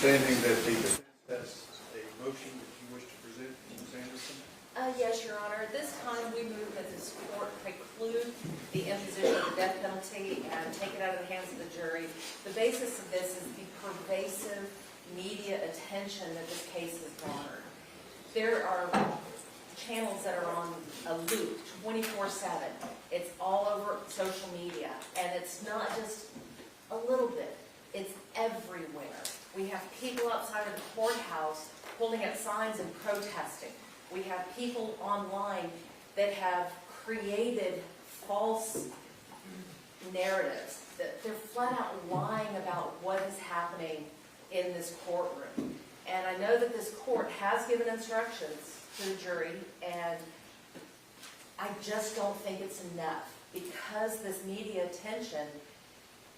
understanding that the defense has a motion that you wish to present, Ms. Anderson? Yes, Your Honor. This time we move that this court preclude the imposition of the death penalty and take it out of the hands of the jury. The basis of this is the pervasive media attention that this case has garnered. There are channels that are on a loop 24/7. It's all over social media, and it's not just a little bit. It's everywhere. We have people outside of the courthouse holding up signs and protesting. We have people online that have created false narratives. That they're flat out lying about what is happening in this courtroom. And I know that this court has given instructions to the jury, and I just don't think it's enough because this media attention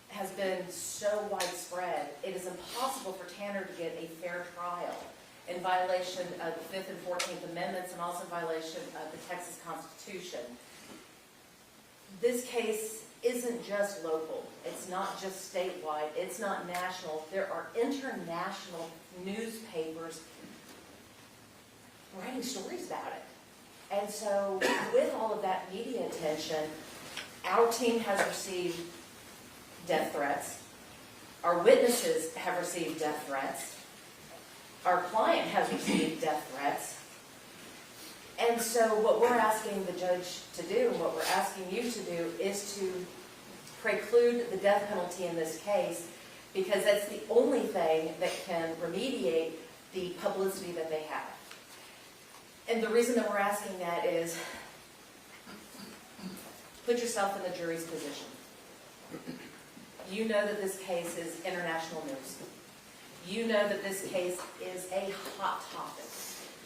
has been so widespread. It is impossible for Tanner to get a fair trial in violation of the 5th and 14th Amendments and also in violation of the Texas Constitution. This case isn't just local. It's not just statewide. It's not national. There are international newspapers writing stories about it. And so with all of that media attention, our team has received death threats. Our witnesses have received death threats. Our client has received death threats. And so what we're asking the judge to do, and what we're asking you to do, is to preclude the death penalty in this case, because that's the only thing that can remediate the publicity that they have. And the reason that we're asking that is, put yourself in the jury's position. You know that this case is international news. You know that this case is a hot topic.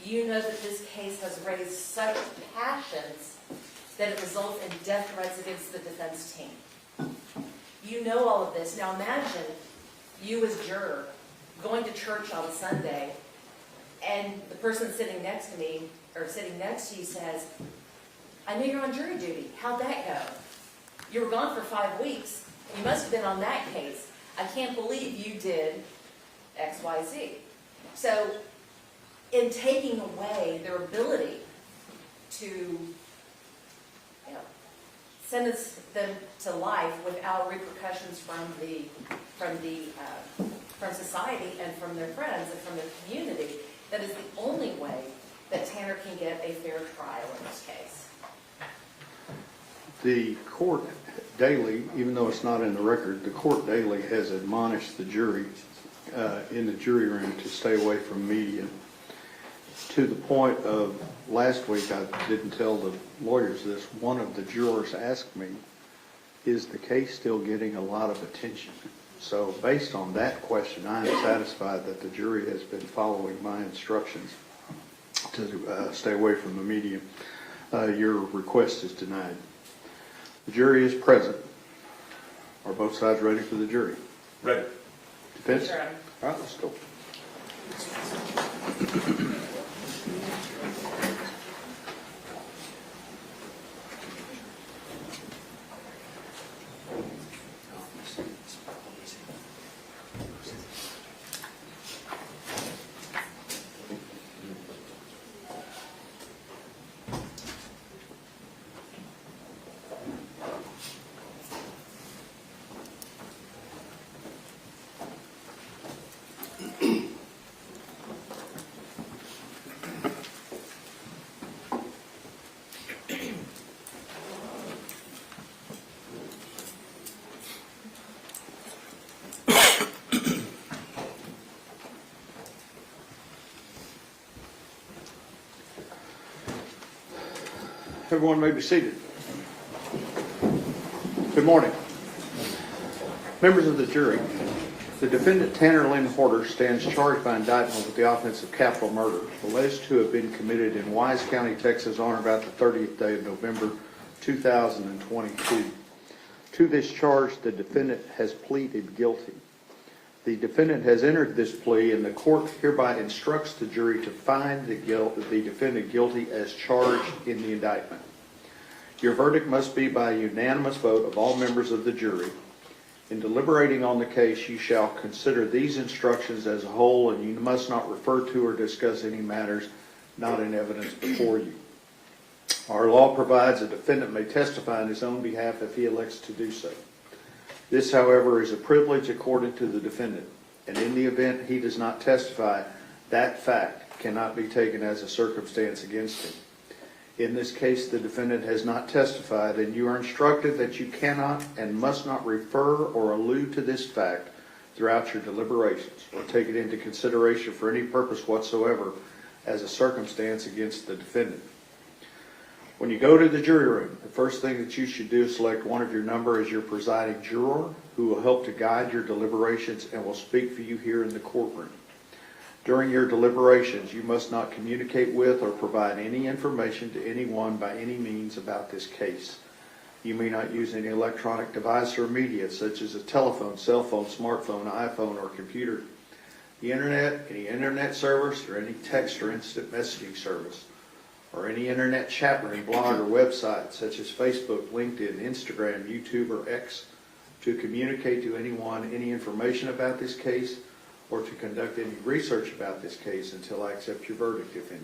You know that this case has raised such passions that it results in death threats against the defense team. You know all of this. Now imagine you as juror going to church on Sunday, and the person sitting next to me, or sitting next to you, says, I know you're on jury duty. How'd that go? You were gone for 5 weeks. You must have been on that case. I can't believe you did X, Y, Z. So in taking away their ability to sentence them to life without repercussions from society and from their friends and from their community, that is the only way that Tanner can get a fair trial in this case. The court daily, even though it's not in the record, the court daily has admonished the jury in the jury room to stay away from media, to the point of last week, I didn't tell the lawyers this, one of the jurors asked me, is the case still getting a lot of attention? So based on that question, I am satisfied that the jury has been following my instructions to stay away from the media. Your request is denied. The jury is present. Are both sides ready for the jury? Ready. Defense? Sure. All right, let's go. Everyone may be seated. Good morning. Members of the jury, the defendant Tanner Lynn Horter stands charged by indictment with the offense of capital murder, alleged to have been committed in Wise County, Texas on or about the 30th day of November 2022. To this charge, the defendant has pleaded guilty. The defendant has entered this plea, and the court hereby instructs the jury to find the defendant guilty as charged in the indictment. Your verdict must be by a unanimous vote of all members of the jury. In deliberating on the case, you shall consider these instructions as a whole, and you must not refer to or discuss any matters not in evidence before you. Our law provides a defendant may testify on his own behalf if he elects to do so. This, however, is a privilege accorded to the defendant, and in the event he does not testify, that fact cannot be taken as a circumstance against him. In this case, the defendant has not testified, and you are instructed that you cannot and must not refer or allude to this fact throughout your deliberations, or take it into consideration for any purpose whatsoever as a circumstance against the defendant. When you go to the jury room, the first thing that you should do is select one of your number as your presiding juror, who will help to guide your deliberations and will speak for you here in the courtroom. During your deliberations, you must not communicate with or provide any information to anyone by any means about this case. You may not use any electronic device or media, such as a telephone, cell phone, smartphone, iPhone, or computer, the internet, any internet service, or any text or instant messaging service, or any internet chat room, blog, or website, such as Facebook, LinkedIn, Instagram, YouTube, or X, to communicate to anyone any information about this case, or to conduct any research about this case until I accept your verdict, if any.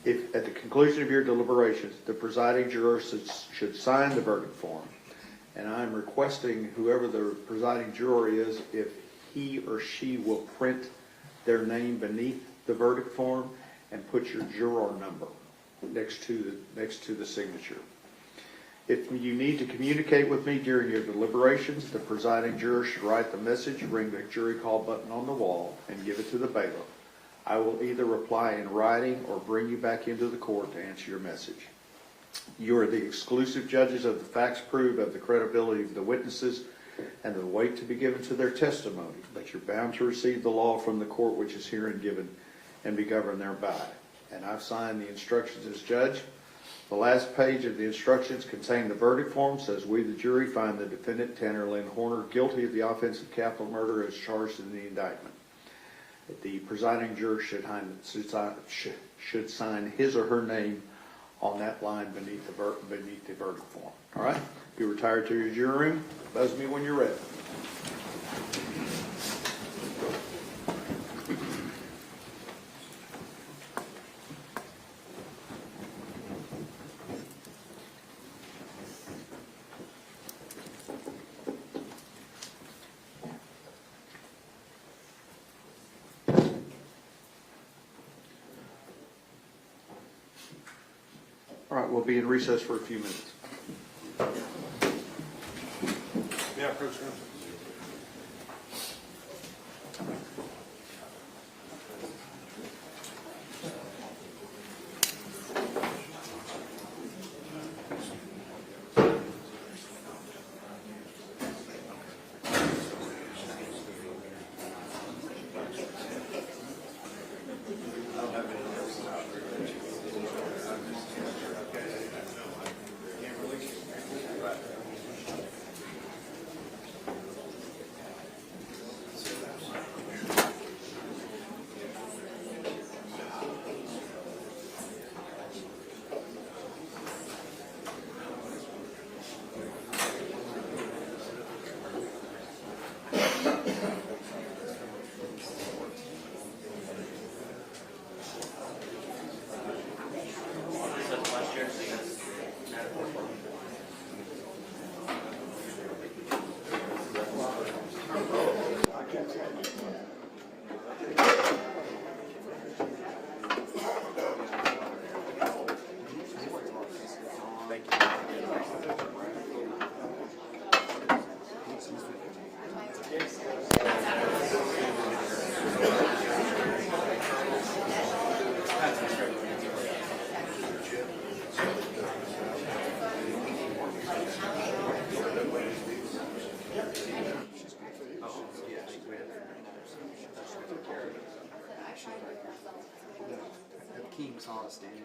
If at the conclusion of your deliberations, the presiding juror should sign the verdict form, and I'm requesting whoever the presiding juror is, if he or she will print their name beneath the verdict form and put your juror number next to the signature. If you need to communicate with me during your deliberations, the presiding juror should write the message, ring the jury call button on the wall, and give it to the bailiff. I will either reply in writing or bring you back into the court to answer your message. You are the exclusive judges of the facts proved, of the credibility of the witnesses, and the weight to be given to their testimony, but you're bound to receive the law from the court which is herein given and be governed thereby. And I've signed the instructions as judge. The last page of the instructions contain the verdict form. Says, we, the jury, find the defendant, Tanner Lynn Horner, guilty of the offense of capital murder as charged in the indictment. The presiding juror should sign his or her name on that line beneath the verdict form. All right? If you retire to your jury room, buzz me when you're ready. All right, we'll be in recess for a few minutes. Yeah, Coach. King saw us standing.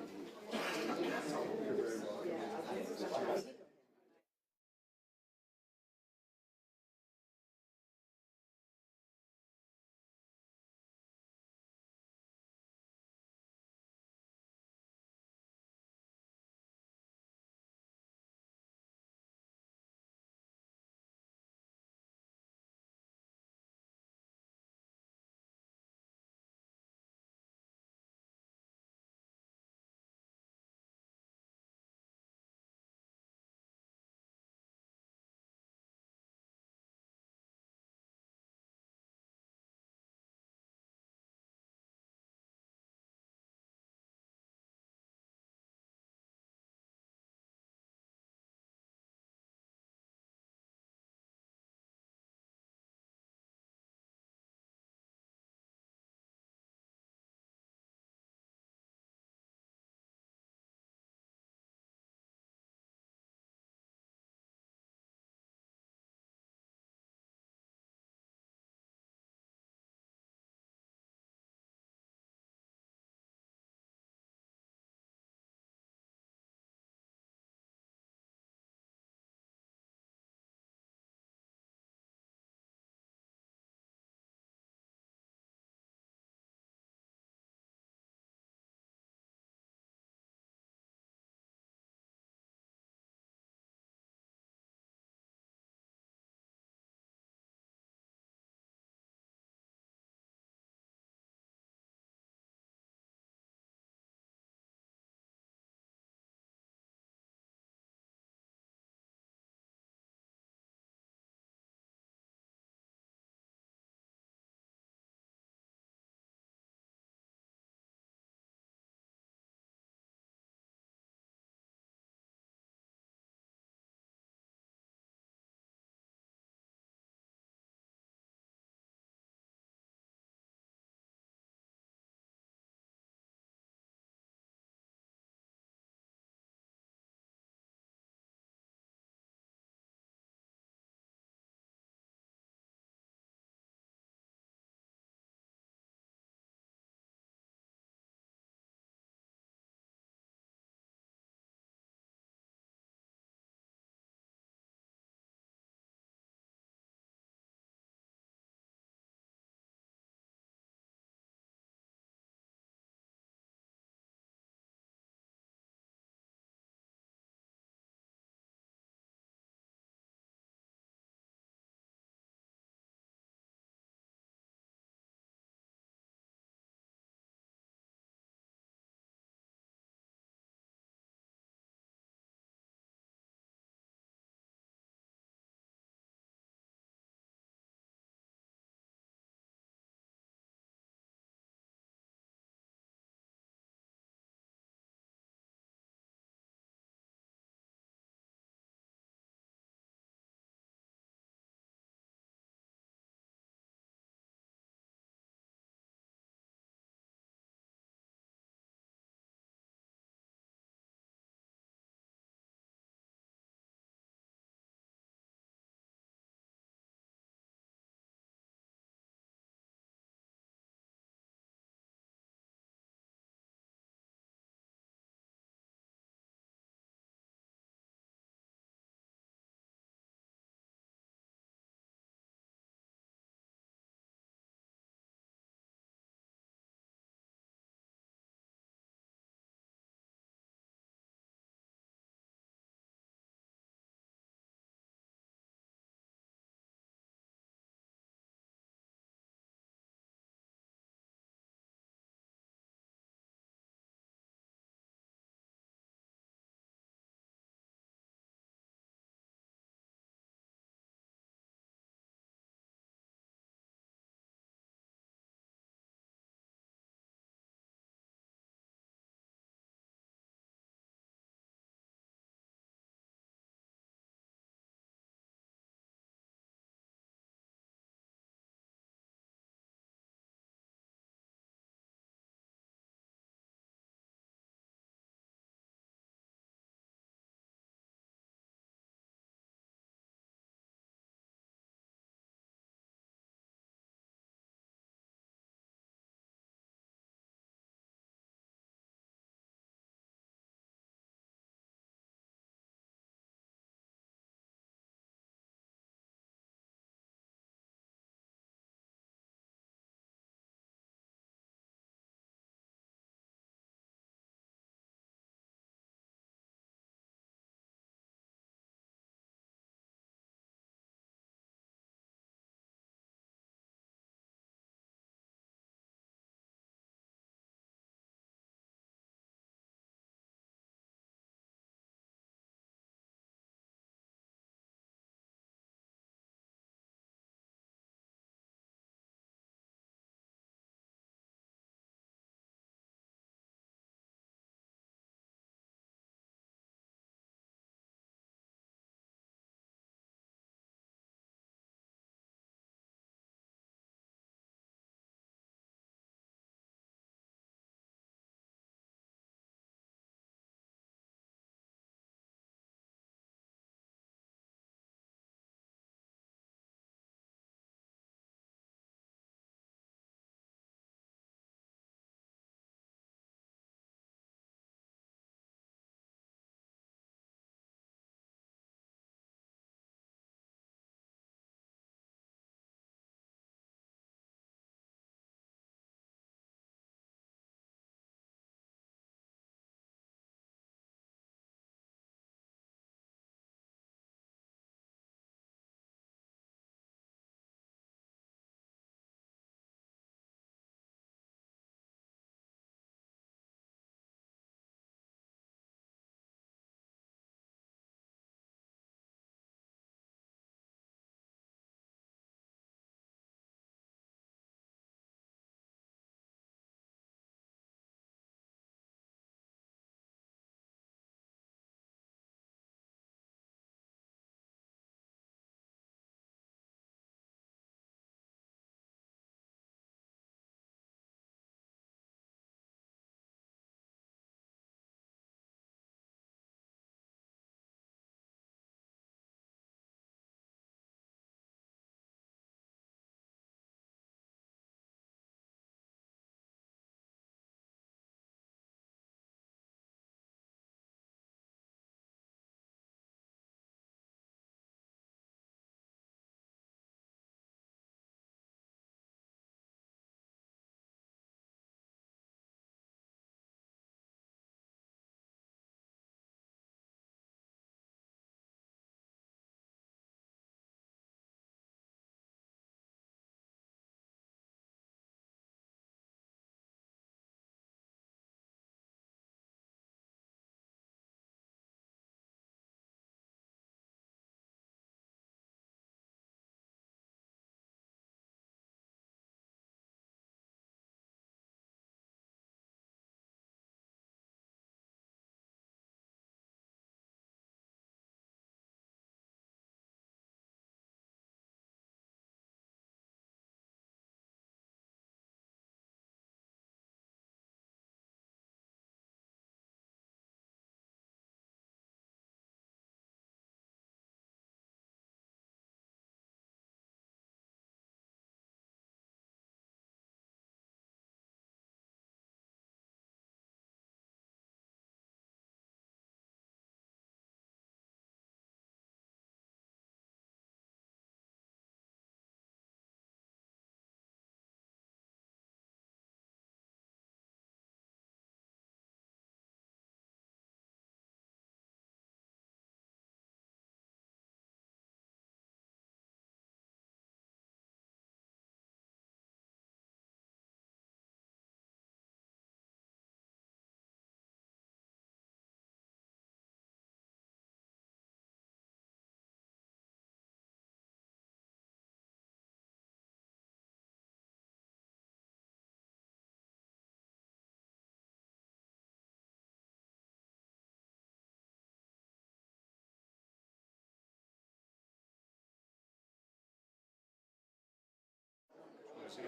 He's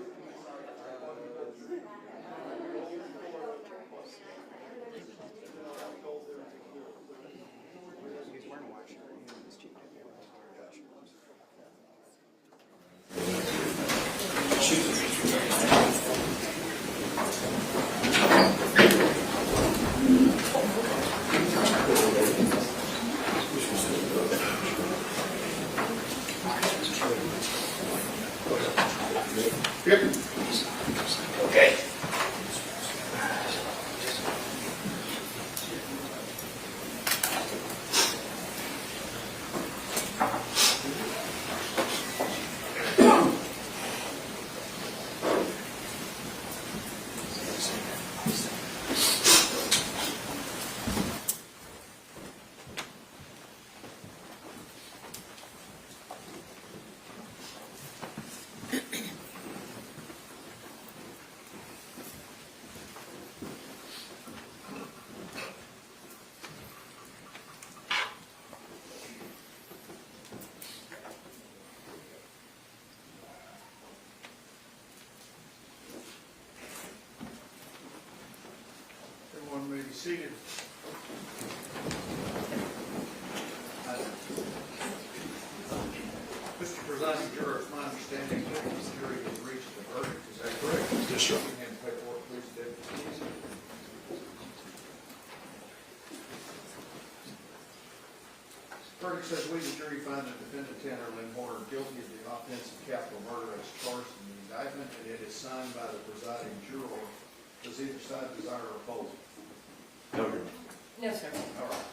wearing a white shirt. His chief deputy wears a white shirt. Okay. Everyone may be seated. Mr. Presiding Juror, it's my understanding that the jury has reached a verdict. Is that correct? Yes, sir. And paperwork, please, Deputy. Verdict says we, the jury, find the defendant Tanner Lynn Horner guilty of the offense of capital murder as charged in the indictment, and it is signed by the presiding juror. Does either side desire a poll? No, Your Honor. No, sir. All right.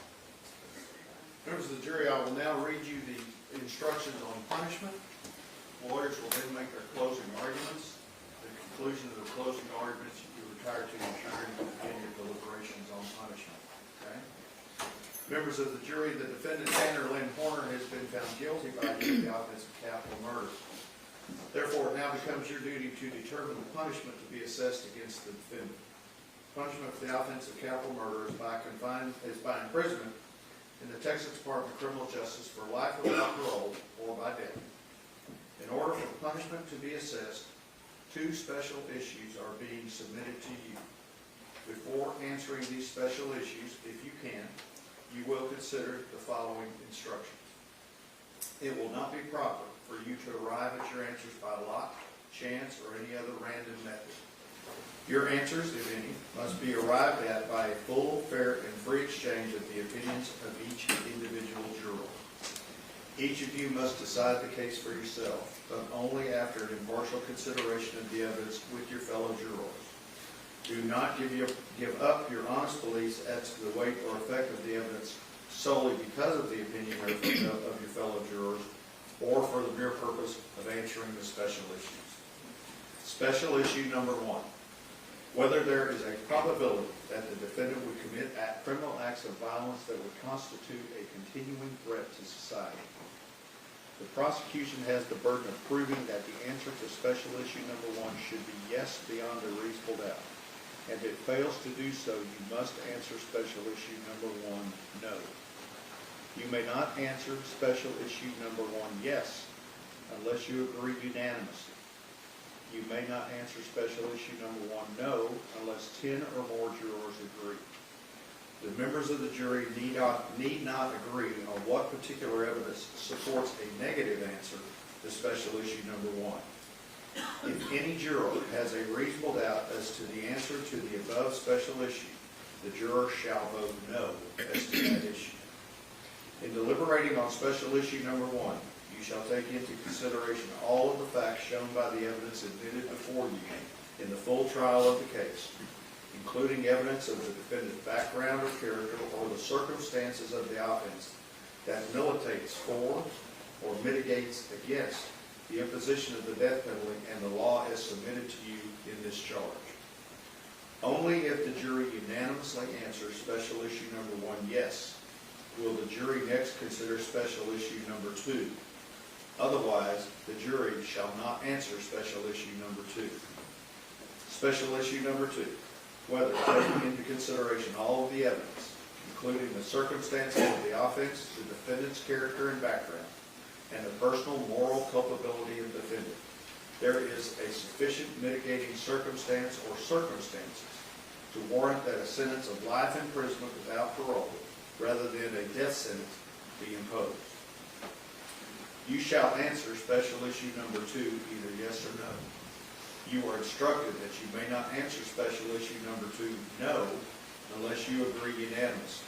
Members of the jury, I will now read you the instructions on punishment. Lawyers will then make their closing arguments. At the conclusion of the closing arguments, you retire to your jury and begin your deliberations on punishment. Okay? Members of the jury, the defendant Tanner Lynn Horner has been found guilty by you of the offense of capital murder. Therefore, it now becomes your duty to determine the punishment to be assessed against the defendant. Punishment for the offense of capital murder is by imprisonment in the Texas Department of Criminal Justice for life without parole or by death. In order for the punishment to be assessed, two special issues are being submitted to you. Before answering these special issues, if you can, you will consider the following instructions. It will not be proper for you to arrive at your answers by lot, chance, or any other random method. Your answers, if any, must be arrived at by a full, fair, and free exchange of the opinions of each individual juror. Each of you must decide the case for yourself, but only after an impartial consideration of the evidence with your fellow jurors. Do not give up your honest beliefs as to the weight or effect of the evidence solely because of the opinion of your fellow jurors, or for the mere purpose of answering the special issues. Special issue number 1. Whether there is a probability that the defendant would commit criminal acts of violence that would constitute a continuing threat to society. The prosecution has the burden of proving that the answer to special issue number 1 should be yes beyond a reasonable doubt. And if it fails to do so, you must answer special issue number 1 no. You may not answer special issue number 1 yes unless you agree unanimously. You may not answer special issue number 1 no unless 10 or more jurors agree. The members of the jury need not agree on what particular evidence supports a negative answer to special issue number 1. If any juror has a reasonable doubt as to the answer to the above special issue, the juror shall vote no as to that issue. In deliberating on special issue number 1, you shall take into consideration all of the facts shown by the evidence admitted before you in the full trial of the case, including evidence of the defendant's background or character or the circumstances of the offense that militates for or mitigates against the imposition of the death penalty and the law as submitted to you in this charge. Only if the jury unanimously answers special issue number 1 yes, will the jury next consider special issue number 2. Otherwise, the jury shall not answer special issue number 2. Special issue number 2. Whether taking into consideration all of the evidence, including the circumstances of the offense, the defendant's character and background, and the personal moral culpability of the defendant, there is a sufficient mitigating circumstance or circumstances to warrant that a sentence of life imprisonment without parole, rather than a death sentence, be imposed. You shall answer special issue number 2, either yes or no. You are instructed that you may not answer special issue number 2, no, unless you agree unanimously.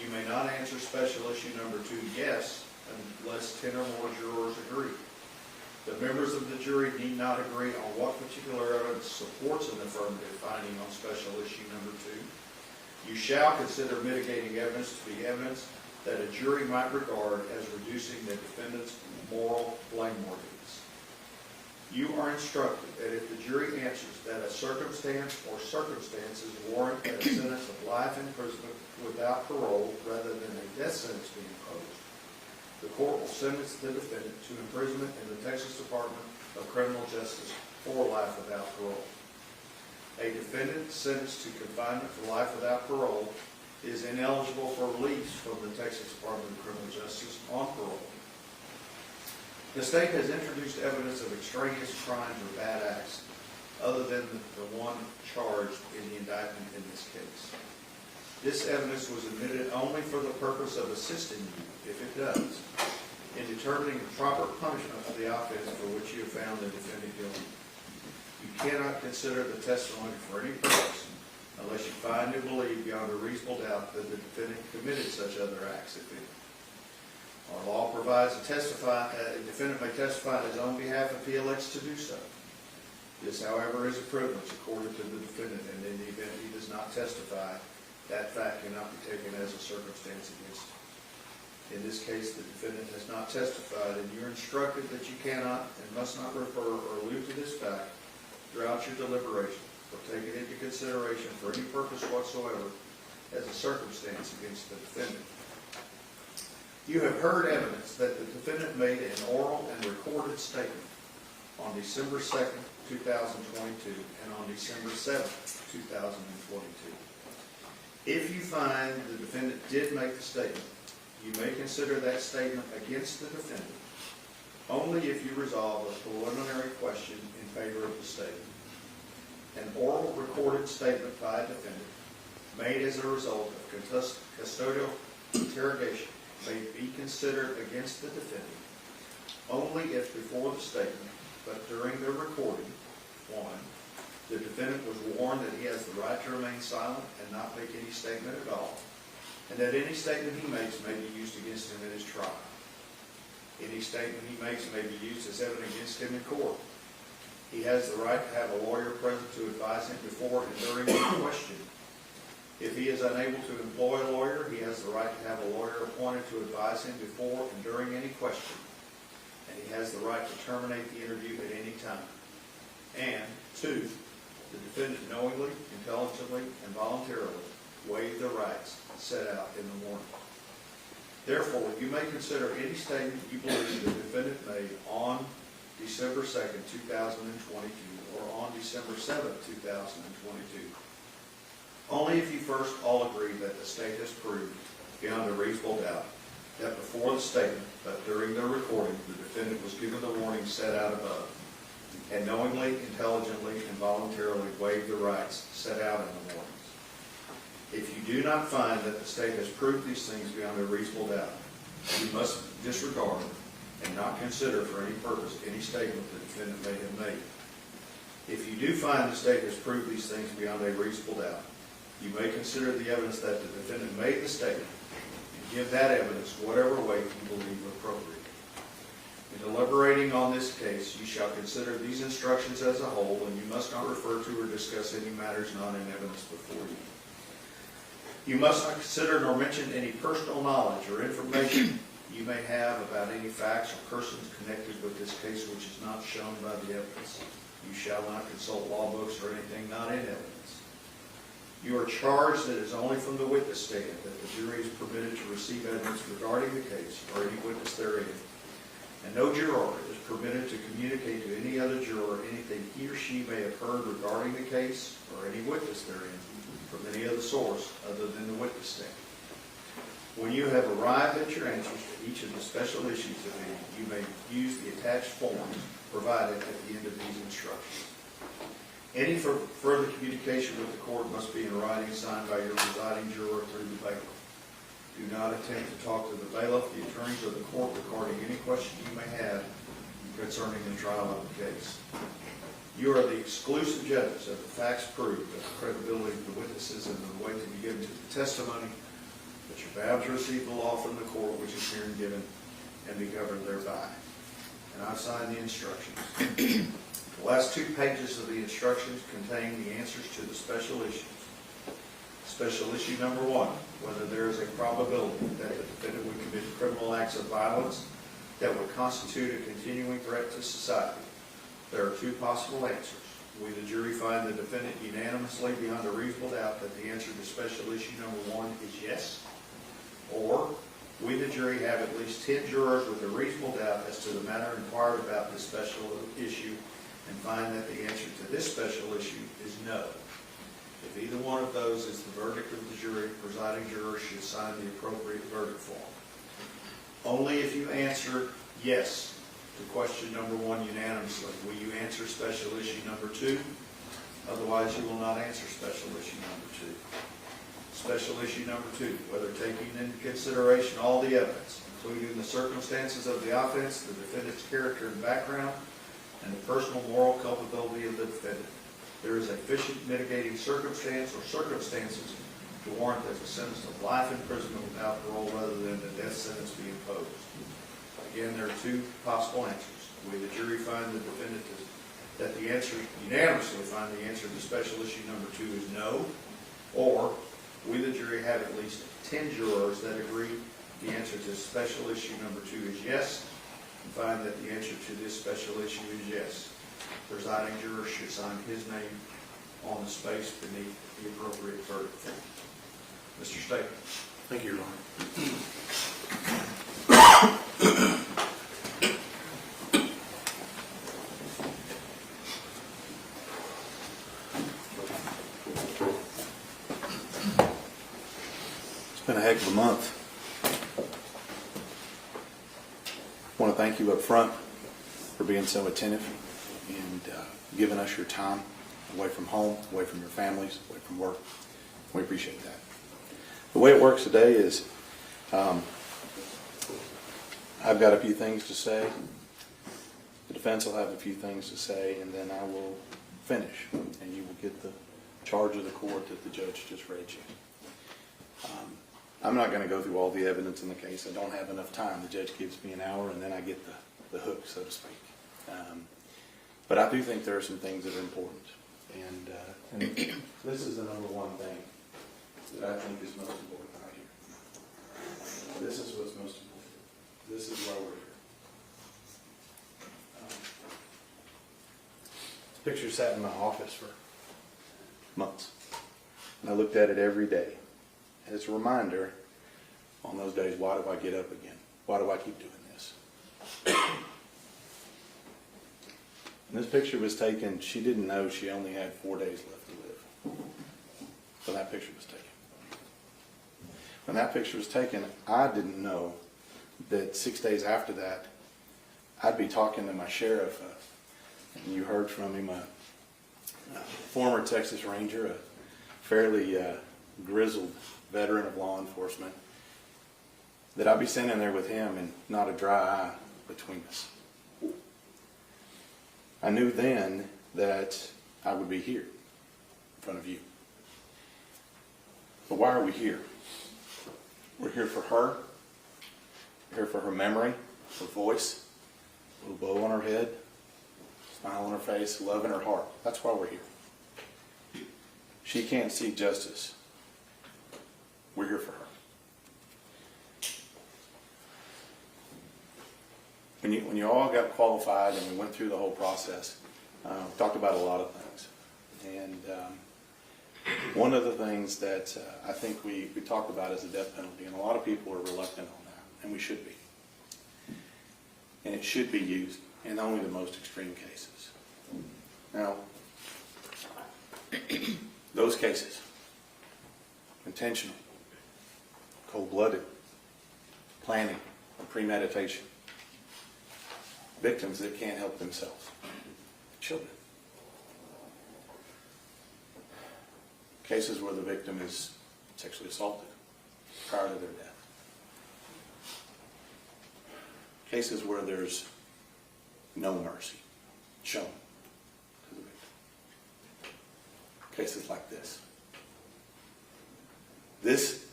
You may not answer special issue number 2, yes, unless 10 or more jurors agree. The members of the jury need not agree on what particular evidence supports an affirmative finding on special issue number 2. You shall consider mitigating evidence to be evidence that a jury might regard as reducing the defendant's moral blameworthiness. You are instructed that if the jury answers that a circumstance or circumstances warrant that a sentence of life imprisonment without parole rather than a death sentence be imposed, the court will sentence the defendant to imprisonment in the Texas Department of Criminal Justice for life without parole. A defendant sentenced to confinement for life without parole is ineligible for release from the Texas Department of Criminal Justice on parole. The state has introduced evidence of extraneous crimes or bad acts other than the one charged in the indictment in this case. This evidence was admitted only for the purpose of assisting you, if it does, in determining the proper punishment of the offense for which you have found the defendant guilty. You cannot consider the testimony for any purpose unless you find and believe beyond a reasonable doubt that the defendant committed such other acts, if any. Our law provides a defendant may testify on his own behalf if he elects to do so. This, however, is a privilege accorded to the defendant, and in the event he does not testify, that fact cannot be taken as a circumstance against him. In this case, the defendant has not testified, and you're instructed that you cannot and must not refer or allude to this fact throughout your deliberation, or take it into consideration for any purpose whatsoever as a circumstance against the defendant. You have heard evidence that the defendant made an oral and recorded statement on December 2nd, 2022, and on December 7th, 2022. If you find the defendant did make the statement, you may consider that statement against the defendant only if you resolve a preliminary question in favor of the statement. An oral recorded statement by a defendant made as a result of custodial interrogation may be considered against the defendant only if before the statement, but during the recording, 1, the defendant was warned that he has the right to remain silent and not make any statement at all, and that any statement he makes may be used against him in his trial. Any statement he makes may be used as evidence against him in court. He has the right to have a lawyer present to advise him before and during any question. If he is unable to employ a lawyer, he has the right to have a lawyer appointed to advise him before and during any question. And he has the right to terminate the interview at any time. And 2, the defendant knowingly, intelligently, and voluntarily waived the rights set out in the warning. Therefore, you may consider any statement you believe the defendant made on December 2nd, 2022, or on December 7th, 2022, only if you first all agree that the state has proved, beyond a reasonable doubt, that before the statement, but during the recording, the defendant was given the warning set out above, and knowingly, intelligently, and voluntarily waived the rights set out in the warnings. If you do not find that the state has proved these things beyond a reasonable doubt, you must disregard and not consider for any purpose any statement the defendant may have made. If you do find the state has proved these things beyond a reasonable doubt, you may consider the evidence that the defendant made the statement and give that evidence whatever weight you believe appropriate. In deliberating on this case, you shall consider these instructions as a whole, and you must not refer to or discuss any matters not in evidence before you. You must not consider nor mention any personal knowledge or information you may have about any facts or persons connected with this case which is not shown by the evidence. You shall not consult law books or anything not in evidence. You are charged that it is only from the witness stand that the jury is permitted to receive evidence regarding the case or any witness therein, and no juror is permitted to communicate to any other juror anything he or she may have heard regarding the case or any witness therein from any other source other than the witness stand. When you have arrived at your answers to each of the special issues of it, you may use the attached forms provided at the end of these instructions. Any further communication with the court must be in writing, signed by your presiding juror through the bailiff. Do not attempt to talk to the bailiff, the attorneys, or the court regarding any question you may have concerning the trial of the case. You are the exclusive judges of the facts proved, of the credibility of the witnesses, and the weight to be given to the testimony, that you're bound to receive the law from the court which is herein given and be governed thereby. And I've signed the instructions. The last 2 pages of the instructions contain the answers to the special issues. Special issue number 1, whether there is a probability that the defendant would commit criminal acts of violence that would constitute a continuing threat to society. There are 2 possible answers. We, the jury, find the defendant unanimously beyond a reasonable doubt that the answer to special issue number 1 is yes. Or, we, the jury, have at least 10 jurors with a reasonable doubt as to the matter inquired about this special issue and find that the answer to this special issue is no. If either one of those is the verdict of the jury, presiding juror should sign the appropriate verdict form. Only if you answer yes to question number 1 unanimously will you answer special issue number 2. Otherwise, you will not answer special issue number 2. Special issue number 2, whether taking into consideration all the evidence, including the circumstances of the offense, the defendant's character and background, and the personal moral culpability of the defendant, there is a sufficient mitigating circumstance or circumstances to warrant that the sentence of life imprisonment without parole rather than the death sentence be imposed. Again, there are 2 possible answers. We, the jury, find the defendant that the answer, unanimously find the answer to special issue number 2 is no, or we, the jury, have at least 10 jurors that agree the answer to special issue number 2 is yes, and find that the answer to this special issue is yes. Presiding juror should sign his name on the space beneath the appropriate verdict form. Mr. Staple. Thank you, Your Honor. It's been a heck of a month. I want to thank you up front for being so attentive and giving us your time away from home, away from your families, away from work. We appreciate that. The way it works today is I've got a few things to say. The defense will have a few things to say, and then I will finish, and you will get the charge of the court that the judge just read you. I'm not going to go through all the evidence in the case. I don't have enough time. The judge gives me an hour, and then I get the hook, so to speak. But I do think there are some things that are important. And this is the number 1 thing that I think is most important right here. This is what's most important. This is why we're here. This picture sat in my office for months. And I looked at it every day. And it's a reminder on those days, why do I get up again? Why do I keep doing this? And this picture was taken, she didn't know she only had 4 days left to live. So that picture was taken. When that picture was taken, I didn't know that 6 days after that, I'd be talking to my sheriff, and you heard from him, a former Texas Ranger, a fairly grizzled veteran of law enforcement, that I'd be sitting there with him and not a dry eye between us. I knew then that I would be here in front of you. But why are we here? We're here for her. We're here for her memory, her voice, a little bow on her head, smile on her face, love in her heart. That's why we're here. She can't seek justice. We're here for her. When you all got qualified and we went through the whole process, we talked about a lot of things. And one of the things that I think we talked about is the death penalty, and a lot of people are reluctant on that, and we should be. And it should be used in only the most extreme cases. Now, those cases, intentional, cold-blooded, planning, or premeditation, victims that can't help themselves. Children. Cases where the victim is sexually assaulted prior to their death. Cases where there's no mercy shown to the victim. Cases like this. This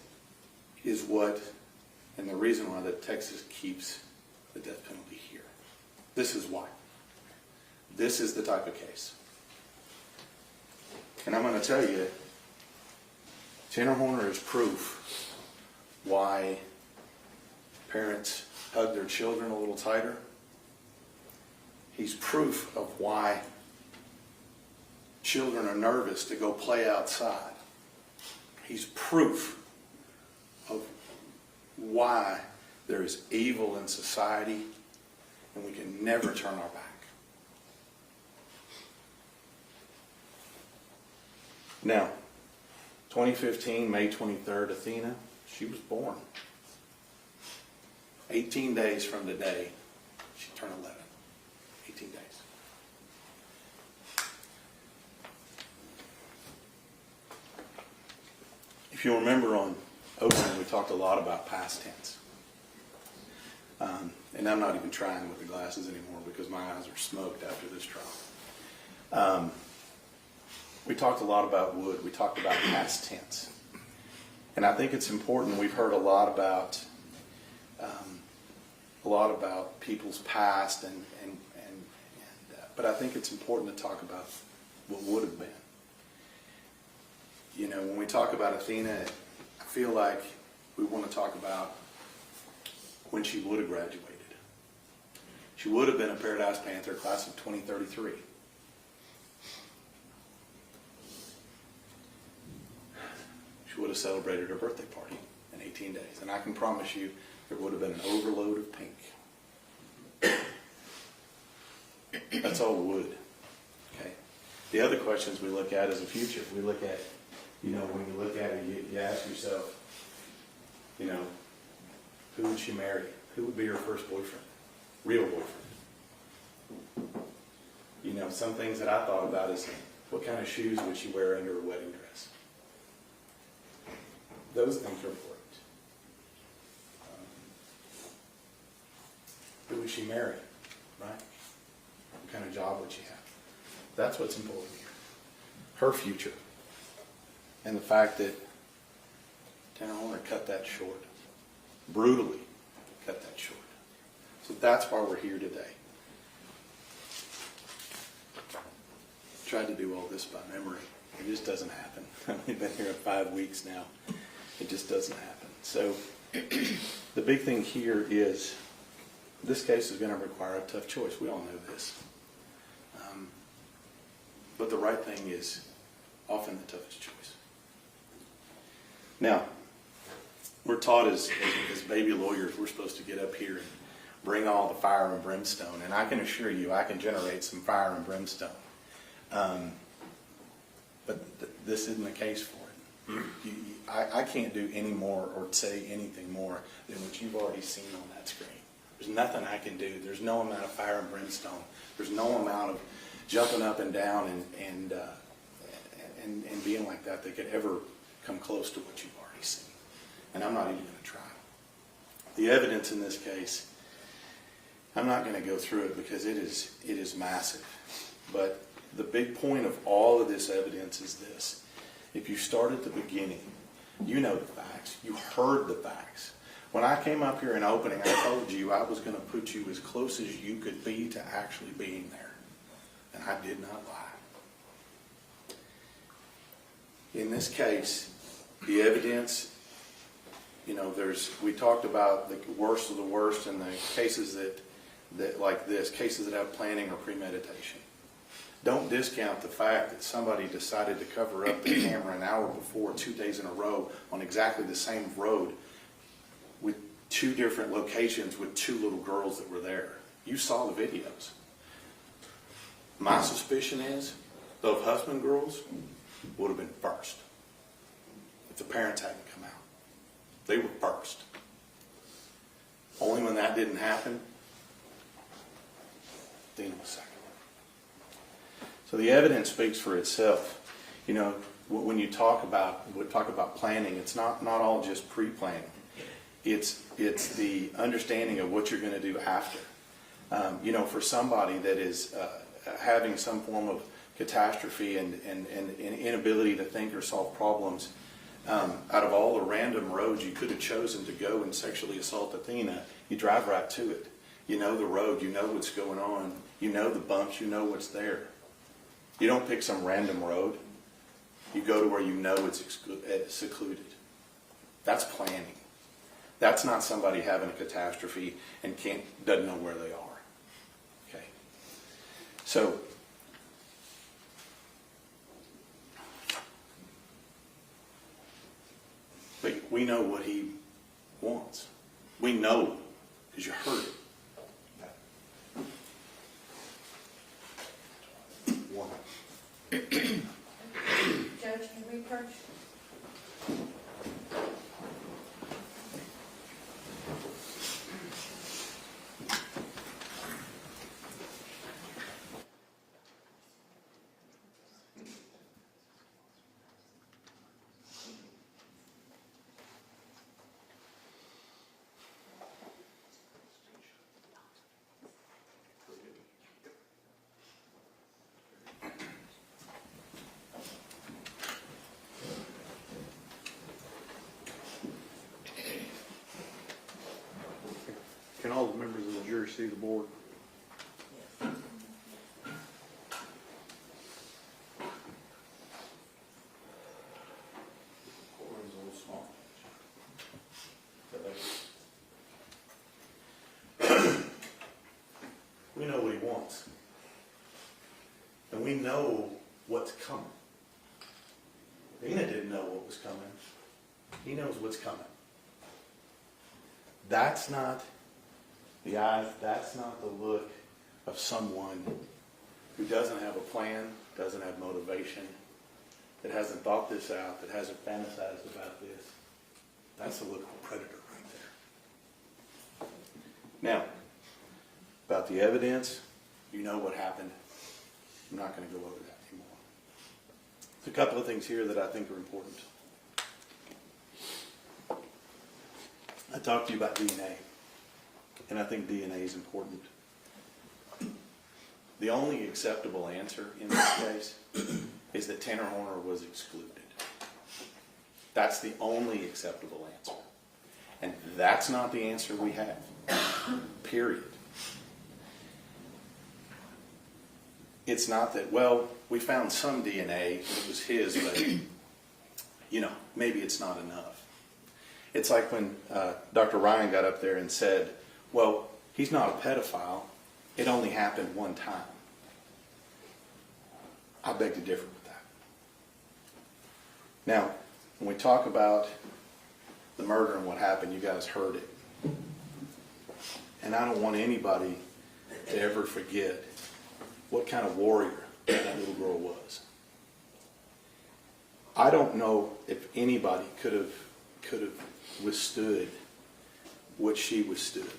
is what, and the reason why that Texas keeps the death penalty here. This is why. This is the type of case. And I'm going to tell you, Tanner Horner is proof why parents hug their children a little tighter. He's proof of why children are nervous to go play outside. He's proof of why there is evil in society and we can never turn our back. Now, 2015, May 23rd, Athena, she was born. 18 days from today, she turned 11. 18 days. If you remember on opening, we talked a lot about past tense. And I'm not even trying with the glasses anymore because my eyes are smoked after this trial. We talked a lot about would. We talked about past tense. And I think it's important. We've heard a lot about people's past, but I think it's important to talk about what would have been. You know, when we talk about Athena, I feel like we want to talk about when she would have graduated. She would have been a Paradise Panther, class of 2033. She would have celebrated her birthday party in 18 days. And I can promise you there would have been an overload of pink. That's all would. Okay. The other questions we look at is the future. We look at, when you look at it, you ask yourself, who would she marry? Who would be her first boyfriend? Real boyfriend. Some things that I thought about is what kind of shoes would she wear under her wedding dress? Those things are important. Who would she marry? Right? What kind of job would she have? That's what's important here. Her future. And the fact that Tanner Horner cut that short. Brutally cut that short. So that's why we're here today. Tried to do all this by memory. It just doesn't happen. I've been here 5 weeks now. It just doesn't happen. So the big thing here is this case is going to require a tough choice. We all know this. But the right thing is often the toughest choice. Now, we're taught as baby lawyers, we're supposed to get up here and bring all the fire and brimstone. And I can assure you, I can generate some fire and brimstone. But this isn't the case for it. I can't do any more or say anything more than what you've already seen on that screen. There's nothing I can do. There's no amount of fire and brimstone. There's no amount of jumping up and down and being like that could ever come close to what you've already seen. And I'm not even going to try. The evidence in this case, I'm not going to go through it because it is massive. But the big point of all of this evidence is this. If you start at the beginning, you know the facts. You heard the facts. When I came up here in opening, I told you I was going to put you as close as you could be to actually being there. And I did not lie. In this case, the evidence, we talked about the worst of the worst and the cases that like this, cases that have planning or premeditation. Don't discount the fact that somebody decided to cover up the camera an hour before, 2 days in a row, on exactly the same road with 2 different locations with 2 little girls that were there. You saw the videos. My suspicion is those husband girls would have been first if the parents hadn't come out. They were first. Only when that didn't happen Athena was second. So the evidence speaks for itself. You know, when you talk about planning, it's not all just pre-planning. It's the understanding of what you're going to do after. You know, for somebody that is having some form of catastrophe and inability to think or solve problems, out of all the random roads you could have chosen to go and sexually assault Athena, you drive right to it. You know the road, you know what's going on, you know the bumps, you know what's there. You don't pick some random road. You go to where you know it's secluded. That's planning. That's not somebody having a catastrophe and doesn't know where they are. Okay. So we know what he wants. We know because you heard it. One. Judge, can we approach? Can all the members of the jury see the board? Courtroom's a little small. We know what he wants. And we know what's coming. Athena didn't know what was coming. He knows what's coming. That's not the eyes, that's not the look of someone who doesn't have a plan, doesn't have motivation, that hasn't thought this out, that hasn't fantasized about this. That's the look of a predator right there. Now, about the evidence, you know what happened. I'm not going to go over that anymore. There's a couple of things here that I think are important. I talked to you about DNA, and I think DNA is important. The only acceptable answer in this case is that Tanner Horner was excluded. That's the only acceptable answer. And that's not the answer we have. Period. It's not that, well, we found some DNA, it was his, but, you know, maybe it's not enough. It's like when Dr. Ryan got up there and said, well, he's not a pedophile. It only happened one time. I beg to differ with that. Now, when we talk about the murder and what happened, you guys heard it. And I don't want anybody to ever forget what kind of warrior that little girl was. I don't know if anybody could have withstood what she withstood.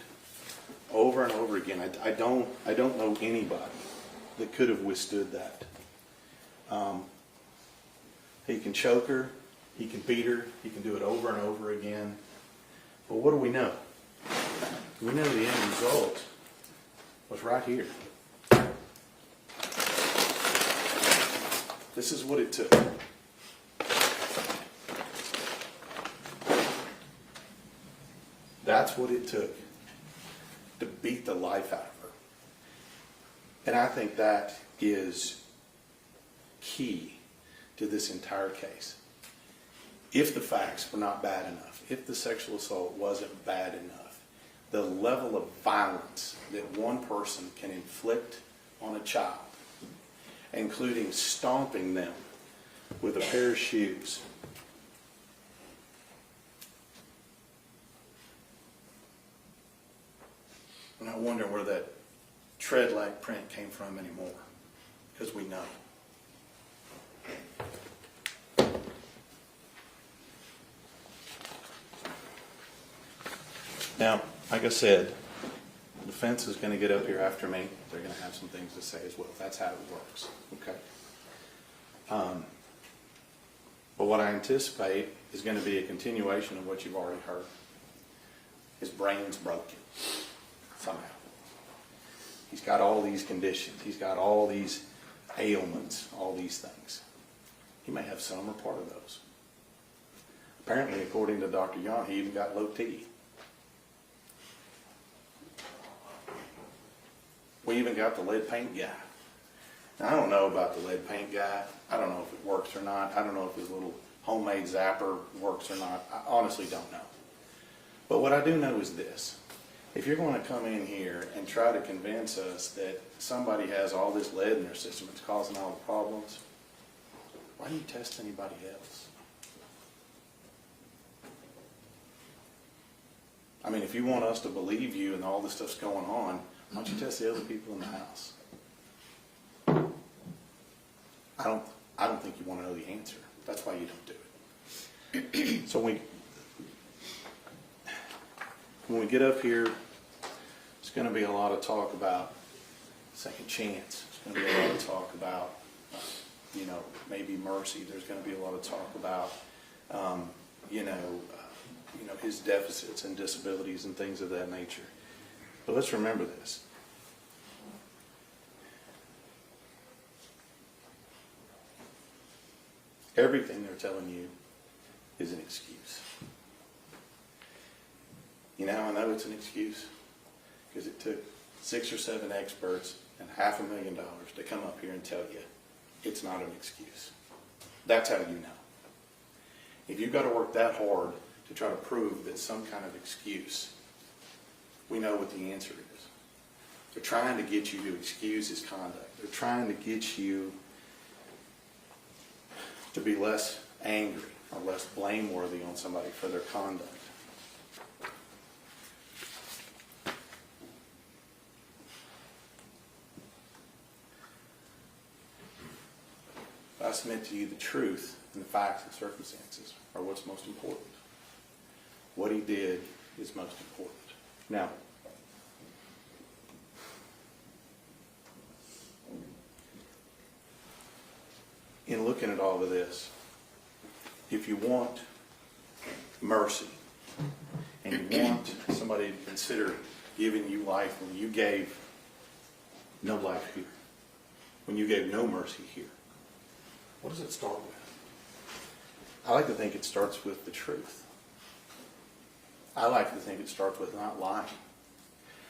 Over and over again. I don't know anybody that could have withstood that. He can choke her, he can beat her, he can do it over and over again. But what do we know? We know the end result was right here. This is what it took. That's what it took to beat the life out of her. And I think that is key to this entire case. If the facts were not bad enough, if the sexual assault wasn't bad enough, the level of violence that one person can inflict on a child, including stomping them with a pair of shoes, I'm not wondering where that tread-like print came from anymore, because we know. Now, like I said, the defense is going to get up here after me. They're going to have some things to say as well. That's how it works. Okay. But what I anticipate is going to be a continuation of what you've already heard. His brain's broken somehow. He's got all these conditions. He's got all these ailments, all these things. He may have some or part of those. Apparently, according to Dr. Young, he even got low T. We even got the lead paint guy. Now, I don't know about the lead paint guy. I don't know if it works or not. I don't know if his little homemade zapper works or not. I honestly don't know. But what I do know is this. If you're going to come in here and try to convince us that somebody has all this lead in their system, it's causing all the problems, why do you test anybody else? I mean, if you want us to believe you and all this stuff's going on, why don't you test the other people in the house? I don't think you want to know the answer. That's why you don't do it. So when we get up here, it's going to be a lot of talk about second chance. There's going to be a lot of talk about, maybe mercy. There's going to be a lot of talk about, his deficits and disabilities and things of that nature. But let's remember this. Everything they're telling you is an excuse. You know how I know it's an excuse? Because it took 6 or 7 experts and $500,000 to come up here and tell you it's not an excuse. That's how you know. If you've got to work that hard to try to prove that some kind of excuse, we know what the answer is. They're trying to get you to excuse his conduct. They're trying to get you to be less angry or less blameworthy on somebody for their conduct. I submit to you the truth and the facts and circumstances are what's most important. What he did is most important. Now, in looking at all of this, if you want mercy and you want somebody to consider giving you life when you gave no life here, when you gave no mercy here, what does it start with? I like to think it starts with the truth. I like to think it starts with not lying.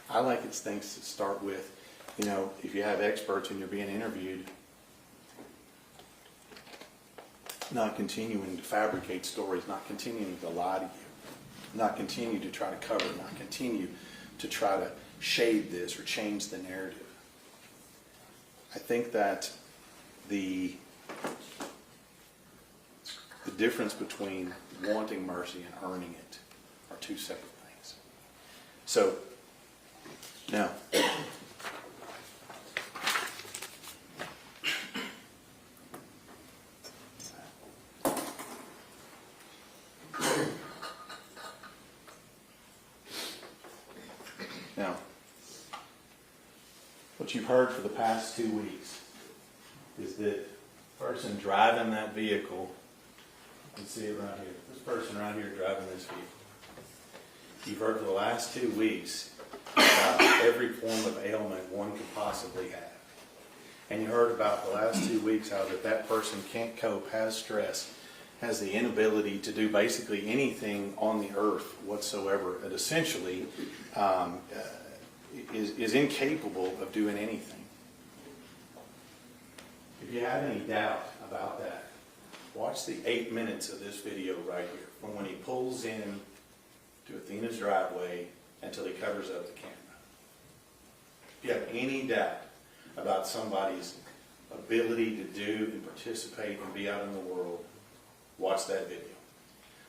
I like it things to start with, if you have experts and you're being interviewed, not continuing to fabricate stories, not continuing to lie to you, not continue to try to cover, not continue to try to shade this or change the narrative. I think that the difference between wanting mercy and earning it are two separate things. So, now, what you've heard for the past 2 weeks is that the person driving that vehicle, you can see it right here, this person right here driving this vehicle. You've heard for the last 2 weeks about every form of ailment one could possibly have. And you heard about the last 2 weeks how that person can't cope, has stress, has the inability to do basically anything on the earth whatsoever, that essentially is incapable of doing anything. If you have any doubt about that, watch the 8 minutes of this video right here, from when he pulls in to Athena's driveway until he covers up the camera. If you have any doubt about somebody's ability to do and participate and be out in the world, watch that video.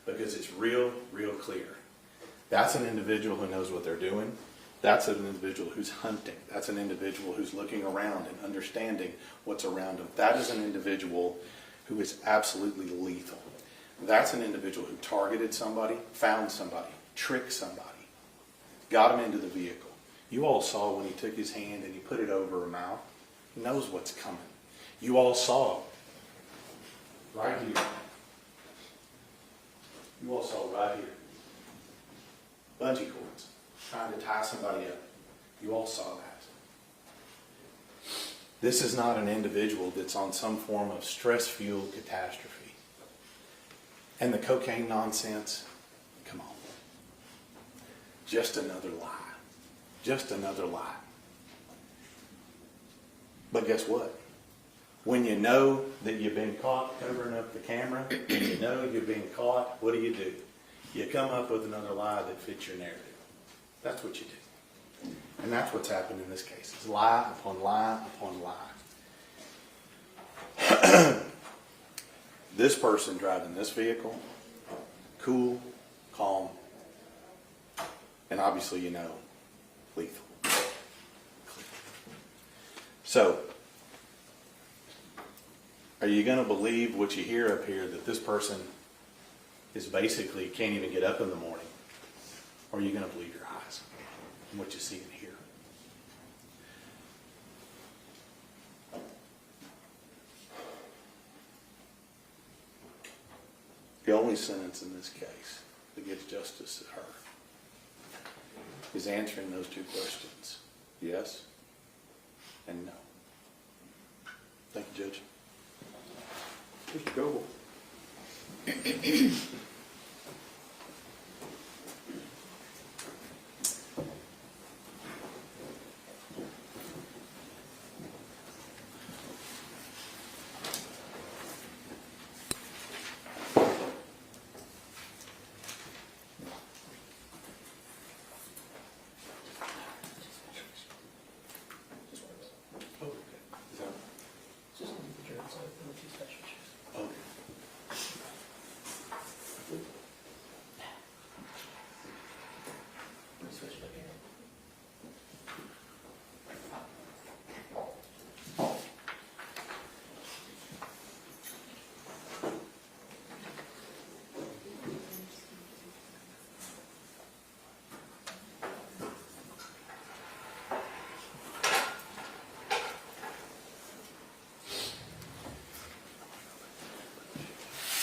Because it's real, real clear. That's an individual who knows what they're doing. That's an individual who's hunting. That's an individual who's looking around and understanding what's around them. That is an individual who is absolutely lethal. That's an individual who targeted somebody, found somebody, tricked somebody, got them into the vehicle, You all saw when he took his hand and he put it over her mouth. He knows what's coming. You all saw right here. You all saw right here. Bungee cords, trying to tie somebody up. You all saw that. This is not an individual that's on some form of stress-fueled catastrophe. And the cocaine nonsense, come on. Just another lie. Just another lie. But guess what? When you know that you've been caught covering up the camera, when you know you've been caught, what do? You come up with another lie that fits your narrative. That's what you do. And that's what's happened in this case. It's lie upon lie upon lie. This person driving this vehicle, cool, calm, and obviously, you know, lethal. So, are you going to believe what you hear up here, that this person is basically can't even get up in the morning? Or are you going to believe your eyes and what you see and hear? The only sentence in this case that gives justice to her is answering those two questions. Yes and no. Thank you, Judge. Mr. Goble.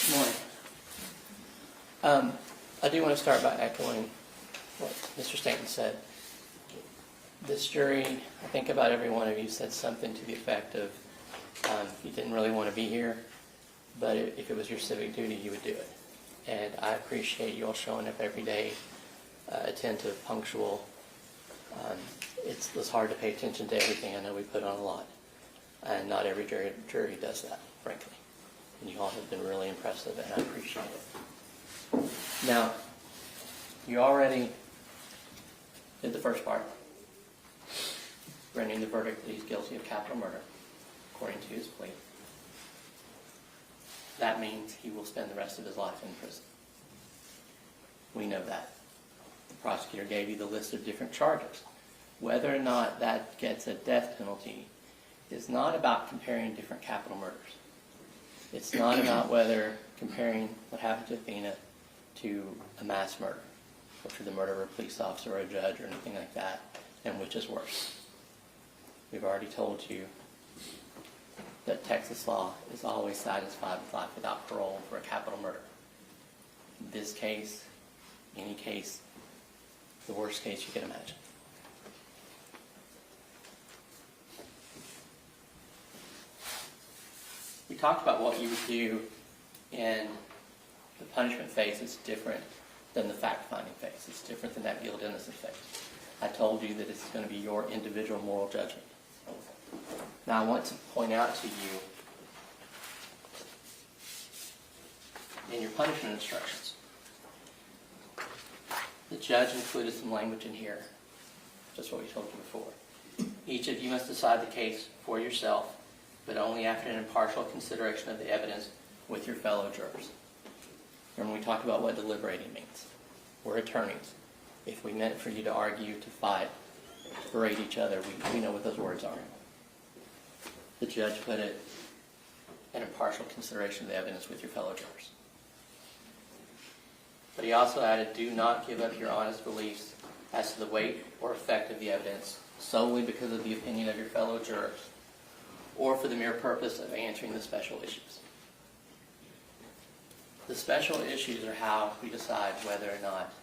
Morning. I do want to start by echoing what Mr. Stanton said. This jury, I think about every one of you, said something to the effect of you didn't really want to be here, but if it was your civic duty, you would do it. And I appreciate you all showing up every day, attentive, punctual. It's hard to pay attention to everything. I know we put on a lot, and not every jury does that, frankly. And you all have been really impressive, and I appreciate it. Now, you already did the first part, rendering the verdict that he's guilty of capital murder, according to his plea. That means he will spend the rest of his life in prison. We know that. The prosecutor gave you the list of different charges. Whether or not that gets a death penalty is not about comparing different capital murders. It's not about whether comparing what happened to Athena to a mass murder, or to the murder of a police officer or a judge or anything like that, and which is worse. We've already told you that Texas law is always satisfied with life without parole for a capital murder. In this case, any case, the worst case you can imagine. We talked about what you would do in the punishment phase. Is different than the fact-finding phase. It's different than that guilt-innocent phase. I told you that it's going to be your individual moral judgment. Now I want to point out to you in your punishment instructions, the judge included some language in here, just what we told you before. Each of you must decide the case for yourself, but only after an impartial consideration of the evidence with your fellow jurors. Remember, we talked about what deliberating means. We're attorneys. If we meant for you to argue, to fight, to berate each other, we know what those words are. The judge put it, an impartial consideration of the evidence with your fellow jurors. But he also added, do not give up your honest beliefs as to the weight or effect of the evidence solely because of the opinion of your fellow jurors, or for the mere purpose of answering the special issues. The special issues are how we decide whether or not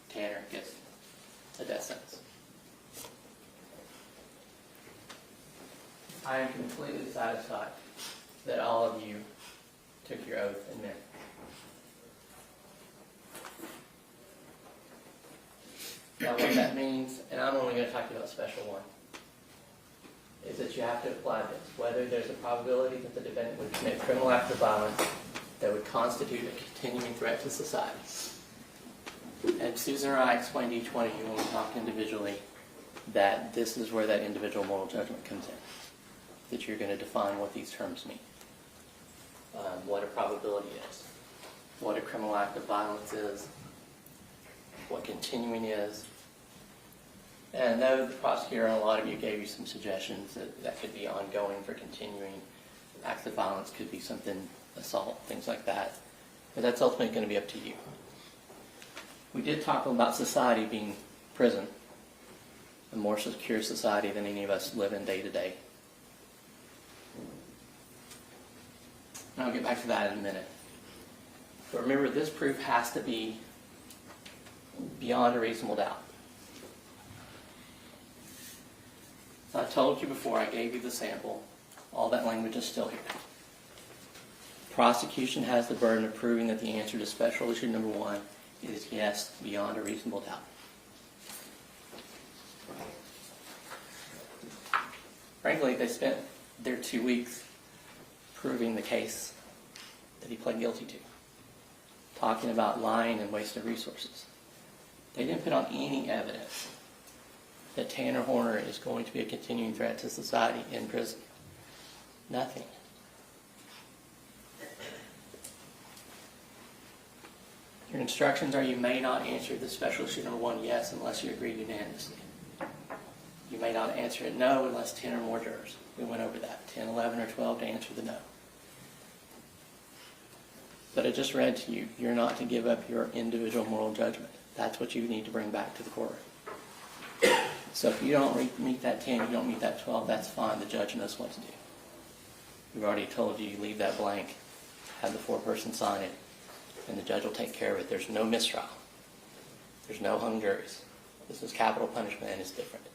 Tanner gets a death sentence. I am completely satisfied that all of you took your oath and meant it. Now what that means, and I'm only going to talk about special one, is that you have to apply this, whether there's a probability that the defendant would commit criminal acts of violence that would constitute a continuing threat to society. And Susan or I explained to each one of you when we talked individually that this is where that individual moral judgment comes in, that you're going to define what these terms mean, what a probability is, what a criminal act of violence is, what continuing is. And though the prosecutor and a lot of you gave you some suggestions that could be ongoing for continuing acts of violence, could be something, assault, things like that, but that's ultimately going to be up to you. We did talk about society being prison, a more secure society than any of us live in day to day. And I'll get back to that in a minute. But remember, this proof has to be beyond a reasonable doubt. I told you before, I gave you the sample. All that language is still here. Prosecution has the burden of proving that the answer to special issue number 1 is yes, beyond a reasonable doubt. Frankly, they spent their 2 weeks proving the case that he pled guilty to, talking about lying and waste of resources. They didn't put on any evidence that Tanner Horner is going to be a continuing threat to society in prison. Nothing. Your instructions are you may not answer the special issue number 1 yes unless you agree unanimously. You may not answer it no unless 10 or more jurors. We went over that. 10, 11, or 12 to answer the no. But I just read to you, you're not to give up your individual moral judgment. That's what you need to bring back to the courtroom. So if you don't meet that 10, you don't meet that 12, that's fine. The judge knows what to do. We've already told you, you leave that blank, have the foreperson sign it, and the judge will take care of it. There's no mistrial. There's no hung juries. This is capital punishment and it's different.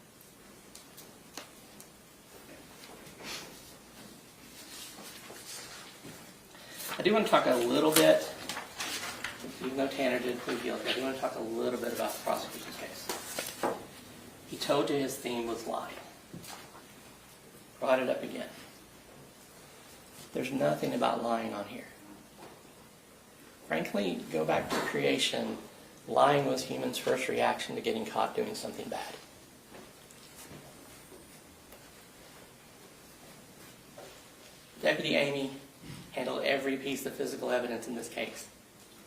I do want to talk a little bit, even though Tanner did plead guilty, I do want to talk a little bit about the prosecution's case. He told you his theme was lying. Brought it up again. There's nothing about lying on here. Frankly, go back to creation, lying was humans' first reaction to getting caught doing something bad. Deputy Amy handled every piece of physical evidence in this case,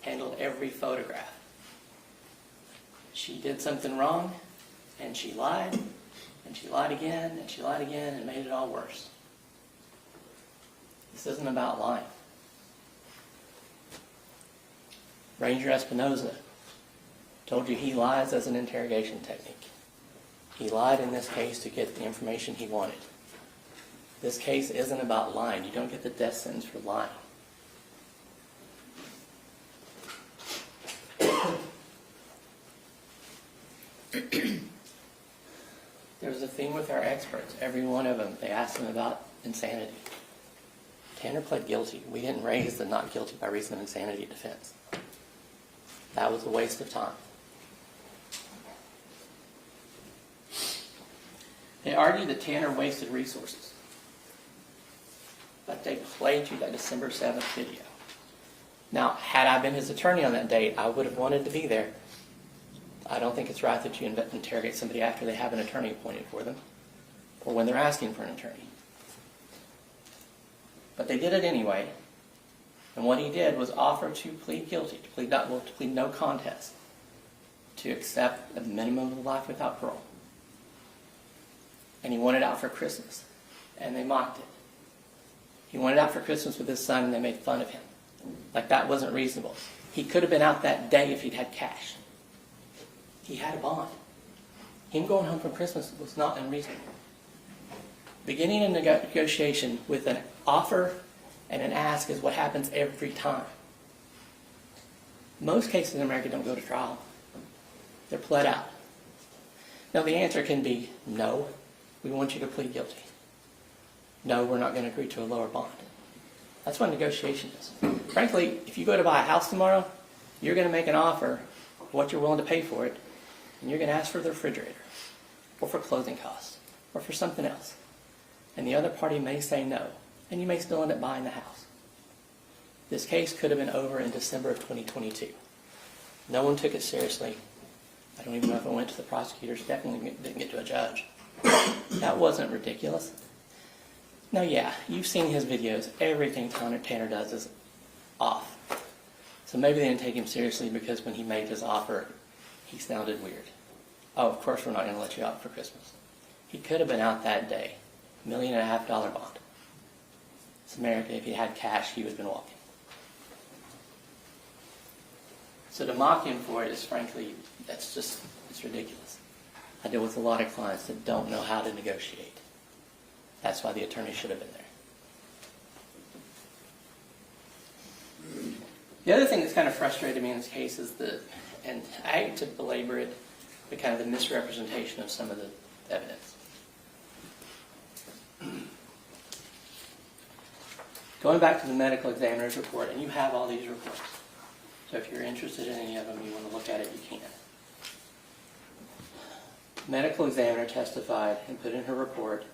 handled every photograph. She did something wrong, and she lied again, and she lied again, and made it all worse. This isn't about lying. Ranger Espinoza told you he lies as an interrogation technique. He lied in this case to get the information he wanted. This case isn't about lying. You don't get the death sentence for lying. There was a theme with our experts. Every one of them, they asked them about insanity. Tanner pled guilty. We didn't raise the not guilty by reason of insanity defense. That was a waste of time. They argued that Tanner wasted resources. But they played you that December 7th video. Now, had I been his attorney on that date, I would have wanted to be there. I don't think it's right that you interrogate somebody after they have an attorney appointed for them, or when they're asking for an attorney. But they did it anyway. And what he did was offer to plead guilty, to plead no contest, to accept a minimum of life without parole. And he wanted out for Christmas, and they mocked it. He wanted out for Christmas with his son, and they made fun of him. Like that wasn't reasonable. He could have been out that day if he'd had cash. He had a bond. Him going home for Christmas was not unreasonable. Beginning a negotiation with an offer and an ask is what happens every time. Most cases in America don't go to trial. They're pled out. Now the answer can be, no, we want you to plead guilty. No, we're not going to agree to a lower bond. That's what negotiation is. Frankly, if you go to buy a house tomorrow, you're going to make an offer of what you're willing to pay for it, and you're going to ask for the refrigerator, or for closing costs, or for something else. And the other party may say no, and you may still end up buying the house. This case could have been over in December of 2022. No one took it seriously. I don't even know if it went to the prosecutors. Definitely didn't get to a judge. That wasn't ridiculous. Now, yeah, you've seen his videos. Everything Tanner does is off. So maybe they didn't take him seriously because when he made his offer, he sounded weird. Oh, of course we're not going to let you out for Christmas. He could have been out that day. $1.5 million bond. It's America. If he had cash, he would have been walking. So to mock him for it is frankly, it's ridiculous. I deal with a lot of clients that don't know how to negotiate. That's why the attorney should have been there. The other thing that's kind of frustrated me in this case is and I hate to belabor it, but kind of the misrepresentation of some of the evidence. Going back to the medical examiner's report, and you have all these reports. So if you're interested in any of them, you want to look at it, you can. Medical examiner testified and put in her report,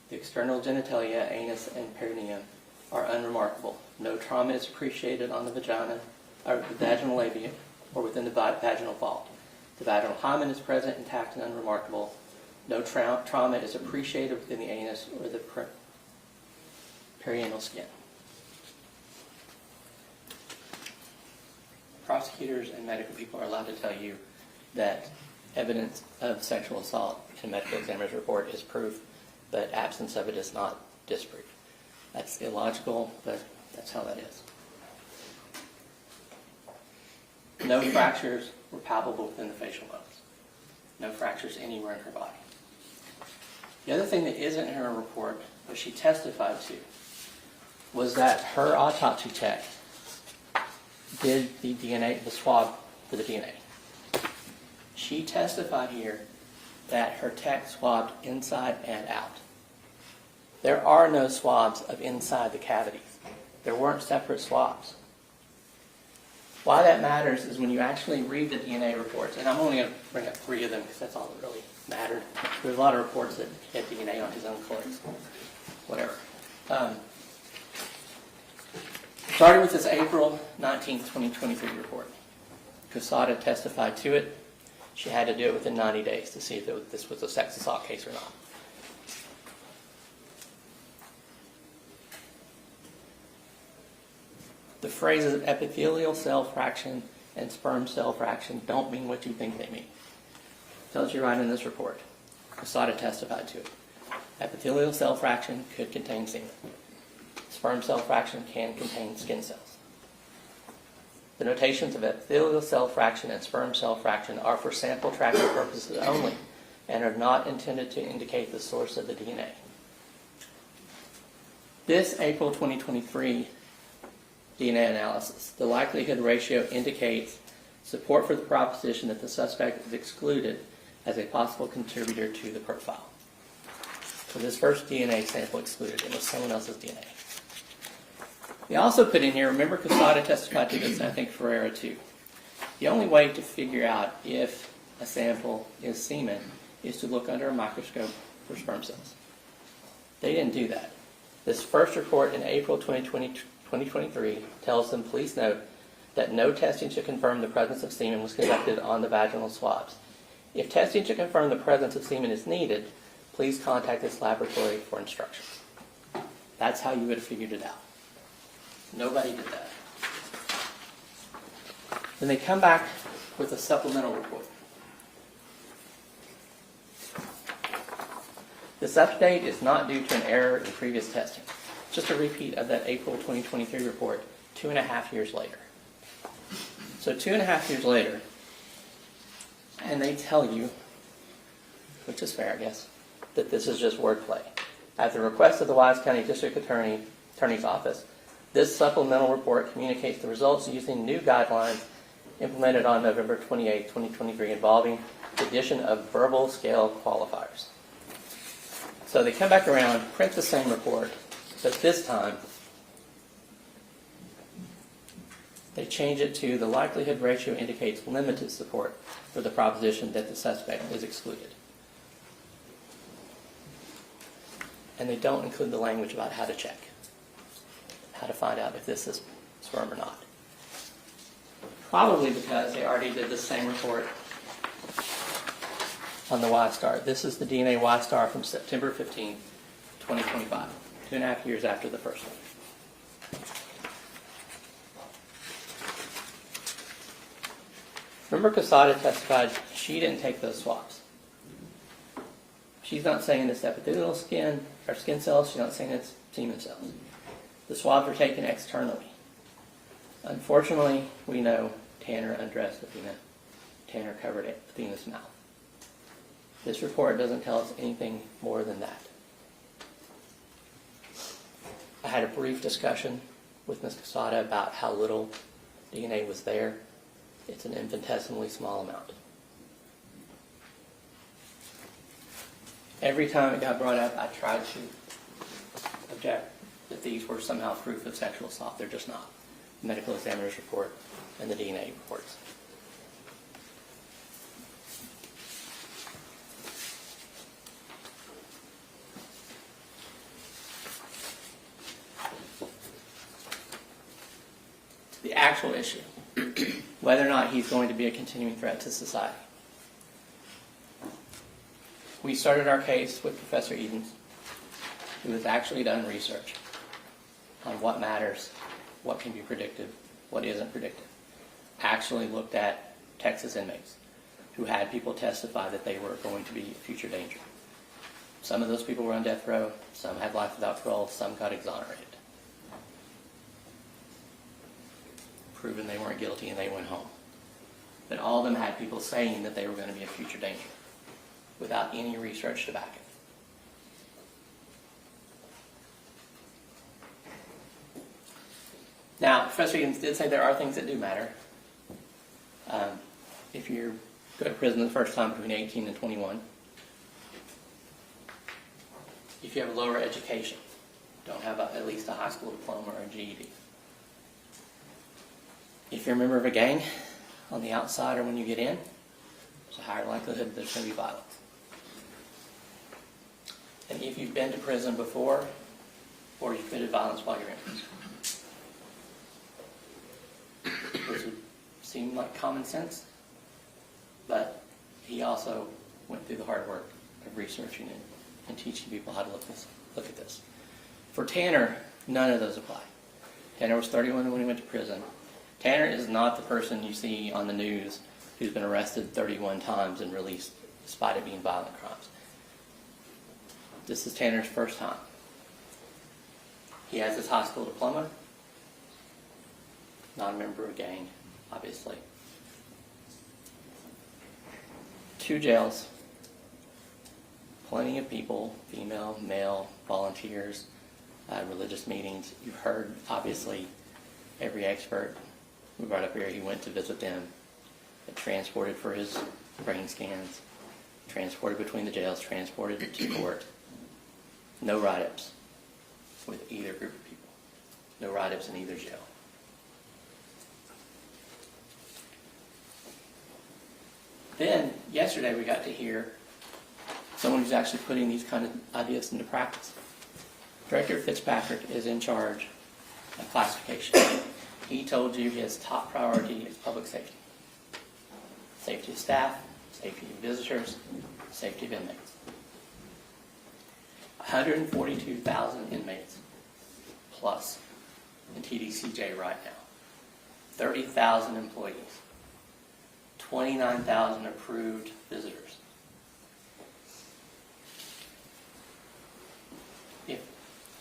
the external genitalia, anus, and perineum are unremarkable. No trauma is appreciated on the vagina, or the vaginal labia, or within the vaginal vault. The vaginal hymen is present, intact, and unremarkable. No trauma is appreciated within the anus or the perianal skin. Prosecutors and medical people are allowed to tell you that evidence of sexual assault in a medical examiner's report is proof, but absence of it is not disproof. That's illogical, but that's how that is. No fractures were palpable within the facial bones. No fractures anywhere in her body. The other thing that isn't in her report, but she testified to, was that her autopsy tech did the DNA, the swab for the DNA. She testified here that her tech swabbed inside and out. There are no swabs of inside the cavities. There weren't separate swabs. Why that matters is when you actually read the DNA reports, and I'm only going to bring up 3 of them because that's all that really mattered. There's a lot of reports that had DNA on his own clothes. Whatever. Starting with this April 19th, 2023 report. Quesada testified to it. She had to do it within 90 days to see if this was a sex assault case or not. The phrases epithelial cell fraction and sperm cell fraction don't mean what you think they mean. It tells you right in this report. Quesada testified to it. Epithelial cell fraction could contain semen. Sperm cell fraction can contain skin cells. The notations of epithelial cell fraction and sperm cell fraction are for sample tracking purposes only and are not intended to indicate the source of the DNA. This April 2023 DNA analysis, the likelihood ratio indicates support for the proposition that the suspect is excluded as a possible contributor to the profile. So this first DNA sample excluded, it was someone else's DNA. They also put in here, remember Quesada testified to this, and I think Ferreira too. The only way to figure out if a sample is semen is to look under a microscope for sperm cells. They didn't do that. This first report in April 2023 tells them, please note, that no testing to confirm the presence of semen was conducted on the vaginal swabs. If testing to confirm the presence of semen is needed, please contact this laboratory for instructions. That's how you would have figured it out. Nobody did that. Then they come back with a supplemental report. This update is not due to an error in previous testing. It's just a repeat of that April 2023 report 2.5 years later. So 2.5 years later, and they tell you which is fair, I guess, that this is just wordplay. At the request of the Wise County District Attorney's Office, this supplemental report communicates the results using new guidelines implemented on November 28, 2023, involving the addition of verbal scale qualifiers. So they come back around, print the same report, but this time they change it to the likelihood ratio indicates limited support for the proposition that the suspect is excluded. And they don't include the language about how to check, how to find out if this is sperm or not. Probably because they already did the same report on the Y-Star. This is the DNA Y-Star from September 15, 2025, 2.5 years after the first one. Remember, Casada testified she didn't take those swabs. She's not saying it's epithelial skin or skin cells. She's not saying it's semen cells. The swabs are taken externally. Unfortunately, we know Tanner undressed Athena. Tanner covered Athena's mouth. This report doesn't tell us anything more than that. I had a brief discussion with Ms. Casada about how little DNA was there. It's an infinitesimally small amount. Every time it got brought up, I tried to object that these were somehow proof of sexual assault. They're just not. The medical examiner's report and the DNA reports. The actual issue, whether or not he's going to be a continuing threat to society. We started our case with Professor Edens, who has actually done research on what matters, what can be predicted, what isn't predicted. Actually looked at Texas inmates who had people testify that they were going to be a future danger. Some of those people were on death row, some had life without parole, some got exonerated. Proven they weren't guilty and they went home. But all of them had people saying that they were going to be a future danger without any research to back it. Now, Professor Edens did say there are things that do matter. If you go to prison the first time between 18 and 21, if you have a lower education, don't have at least a high school diploma or a GED. If you're a member of a gang, on the outside or when you get in, there's a higher likelihood that there's going to be violence. And if you've been to prison before, or you've committed violence while you're in prison. Those would seem like common sense, but he also went through the hard work of researching it and teaching people how to look at this. For Tanner, none of those apply. Tanner was 31 when he went to prison. Tanner is not the person you see on the news who's been arrested 31 times and released despite it being violent crimes. This is Tanner's first time. He has his high school diploma, not a member of a gang, obviously. 2 jails, plenty of people, female, male, volunteers, religious meetings. You've heard, obviously, every expert we brought up here, he went to visit them, transported for his brain scans, transported between the jails, transported to court. No write-ups with either group of people. No write-ups in either jail. Then, yesterday we got to hear someone who's actually putting these kind of ideas into practice. Director Fitzpatrick is in charge of classification. He told you his top priority is public safety. Safety of staff, safety of visitors, safety of inmates. 142,000 inmates plus in TDCJ right now. 30,000 employees. 29,000 approved visitors. If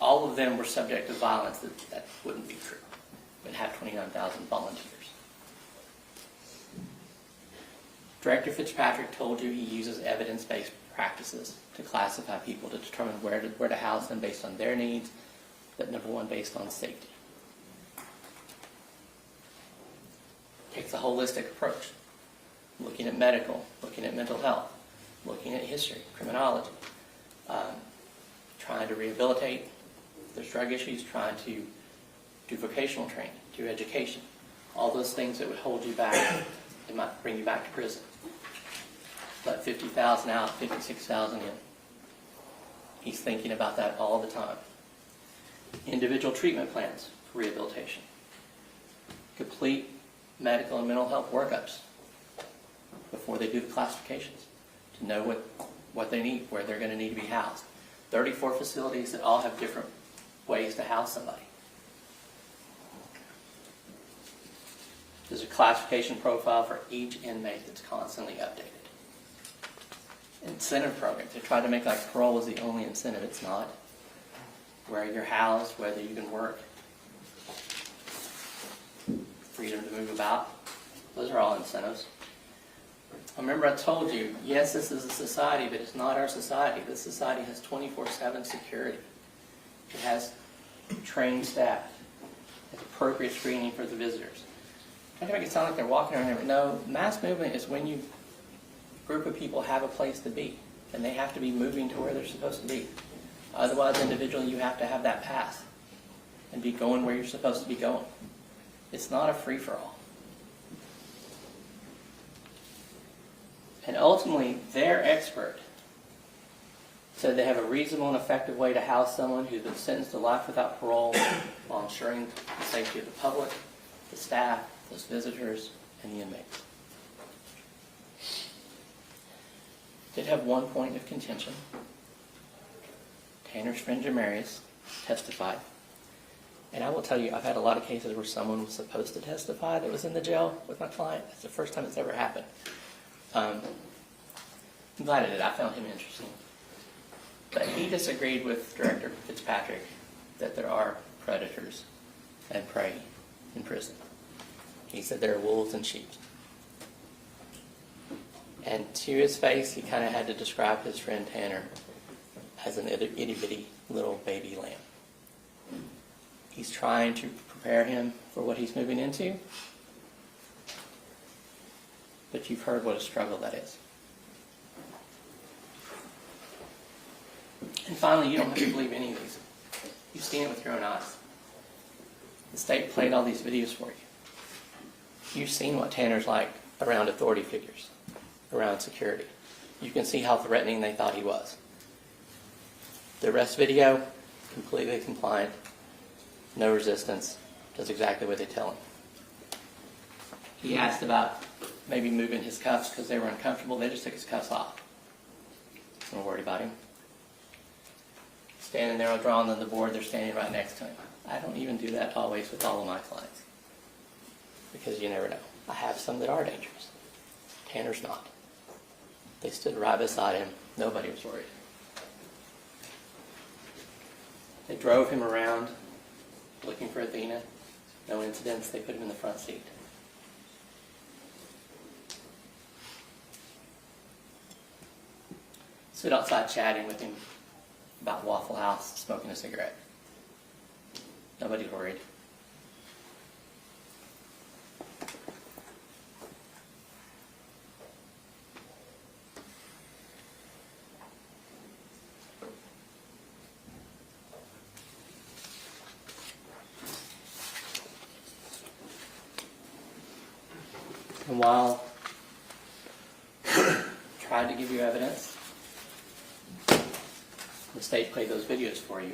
all of them were subject to violence, that wouldn't be true. We'd have 29,000 volunteers. Director Fitzpatrick told you he uses evidence-based practices to classify people, to determine where to house them based on their needs, but number one, based on safety. Takes a holistic approach, looking at medical, looking at mental health, looking at history, criminology, trying to rehabilitate if there's drug issues, trying to do vocational training, do education, all those things that would hold you back and might bring you back to prison. Let 50,000 out, 56,000 in. He's thinking about that all the time. Individual treatment plans for rehabilitation. Complete medical and mental health workups before they do the classifications to know what they need, where they're going to need to be housed. 34 facilities that all have different ways to house somebody. There's a classification profile for each inmate that's constantly updated. Incentive programs. They try to make like parole is the only incentive. It's not. Where you're housed, whether you can work, freedom to move about. Those are all incentives. Remember I told you, yes, this is a society, but it's not our society. This society has 24/7 security. It has trained staff. It has appropriate screening for the visitors. I'm trying to make it sound like they're walking around here, but no, mass movement is when a group of people have a place to be, and they have to be moving to where they're supposed to be. Otherwise, individually, you have to have that path and be going where you're supposed to be going. It's not a free-for-all. And ultimately, their expert said they have a reasonable and effective way to house someone who's been sentenced to life without parole while ensuring the safety of the public, the staff, those visitors, and the inmates. Did have one point of contention. Athena Strand testified. And I will tell you, I've had a lot of cases where someone was supposed to testify that was in the jail with my client. It's the first time it's ever happened. I'm glad it did. I found him interesting. But he disagreed with Director Fitzpatrick that there are predators and prey in prison. He said there are wolves and sheep. And to his face, he kind of had to describe his friend Tanner as an itty-bitty little baby lamb. He's trying to prepare him for what he's moving into. But you've heard what a struggle that is. And finally, you don't have to believe any of these. You've seen it with your own eyes. The state played all these videos for you. You've seen what Tanner's like around authority figures, around security. You can see how threatening they thought he was. The arrest video, completely compliant, no resistance, does exactly what they tell him. He asked about maybe moving his cuffs because they were uncomfortable. They just took his cuffs off. I'm worried about him. Standing there, drawing on the board, they're standing right next to him. I don't even do that always with all of my clients because you never know. I have some that are dangerous. Tanner's not. They stood right beside him. Nobody was worried. They drove him around looking for Athena. No incidents. They put him in the front seat. Stood outside chatting with him about Waffle House, smoking a cigarette. Nobody's worried. And while tried to give you evidence, the state played those videos for you.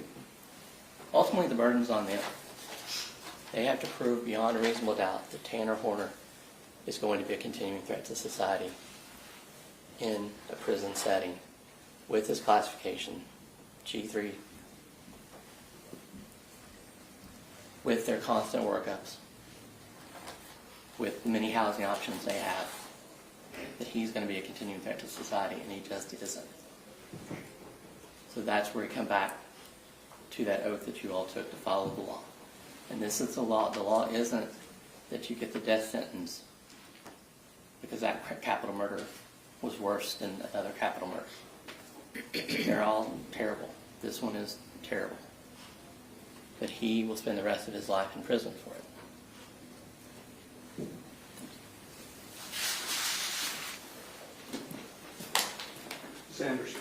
Ultimately, the burden's on them. They have to prove beyond a reasonable doubt that Tanner Horner is going to be a continuing threat to society in a prison setting with his classification, G3, with their constant workups, with the many housing options they have, that he's going to be a continuing threat to society, and he just isn't. So that's where we come back to that oath that you all took to follow the law. And this is the law. The law isn't that you get the death sentence because that capital murder was worse than another capital murder. They're all terrible. This one is terrible. But he will spend the rest of his life in prison for it. Sanderson.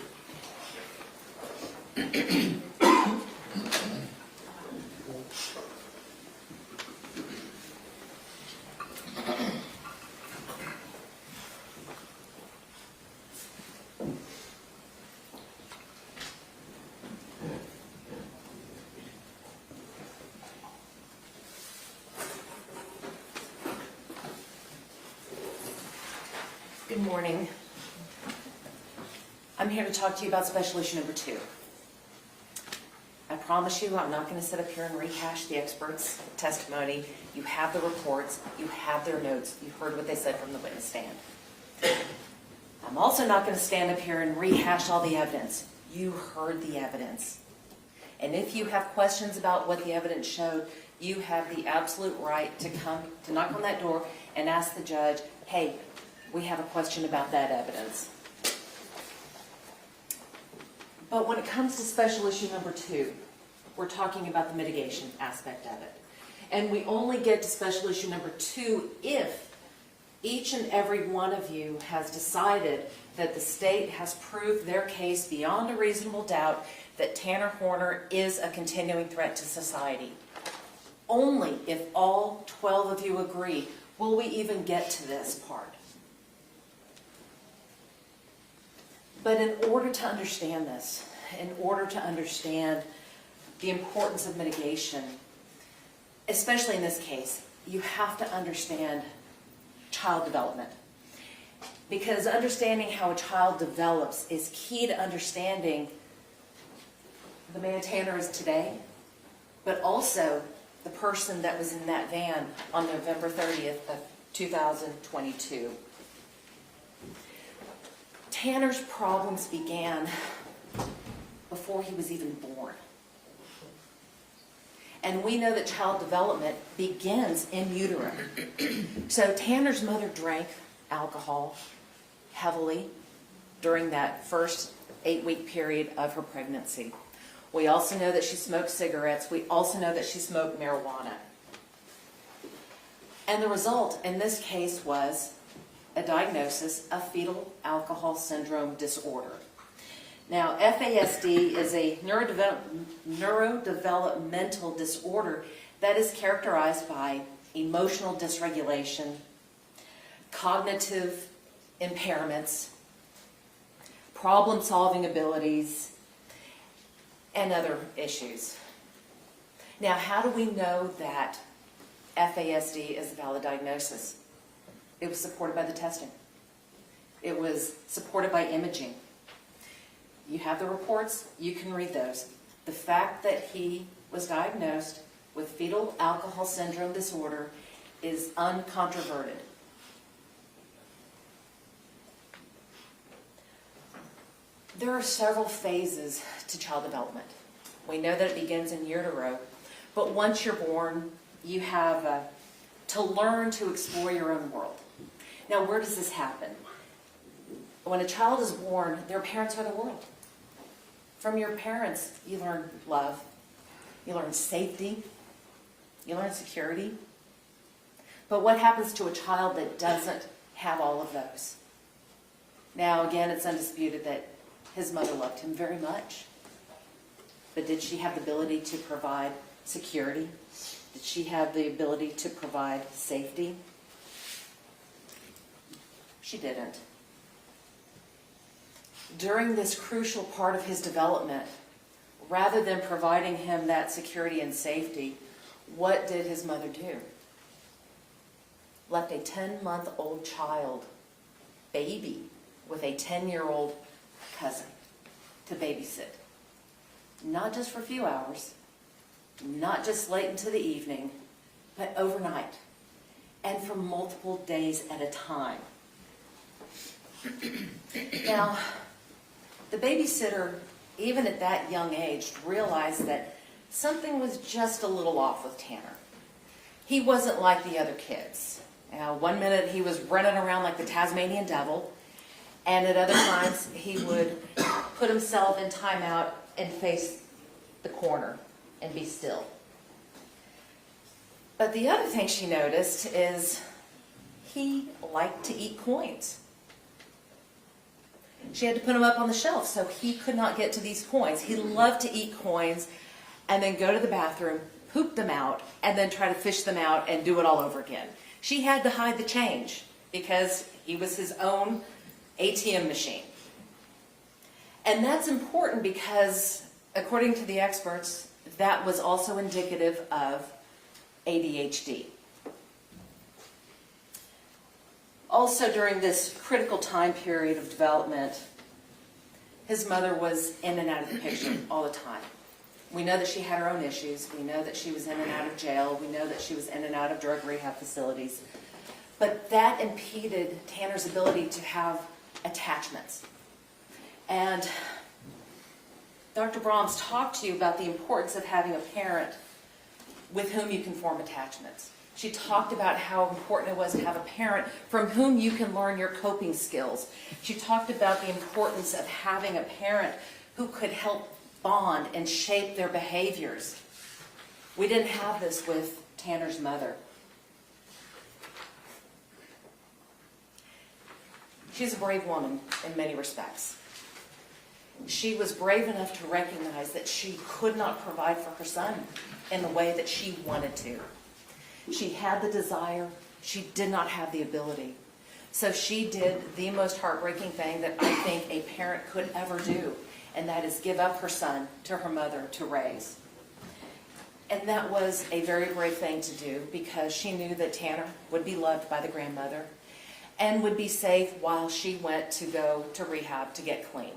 Good morning. I'm here to talk to you about special issue number 2. I promise you I'm not going to sit up here and rehash the experts' testimony. You have the reports. You have their notes. You heard what they said from the witness stand. I'm also not going to stand up here and rehash all the evidence. You heard the evidence. And if you have questions about what the evidence showed, you have the absolute right to come, to knock on that door and ask the judge, hey, we have a question about that evidence. But when it comes to special issue number 2, we're talking about the mitigation aspect of it. And we only get to special issue number 2 if each and every one of you has decided that the state has proved their case beyond a reasonable doubt that Tanner Horner is a continuing threat to society. Only if all 12 of you agree will we even get to this part. But in order to understand this, in order to understand the importance of mitigation, especially in this case, you have to understand child development. Because understanding how a child develops is key to understanding the man Tanner is today, but also the person that was in that van on November 30th of 2022. Tanner's problems began before he was even born. And we know that child development begins in utero. So Tanner's mother drank alcohol heavily during that first 8-week period of her pregnancy. We also know that she smoked cigarettes. We also know that she smoked marijuana. And the result in this case was a diagnosis of fetal alcohol syndrome disorder. Now, FASD is a neurodevelopmental disorder that is characterized by emotional dysregulation, cognitive impairments, problem-solving abilities, and other issues. Now, how do we know that FASD is a valid diagnosis? It was supported by the testing. It was supported by imaging. You have the reports, you can read those. The fact that he was diagnosed with fetal alcohol syndrome disorder is uncontroverted. There are several phases to child development. We know that it begins in utero, but once you're born, you have to learn to explore your own world. Now, where does this happen? When a child is born, their parents are the world. From your parents, you learn love, you learn safety, you learn security. But what happens to a child that doesn't have all of those? Now, again, it's undisputed that his mother loved him very much. But did she have the ability to provide security? Did she have the ability to provide safety? She didn't. During this crucial part of his development, rather than providing him that security and safety, what did his mother do? Left a 10-month-old child, baby, with a 10-year-old cousin to babysit. Not just for a few hours, not just late into the evening, but overnight, and for multiple days at a time. Now, the babysitter, even at that young age, realized that something was just a little off with Tanner. He wasn't like the other kids. One minute he was running around like the Tasmanian devil, and at other times he would put himself in timeout and face the corner and be still. But the other thing she noticed is he liked to eat coins. She had to put them up on the shelf so he could not get to these coins. He loved to eat coins and then go to the bathroom, poop them out, and then try to fish them out and do it all over again. She had to hide the change because he was his own ATM machine. And that's important because, according to the experts, that was also indicative of ADHD. Also, during this critical time period of development, his mother was in and out of the picture all the time. We know that she had her own issues. We know that she was in and out of jail. We know that she was in and out of drug rehab facilities. But that impeded Tanner's ability to have attachments. And Dr. Brahms talked to you about the importance of having a parent with whom you can form attachments. She talked about how important it was to have a parent from whom you can learn your coping skills. She talked about the importance of having a parent who could help bond and shape their behaviors. We didn't have this with Tanner's mother. She's a brave woman in many respects. She was brave enough to recognize that she could not provide for her son in the way that she wanted to. She had the desire, she did not have the ability. So she did the most heartbreaking thing that I think a parent could ever do, and that is give up her son to her mother to raise. And that was a very brave thing to do because she knew that Tanner would be loved by the grandmother and would be safe while she went to go to rehab to get clean.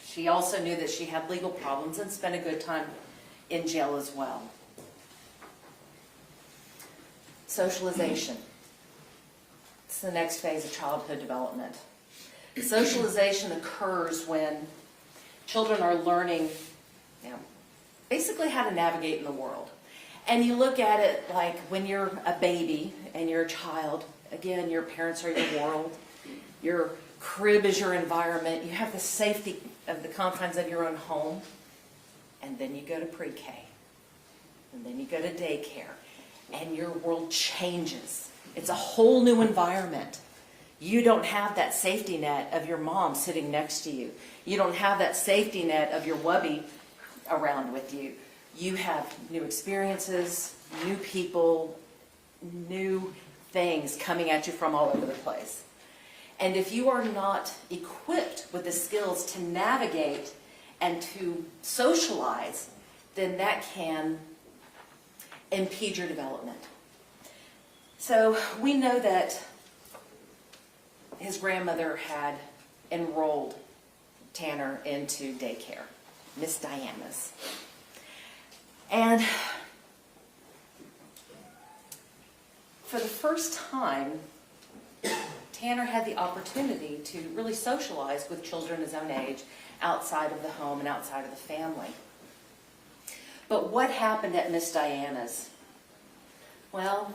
She also knew that she had legal problems and spent a good time in jail as well. Socialization. It's the next phase of childhood development. Socialization occurs when children are learning, basically how to navigate in the world. And you look at it like when you're a baby and you're a child, again, your parents are your world. Your crib is your environment. You have the safety of the confines of your own home. And then you go to pre-K. And then you go to daycare. And your world changes. It's a whole new environment. You don't have that safety net of your mom sitting next to you. You don't have that safety net of your wubby around with you. You have new experiences, new people, new things coming at you from all over the place. And if you are not equipped with the skills to navigate and to socialize, then that can impede your development. So we know that his grandmother had enrolled Tanner into daycare, Miss Diana's. And for the first time, Tanner had the opportunity to really socialize with children his own age outside of the home and outside of the family. But what happened at Miss Diana's? Well,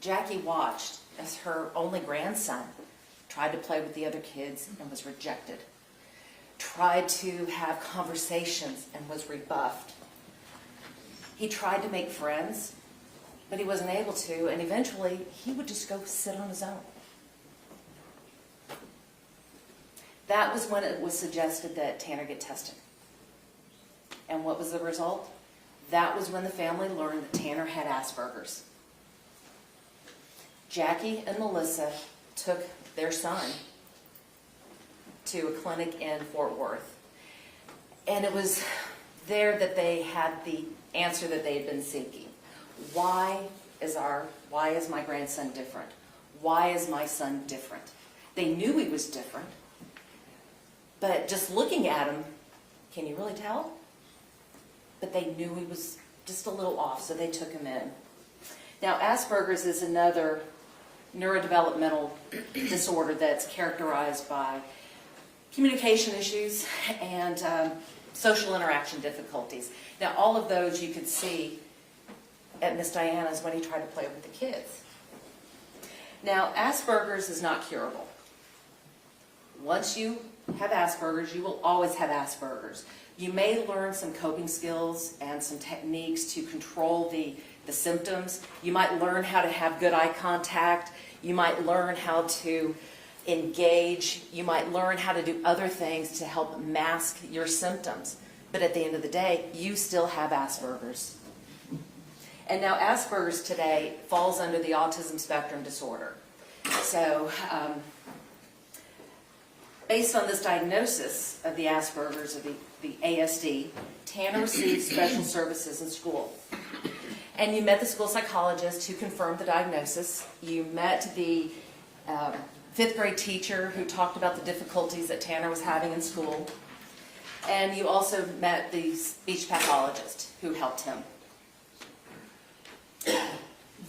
Jackie watched as her only grandson tried to play with the other kids and was rejected. Tried to have conversations and was rebuffed. He tried to make friends, but he wasn't able to, and eventually he would just go sit on his own. That was when it was suggested that Tanner get tested. And what was the result? That was when the family learned that Tanner had Asperger's. Jackie and Melissa took their son to a clinic in Fort Worth. And it was there that they had the answer that they had been seeking. Why is my grandson different? Why is my son different? They knew he was different, but just looking at him, can you really tell? But they knew he was just a little off, so they took him in. Now, Asperger's is another neurodevelopmental disorder that's characterized by communication issues and social interaction difficulties. Now, all of those you could see at Miss Diana's when he tried to play with the kids. Now, Asperger's is not curable. Once you have Asperger's, you will always have Asperger's. You may learn some coping skills and some techniques to control the symptoms. You might learn how to have good eye contact. You might learn how to engage. You might learn how to do other things to help mask your symptoms. But at the end of the day, you still have Asperger's. And now Asperger's today falls under the autism spectrum disorder. So based on this diagnosis of the Asperger's, of the ASD, Tanner received special services in school. And you met the school psychologist who confirmed the diagnosis. You met the fifth grade teacher who talked about the difficulties that Tanner was having in school. And you also met the speech pathologist who helped him.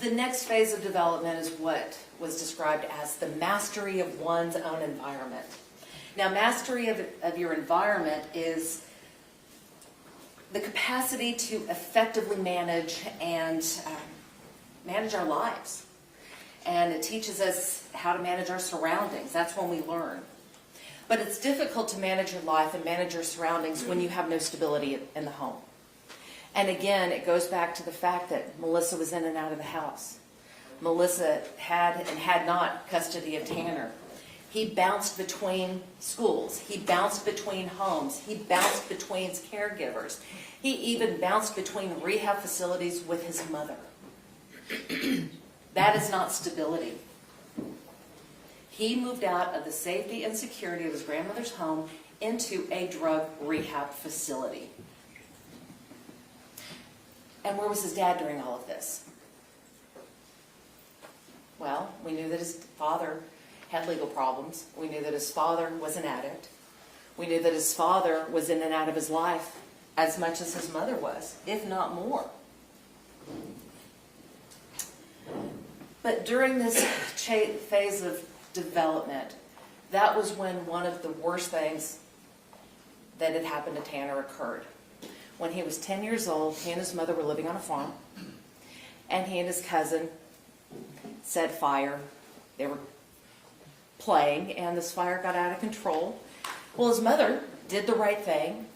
The next phase of development is what was described as the mastery of one's own environment. Now, mastery of your environment is the capacity to effectively manage and manage our lives. And it teaches us how to manage our surroundings. That's when we learn. But it's difficult to manage your life and manage your surroundings when you have no stability in the home. And again, it goes back to the fact that Melissa was in and out of the house. Melissa had and had not custody of Tanner. He bounced between schools. He bounced between homes. He bounced between caregivers. He even bounced between rehab facilities with his mother. That is not stability. He moved out of the safety and security of his grandmother's home into a drug rehab facility. And where was his dad during all of this? Well, we knew that his father had legal problems. We knew that his father was an addict. We knew that his father was in and out of his life as much as his mother was, if not more. But during this phase of development, that was when one of the worst things that had happened to Tanner occurred. When he was 10 years old, he and his mother were living on a farm, and he and his cousin set fire. They were playing, and this fire got out of control. Well, his mother did the right thing,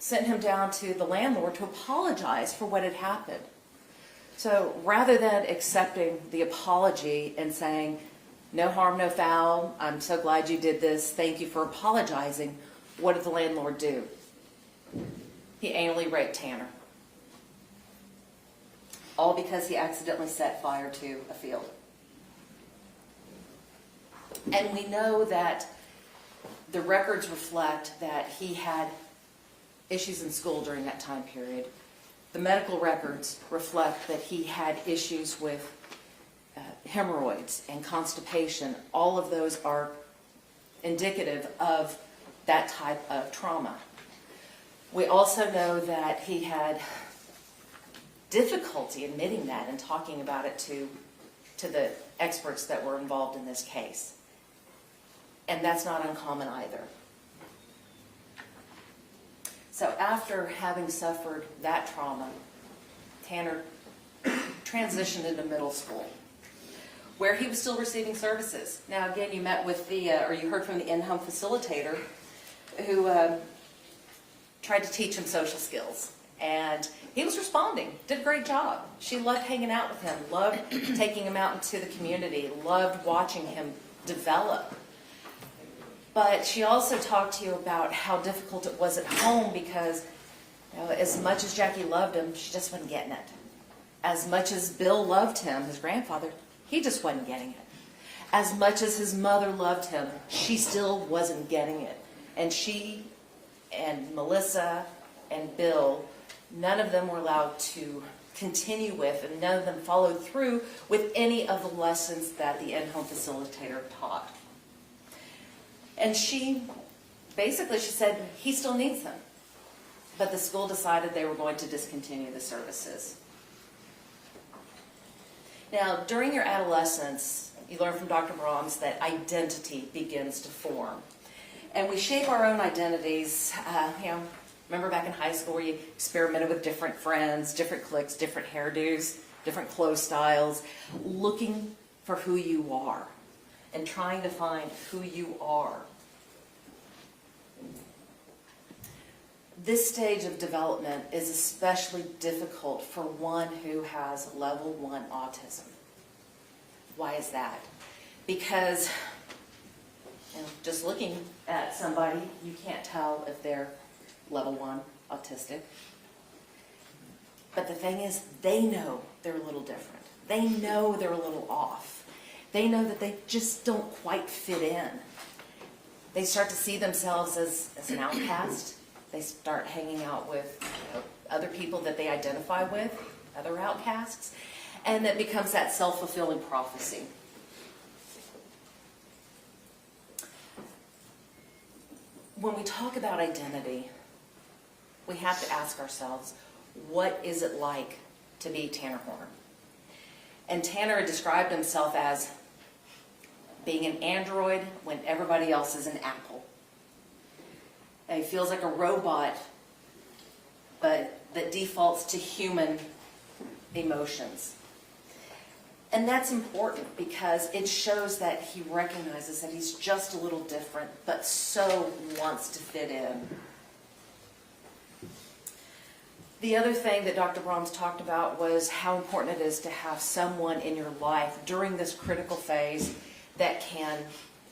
sent him down to the landlord to apologize for what had happened. So rather than accepting the apology and saying, no harm, no foul, I'm so glad you did this, thank you for apologizing, what did the landlord do? He anally raped Tanner. All because he accidentally set fire to a field. And we know that the records reflect that he had issues in school during that time period. The medical records reflect that he had issues with hemorrhoids and constipation. All of those are indicative of that type of trauma. We also know that he had difficulty admitting that and talking about it to the experts that were involved in this case. And that's not uncommon either. So after having suffered that trauma, Tanner transitioned into middle school, where he was still receiving services. Now again, you met with or you heard from the in-home facilitator who tried to teach him social skills. And he was responding, did a great job. She loved hanging out with him, loved taking him out into the community, loved watching him develop. But she also talked to you about how difficult it was at home because, as much as Jackie loved him, she just wasn't getting it. As much as Bill loved him, his grandfather, he just wasn't getting it. As much as his mother loved him, she still wasn't getting it. And she and Melissa and Bill, none of them were allowed to continue with, and none of them followed through with any of the lessons that the in-home facilitator taught. And she said, he still needs them. But the school decided they were going to discontinue the services. Now, during your adolescence, you learn from Dr. Brahms that identity begins to form. And we shape our own identities. Remember back in high school where you experimented with different friends, different cliques, different hairdos, different clothes styles, looking for who you are and trying to find who you are. This stage of development is especially difficult for one who has level 1 autism. Why is that? Because just looking at somebody, you can't tell if they're level 1 autistic. But the thing is, they know they're a little different. They know they're a little off. They know that they just don't quite fit in. They start to see themselves as an outcast. They start hanging out with other people that they identify with, other outcasts, and it becomes that self-fulfilling prophecy. When we talk about identity, we have to ask ourselves, what is it like to be Tanner Horner? And Tanner described himself as being an android when everybody else is an apple. And he feels like a robot, but that defaults to human emotions. And that's important because it shows that he recognizes that he's just a little different, but so wants to fit in. The other thing that Dr. Brahms talked about was how important it is to have someone in your life during this critical phase that can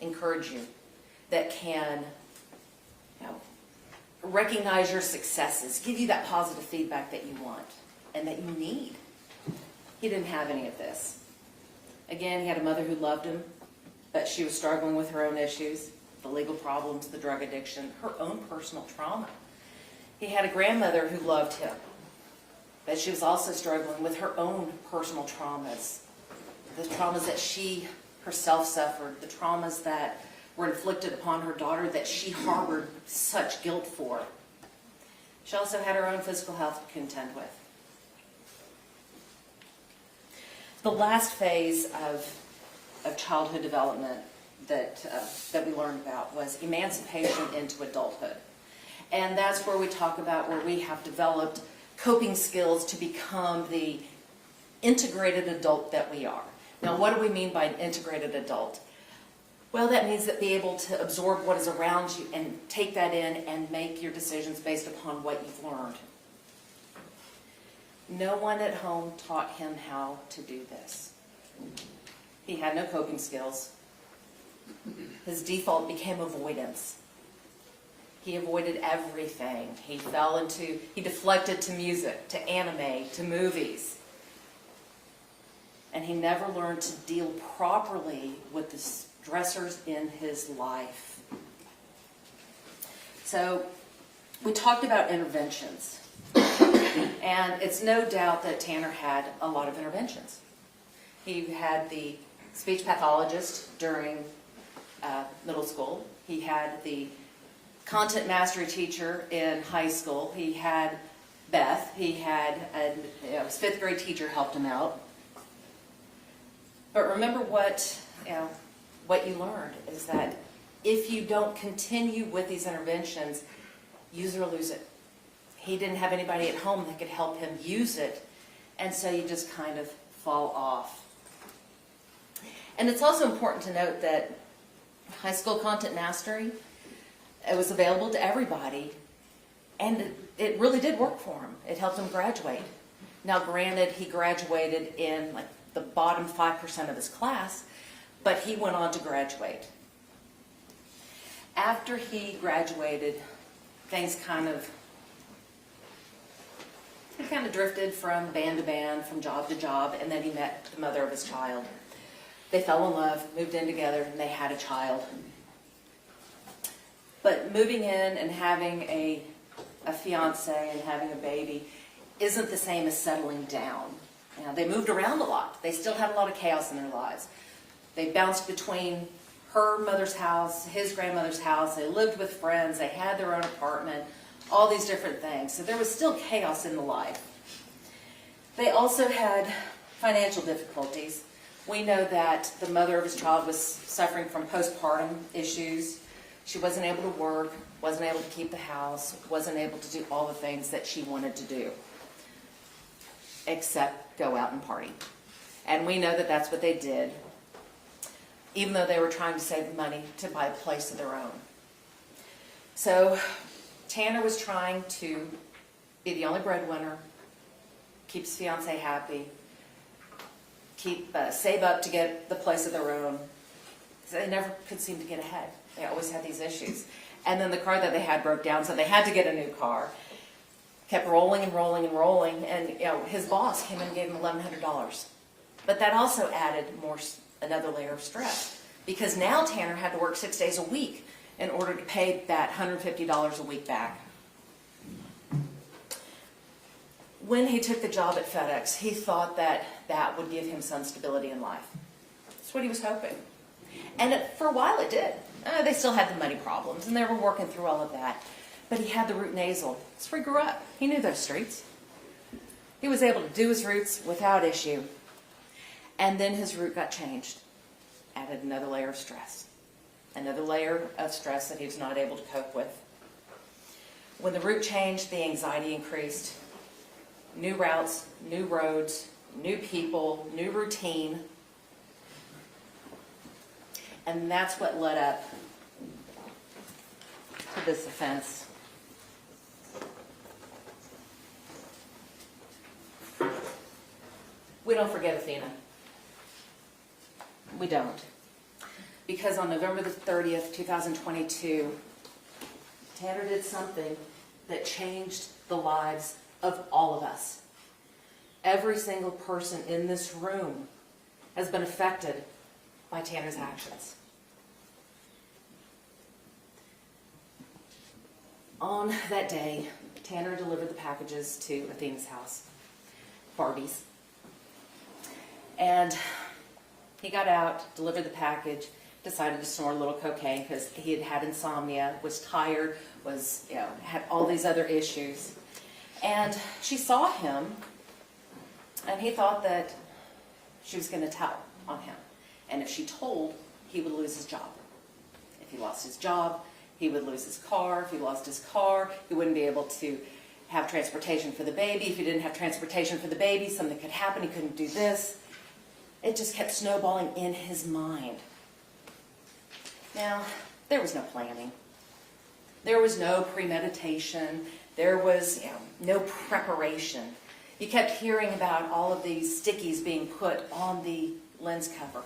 encourage you, that can recognize your successes, give you that positive feedback that you want and that you need. He didn't have any of this. Again, he had a mother who loved him, but she was struggling with her own issues, the legal problems, the drug addiction, her own personal trauma. He had a grandmother who loved him, but she was also struggling with her own personal traumas, the traumas that she herself suffered, the traumas that were inflicted upon her daughter that she harbored such guilt for. She also had her own physical health to contend with. The last phase of childhood development that we learned about was emancipation into adulthood. And that's where we talk about where we have developed coping skills to become the integrated adult that we are. Now, what do we mean by an integrated adult? Well, that means that be able to absorb what is around you and take that in and make your decisions based upon what you've learned. No one at home taught him how to do this. He had no coping skills. His default became avoidance. He avoided everything. He deflected to music, to anime, to movies. And he never learned to deal properly with the stressors in his life. So we talked about interventions. And it's no doubt that Tanner had a lot of interventions. He had the speech pathologist during middle school. He had the content mastery teacher in high school. He had Beth. He had his fifth grade teacher helped him out. But remember what you learned is that if you don't continue with these interventions, use it or lose it. He didn't have anybody at home that could help him use it, and so you just kind of fall off. And it's also important to note that high school content mastery, it was available to everybody, and it really did work for him. It helped him graduate. Now, granted, he graduated in like the bottom 5% of his class, but he went on to graduate. After he graduated, things kind of drifted from band to band, from job to job, and then he met the mother of his child. They fell in love, moved in together, and they had a child. But moving in and having a fiance and having a baby isn't the same as settling down. They moved around a lot. They still had a lot of chaos in their lives. They bounced between her mother's house, his grandmother's house. They lived with friends. They had their own apartment, all these different things. So there was still chaos in the life. They also had financial difficulties. We know that the mother of his child was suffering from postpartum issues. She wasn't able to work, wasn't able to keep the house, wasn't able to do all the things that she wanted to do, except go out and party. And we know that that's what they did, even though they were trying to save money to buy a place of their own. So Tanner was trying to be the only breadwinner, keep his fiance happy, save up to get the place of their own. So they never could seem to get ahead. They always had these issues. And then the car that they had broke down, so they had to get a new car. Kept rolling and rolling and rolling, and his boss came in and gave him $1,100. But that also added another layer of stress, because now Tanner had to work 6 days a week in order to pay that $150 a week back. When he took the job at FedEx, he thought that that would give him some stability in life. That's what he was hoping. And for a while it did. They still had the money problems, and they were working through all of that. But he had the root nasal. That's where he grew up. He knew those streets. He was able to do his routes without issue. And then his route got changed. Added another layer of stress. Another layer of stress that he was not able to cope with. When the route changed, the anxiety increased. New routes, new roads, new people, new routine. And that's what led up to this offense. We don't forget Athena. We don't. Because on November the 30th, 2022, Tanner did something that changed the lives of all of us. Every single person in this room has been affected by Tanner's actions. On that day, Tanner delivered the packages to Athena's house, Barbie's. And he got out, delivered the package, decided to snort a little cocaine because he had had insomnia, was tired, had all these other issues. And she saw him, and he thought that she was going to tell on him. And if she told, he would lose his job. If he lost his job, he would lose his car. If he lost his car, he wouldn't be able to have transportation for the baby. If he didn't have transportation for the baby, something could happen. He couldn't do this. It just kept snowballing in his mind. Now, there was no planning. There was no premeditation. There was no preparation. You kept hearing about all of these stickies being put on the lens cover.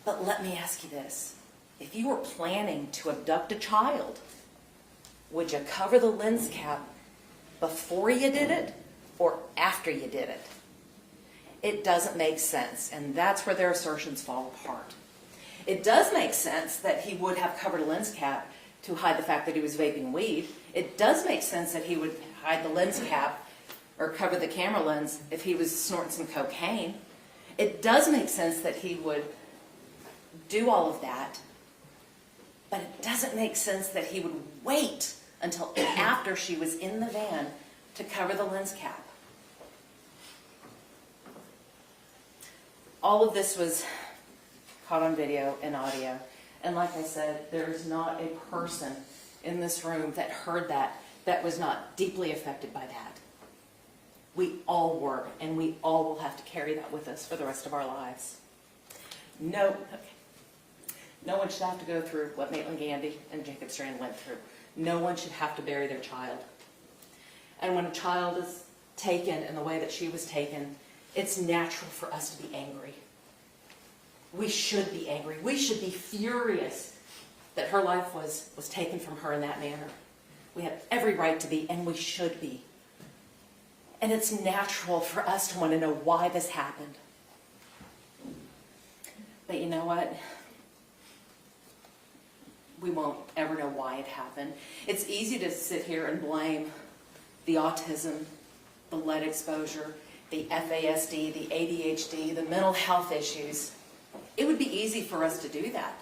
But let me ask you this. If you were planning to abduct a child, would you cover the lens cap before you did it or after you did it? It doesn't make sense, and that's where their assertions fall apart. It does make sense that he would have covered a lens cap to hide the fact that he was vaping weed. It does make sense that he would hide the lens cap or cover the camera lens if he was snorting some cocaine. It does make sense that he would do all of that, but it doesn't make sense that he would wait until after she was in the van to cover the lens cap. All of this was caught on video and audio. And like I said, there is not a person in this room that heard that was not deeply affected by that. We all were, and we all will have to carry that with us for the rest of our lives. No one should have to go through what Maitland Gandy and Jacob Strand went through. No one should have to bury their child. And when a child is taken in the way that she was taken, it's natural for us to be angry. We should be angry. We should be furious that her life was taken from her in that manner. We have every right to be, and we should be. And it's natural for us to want to know why this happened. But you know what? We won't ever know why it happened. It's easy to sit here and blame the autism, the lead exposure, the FASD, the ADHD, the mental health issues. It would be easy for us to do that.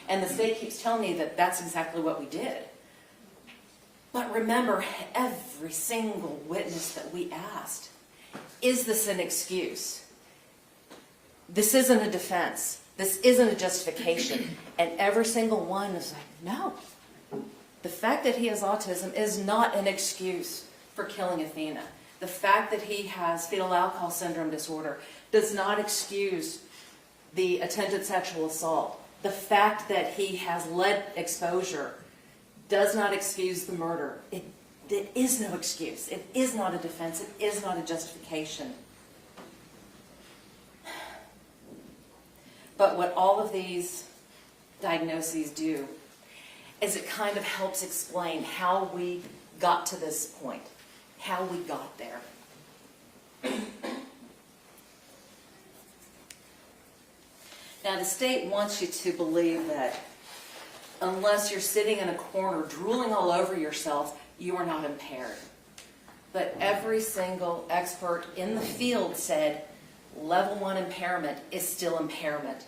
And the state keeps telling me that that's exactly what we did. But remember, every single witness that we asked, is this an excuse? This isn't a defense. This isn't a justification. And every single one is like, no. The fact that he has autism is not an excuse for killing Athena. The fact that he has fetal alcohol syndrome disorder does not excuse the attempted sexual assault. The fact that he has lead exposure does not excuse the murder. It is no excuse. It is not a defense. It is not a justification. But what all of these diagnoses do is it kind of helps explain how we got to this point, how we got there. Now, the state wants you to believe that unless you're sitting in a corner drooling all over yourself, you are not impaired. But every single expert in the field said level 1 impairment is still impairment.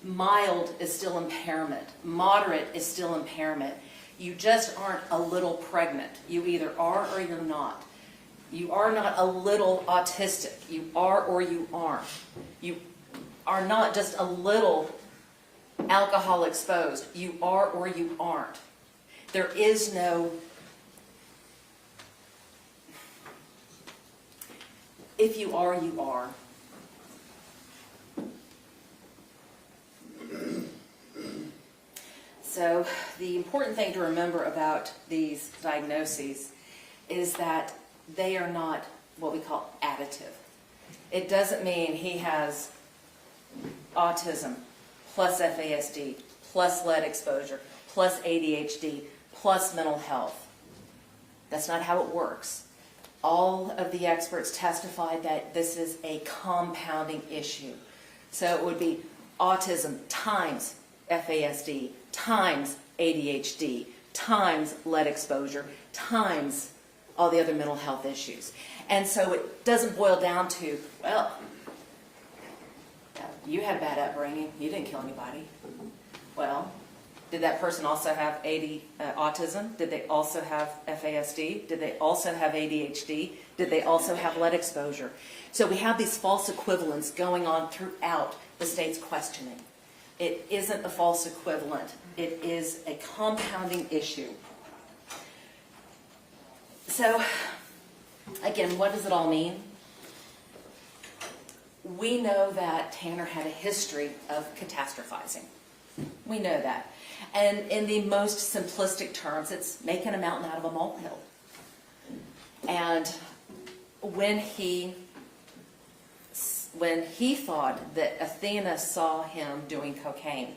Mild is still impairment. Moderate is still impairment. You just aren't a little pregnant. You either are or you're not. You are not a little autistic. You are or you aren't. You are not just a little alcohol exposed. You are or you aren't. There is no, if you are, you are. So the important thing to remember about these diagnoses is that they are not what we call additive. It doesn't mean he has autism plus FASD plus lead exposure plus ADHD plus mental health. That's not how it works. All of the experts testified that this is a compounding issue. So it would be autism times FASD times ADHD times lead exposure times all the other mental health issues. And so it doesn't boil down to, well, you had bad upbringing, you didn't kill anybody. Well, did that person also have autism? Did they also have FASD? Did they also have ADHD? Did they also have lead exposure? So we have these false equivalents going on throughout the state's questioning. It isn't a false equivalent. It is a compounding issue. So, again, what does it all mean? We know that Tanner had a history of catastrophizing. We know that. And in the most simplistic terms, it's making a mountain out of a molehill. And when he thought that Athena saw him doing cocaine,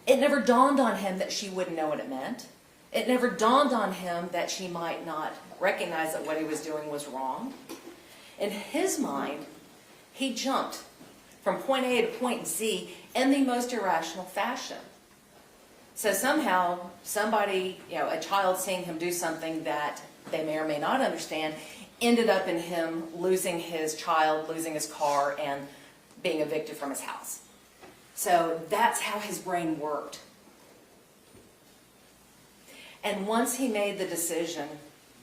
it never dawned on him that she wouldn't know what it meant. It never dawned on him that she might not recognize that what he was doing was wrong. In his mind, he jumped from point A to point Z in the most irrational fashion. So somehow, somebody, a child seeing him do something that they may or may not understand, ended up in him losing his child, losing his car, and being evicted from his house. So that's how his brain worked. And once he made the decision,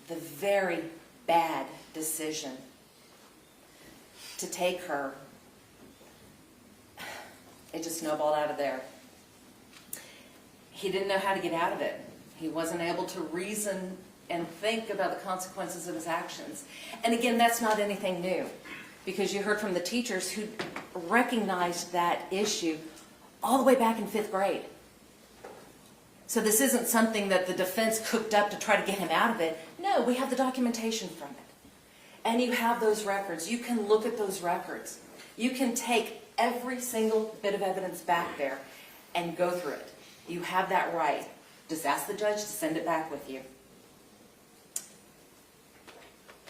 the very bad decision, to take her, it just snowballed out of there. He didn't know how to get out of it. He wasn't able to reason and think about the consequences of his actions. And again, that's not anything new, because you heard from the teachers who recognized that issue all the way back in 5th grade. So this isn't something that the defense cooked up to try to get him out of it. No, we have the documentation from it. And you have those records. You can look at those records. You can take every single bit of evidence back there and go through it. You have that right. Just ask the judge to send it back with you.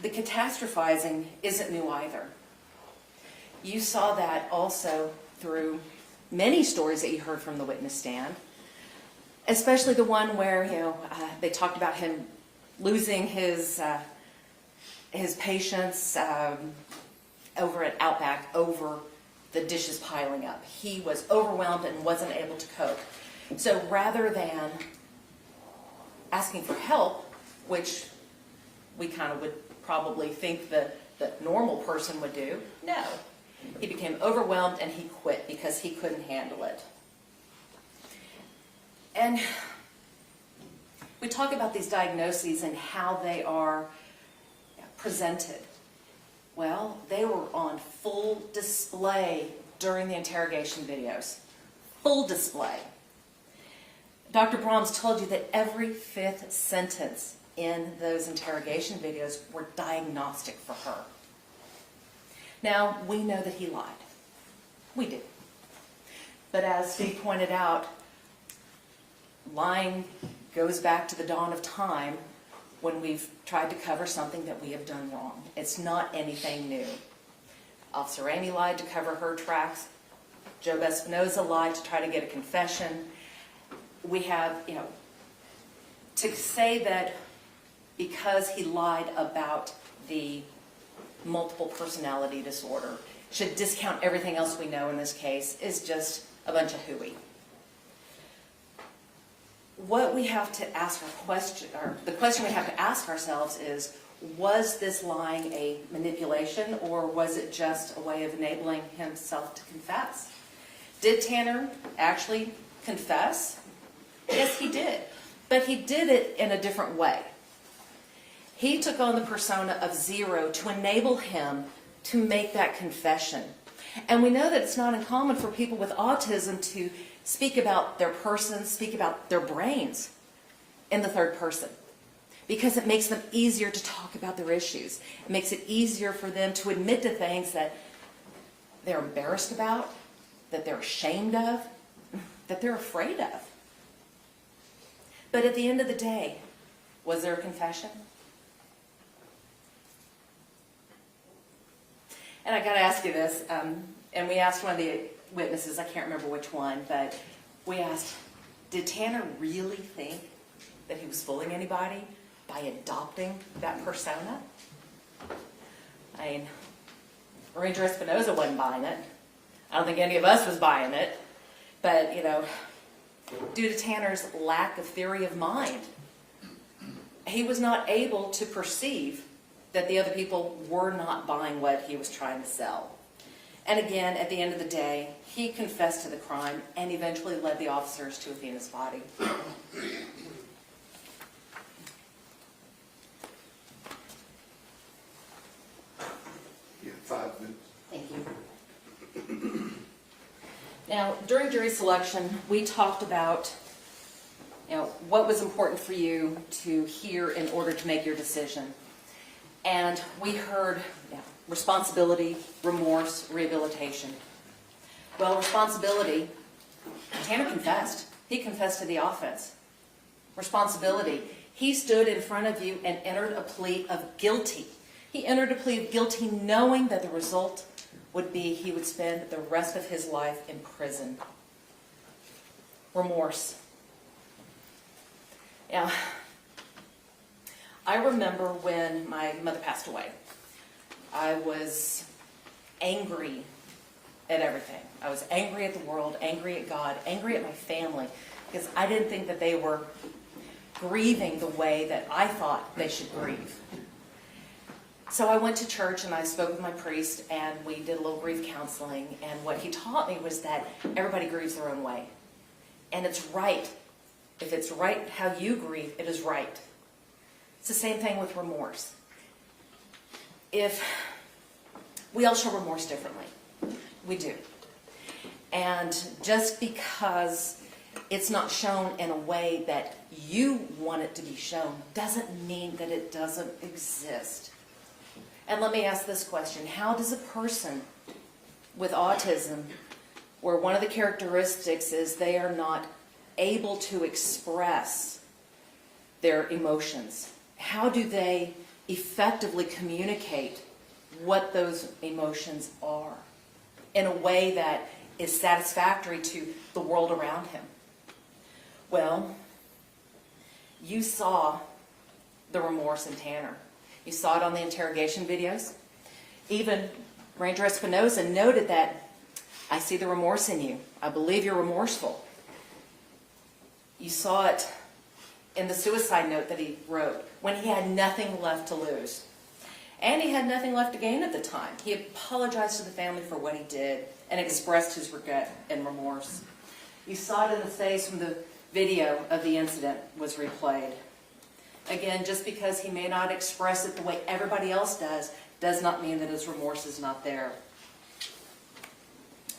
The catastrophizing isn't new either. You saw that also through many stories that you heard from the witness stand, especially the one where they talked about him losing his patience over at Outback over the dishes piling up. He was overwhelmed and wasn't able to cope. So rather than asking for help, which we kind of would probably think the normal person would do, no. He became overwhelmed and he quit because he couldn't handle it. And we talk about these diagnoses and how they are presented. Well, they were on full display during the interrogation videos. Full display. Dr. Brahms told you that every 5th sentence in those interrogation videos were diagnostic for her. Now, we know that he lied. We do. But as Steve pointed out, lying goes back to the dawn of time when we've tried to cover something that we have done wrong. It's not anything new. Officer Amy lied to cover her tracks. Joe Espinoza lied to try to get a confession. We have, to say that because he lied about the multiple personality disorder should discount everything else we know in this case is just a bunch of hooey. What we have to ask the question we have to ask ourselves is, was this lying a manipulation, or was it just a way of enabling himself to confess? Did Tanner actually confess? Yes, he did. But he did it in a different way. He took on the persona of Zero to enable him to make that confession. And we know that it's not uncommon for people with autism to speak about their person, speak about their brains in the third person, because it makes them easier to talk about their issues. It makes it easier for them to admit to things that they're embarrassed about, that they're ashamed of, that they're afraid of. But at the end of the day, was there a confession? And I got to ask you this, and we asked one of the witnesses, I can't remember which one, but we asked, did Tanner really think that he was fooling anybody by adopting that persona? I mean, Ranger Espinoza wasn't buying it. I don't think any of us was buying it. But, due to Tanner's lack of theory of mind, he was not able to perceive that the other people were not buying what he was trying to sell. And again, at the end of the day, he confessed to the crime and eventually led the officers to Athena's body. You have 5 minutes. Thank you. Now, during jury selection, we talked about what was important for you to hear in order to make your decision. And we heard responsibility, remorse, rehabilitation. Well, responsibility, Tanner confessed. He confessed to the offense. Responsibility, he stood in front of you and entered a plea of guilty. He entered a plea of guilty knowing that the result would be he would spend the rest of his life in prison. Remorse. Now, I remember when my mother passed away. I was angry at everything. I was angry at the world, angry at God, angry at my family, because I didn't think that they were grieving the way that I thought they should grieve. So I went to church and I spoke with my priest and we did a little grief counseling, and what he taught me was that everybody grieves their own way. And it's right. If it's right how you grieve, it is right. It's the same thing with remorse. If we all show remorse differently. We do. And just because it's not shown in a way that you want it to be shown doesn't mean that it doesn't exist. And let me ask this question. How does a person with autism, where one of the characteristics is they are not able to express their emotions, how do they effectively communicate what those emotions are in a way that is satisfactory to the world around him? Well, you saw the remorse in Tanner. You saw it on the interrogation videos. Even Ranger Espinoza noted that, I see the remorse in you. I believe you're remorseful. You saw it in the suicide note that he wrote when he had nothing left to lose. And he had nothing left to gain at the time. He apologized to the family for what he did and expressed his regret and remorse. You saw it in the face when the video of the incident was replayed. Again, just because he may not express it the way everybody else does not mean that his remorse is not there.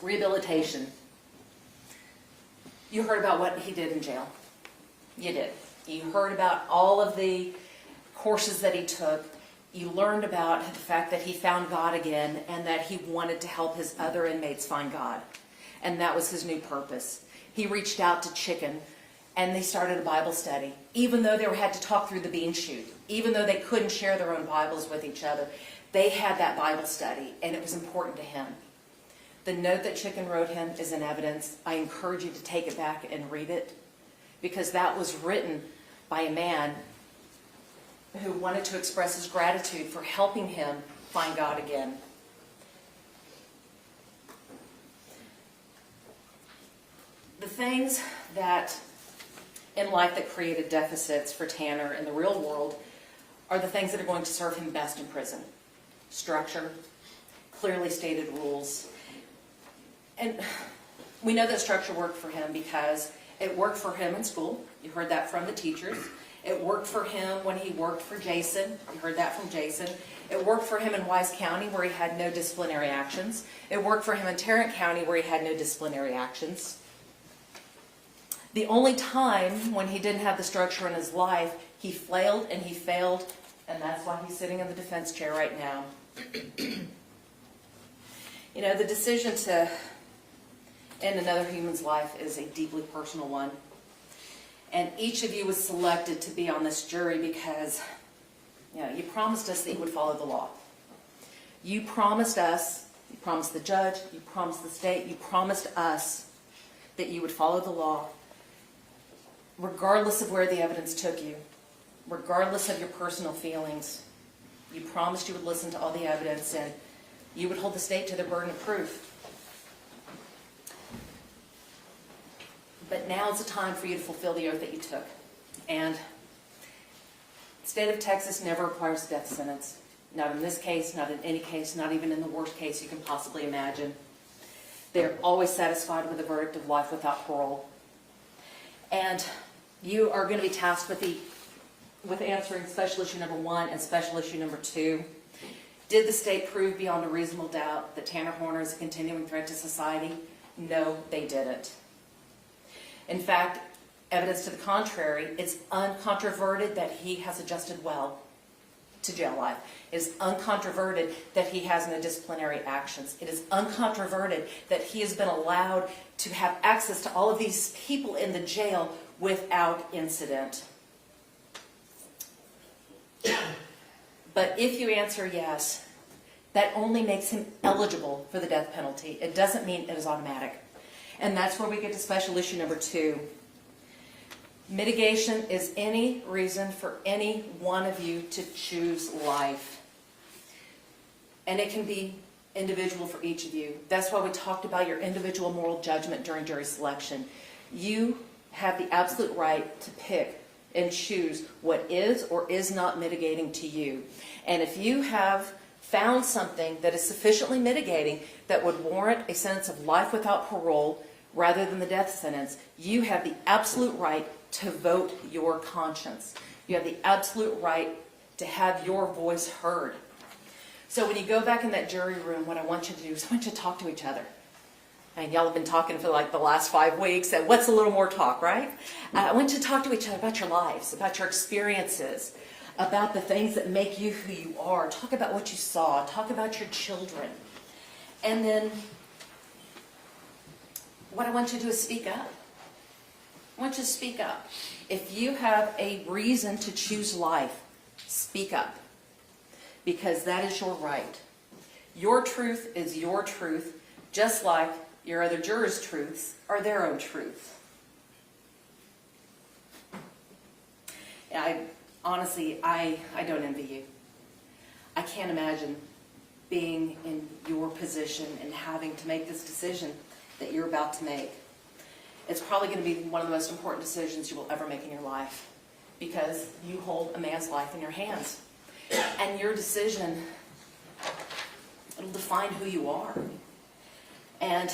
Rehabilitation. You heard about what he did in jail. You did. You heard about all of the courses that he took. You learned about the fact that he found God again and that he wanted to help his other inmates find God. And that was his new purpose. He reached out to Chicken and they started a Bible study. Even though they had to talk through the bean chute, even though they couldn't share their own Bibles with each other, they had that Bible study and it was important to him. The note that Chicken wrote him is in evidence. I encourage you to take it back and read it, because that was written by a man who wanted to express his gratitude for helping him find God again. The things that in life that created deficits for Tanner in the real world are the things that are going to serve him best in prison. Structure, clearly stated rules. And we know that structure worked for him because it worked for him in school. You heard that from the teachers. It worked for him when he worked for Jason. You heard that from Jason. It worked for him in Wise County where he had no disciplinary actions. It worked for him in Tarrant County where he had no disciplinary actions. The only time when he didn't have the structure in his life, he flailed and he failed, and that's why he's sitting in the defense chair right now. You know, the decision to end another human's life is a deeply personal one. And each of you was selected to be on this jury because, you know, you promised us that you would follow the law. You promised us, you promised the judge, you promised the state, you promised us that you would follow the law regardless of where the evidence took you, regardless of your personal feelings. You promised you would listen to all the evidence and you would hold the state to their burden of proof. But now is the time for you to fulfill the oath that you took. And the state of Texas never requires a death sentence. Not in this case, not in any case, not even in the worst case you can possibly imagine. They're always satisfied with a verdict of life without parole. And you are going to be tasked with answering special issue number 1 and special issue number 2. Did the state prove beyond a reasonable doubt that Tanner Horner is a continuing threat to society? No, they didn't. In fact, evidence to the contrary, it's uncontroverted that he has adjusted well to jail life. It is uncontroverted that he has no disciplinary actions. It is uncontroverted that he has been allowed to have access to all of these people in the jail without incident. But if you answer yes, that only makes him eligible for the death penalty. It doesn't mean it is automatic. And that's where we get to special issue number 2. Mitigation is any reason for any one of you to choose life. And it can be individual for each of you. That's why we talked about your individual moral judgment during jury selection. You have the absolute right to pick and choose what is or is not mitigating to you. And if you have found something that is sufficiently mitigating that would warrant a sentence of life without parole rather than the death sentence, you have the absolute right to vote your conscience. You have the absolute right to have your voice heard. So when you go back in that jury room, what I want you to do is I want you to talk to each other. And y'all have been talking for like the last 5 weeks. And what's a little more talk, right? I want you to talk to each other about your lives, about your experiences, about the things that make you who you are. Talk about what you saw. Talk about your children. And then what I want you to do is speak up. I want you to speak up. If you have a reason to choose life, speak up. Because that is your right. Your truth is your truth, just like your other jurors' truths are their own truths. Honestly, I don't envy you. I can't imagine being in your position and having to make this decision that you're about to make. It's probably going to be one of the most important decisions you will ever make in your life, because you hold a man's life in your hands. And your decision, it'll define who you are. And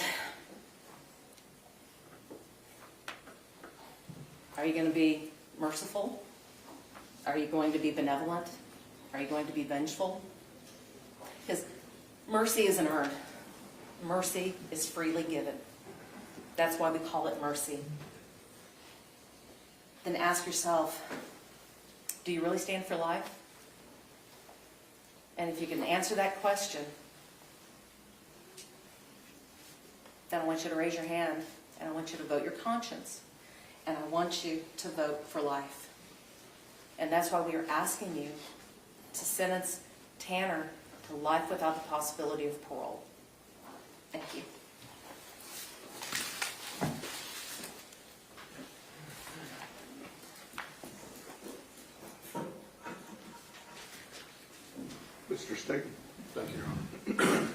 are you going to be merciful? Are you going to be benevolent? Are you going to be vengeful? Because mercy isn't earned. Mercy is freely given. That's why we call it mercy. then ask yourself, do you really stand for life? And if you can answer that question, then I want you to raise your hand, and I want you to vote your conscience, and I want you to vote for life. And that's why we are asking you to sentence Tanner to life without the possibility of parole. Thank you. Mr. Staton? Thank you, Your Honor.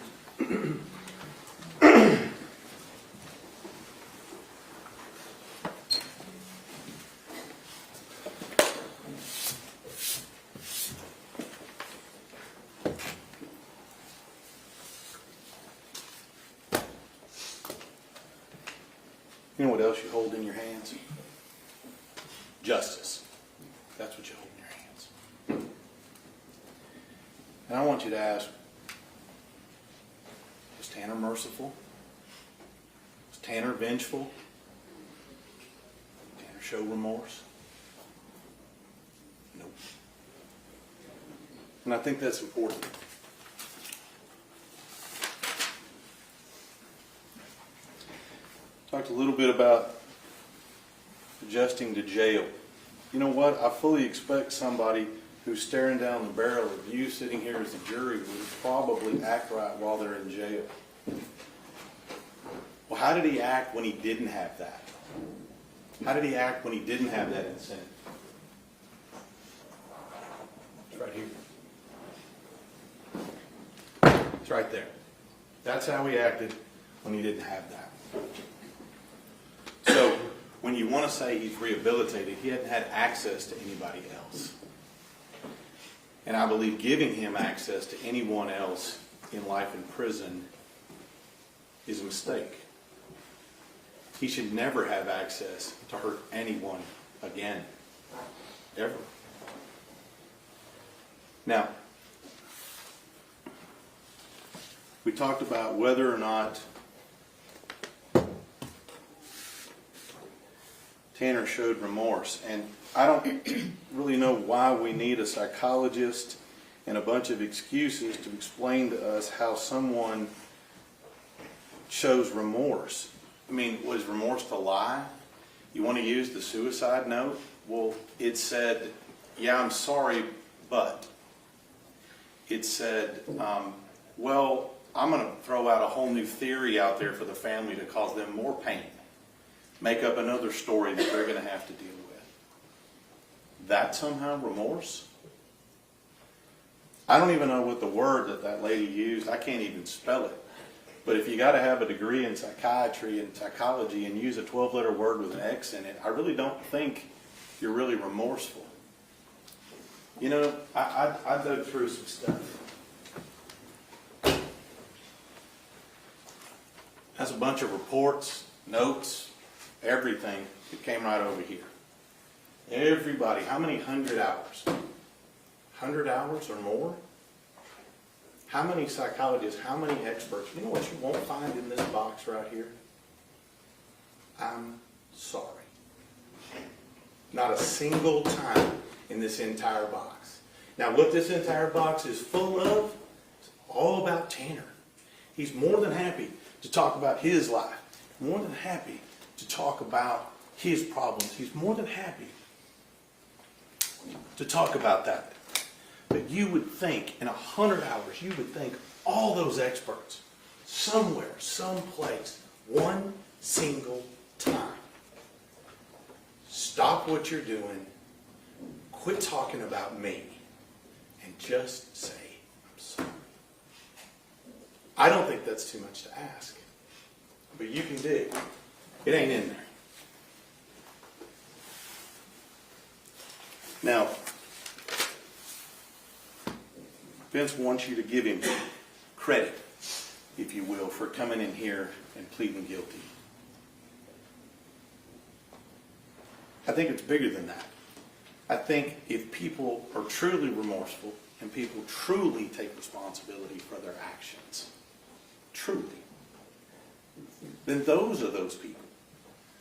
You know what else you hold in your hands? Justice. That's what you hold in your hands. And I want you to ask, was Tanner merciful? Was Tanner vengeful? Did Tanner show remorse? Nope. And I think that's important. Talked a little bit about adjusting to jail. You know what? I fully expect somebody who's staring down the barrel of you sitting here as a jury would probably act right while they're in jail. Well, how did he act when he didn't have that? How did he act when he didn't have that incentive? It's right here. It's right there. That's how he acted when he didn't have that. So, when you want to say he's rehabilitated, he hadn't had access to anybody else. And I believe giving him access to anyone else in life in prison is a mistake. He should never have access to hurt anyone again. Ever. Now, we talked about whether or not Tanner showed remorse, and I don't really know why we need a psychologist and a bunch of excuses to explain to us how someone shows remorse. I mean, was remorse to lie? You want to use the suicide note? Well, it said, yeah, I'm sorry, but. It said, well, I'm going to throw out a whole new theory out there for the family to cause them more pain. Make up another story that they're going to have to deal with. That somehow remorse? I don't even know what the word that lady used. I can't even spell it. But if you got to have a degree in psychiatry and psychology and use a 12-letter word with an X in it, I really don't think you're really remorseful. You know, I dug through some stuff. That's a bunch of reports, notes, everything. It came right over here. Everybody, how many 100 hours? 100 hours or more? How many psychologists, how many experts? You know what you won't find in this box right here? I'm sorry. Not a single time in this entire box. Now what this entire box is full of is all about Tanner. He's more than happy to talk about his life. More than happy to talk about his problems. He's more than happy to talk about that. But you would think, in 100 hours, you would think all those experts, somewhere, someplace, one single time, stop what you're doing, quit talking about me, and just say, I'm sorry. I don't think that's too much to ask. But you can dig. It ain't in there. Now, Vince wants you to give him credit, if you will, for coming in here and pleading guilty. I think it's bigger than that. I think if people are truly remorseful and people truly take responsibility for their actions, truly, then those are those people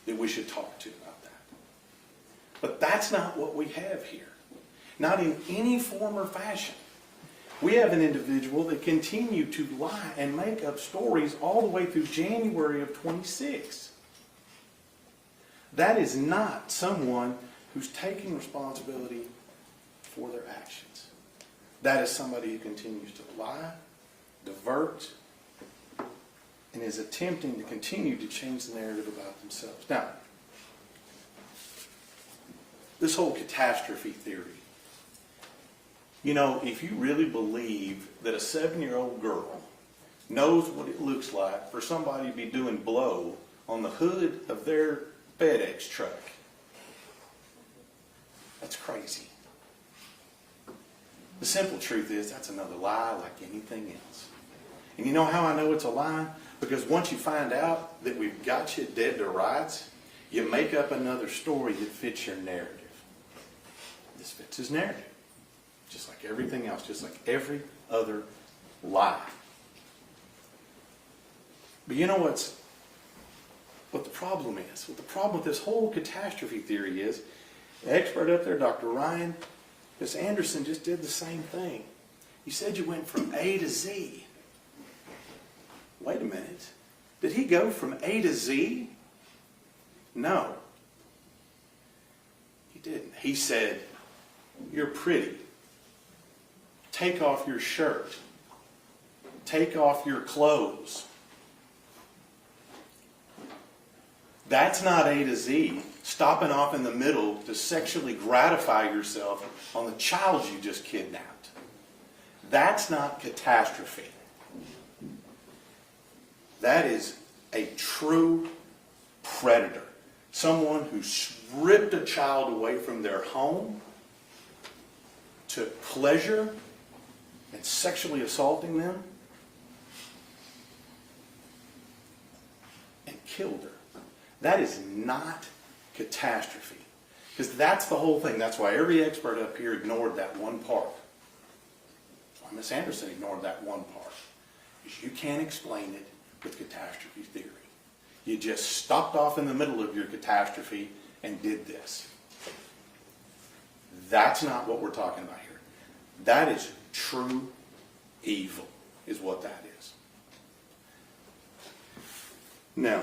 that we should talk to about that. But that's not what we have here. Not in any form or fashion. We have an individual that continued to lie and make up stories all the way through January of 26. That is not someone who's taking responsibility for their actions. That is somebody who continues to lie, divert, and is attempting to continue to change the narrative about themselves. Now, this whole catastrophe theory. You know, if you really believe that a 7-year-old girl knows what it looks like for somebody to be doing blow on the hood of their FedEx truck, that's crazy. The simple truth is that's another lie like anything else. And you know how I know it's a lie? Because once you find out that we've got you dead to rights, you make up another story that fits your narrative. This fits his narrative. Just like everything else, just like every other lie. But you know what the problem is? What the problem with this whole catastrophe theory is, the expert up there, Dr. Ryan, Ms. Anderson just did the same thing. You said you went from A to Z. Wait a minute. Did he go from A to Z? No. He didn't. He said, you're pretty. Take off your shirt. Take off your clothes. That's not A to Z. Stopping off in the middle to sexually gratify yourself on the child you just kidnapped. That's not catastrophe. That is a true predator. Someone who stripped a child away from their home, took pleasure in sexually assaulting them, and killed her. That is not catastrophe. Because that's the whole thing. That's why every expert up here ignored that one part. That's why Ms. Anderson ignored that one part. Because you can't explain it with catastrophe theory. You just stopped off in the middle of your catastrophe and did this. That's not what we're talking about here. That is true evil, is what that is. Now,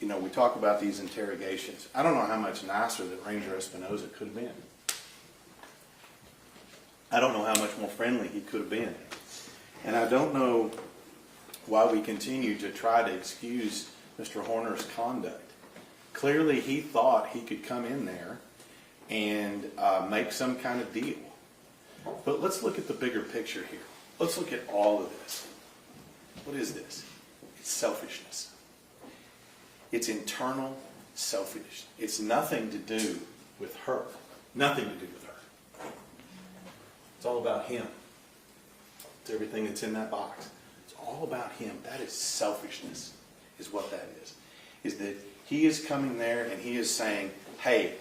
you know, we talk about these interrogations. I don't know how much nicer that Ranger Espinosa could have been. I don't know how much more friendly he could have been. And I don't know why we continue to try to excuse Mr. Horner's conduct. Clearly he thought he could come in there and make some kind of deal. But let's look at the bigger picture here. Let's look at all of this. What is this? It's selfishness. It's internal selfishness. It's nothing to do with her. Nothing to do with her. It's all about him. It's everything that's in that box. It's all about him. That is selfishness, is what that is. Is that he is coming there and he is saying, hey,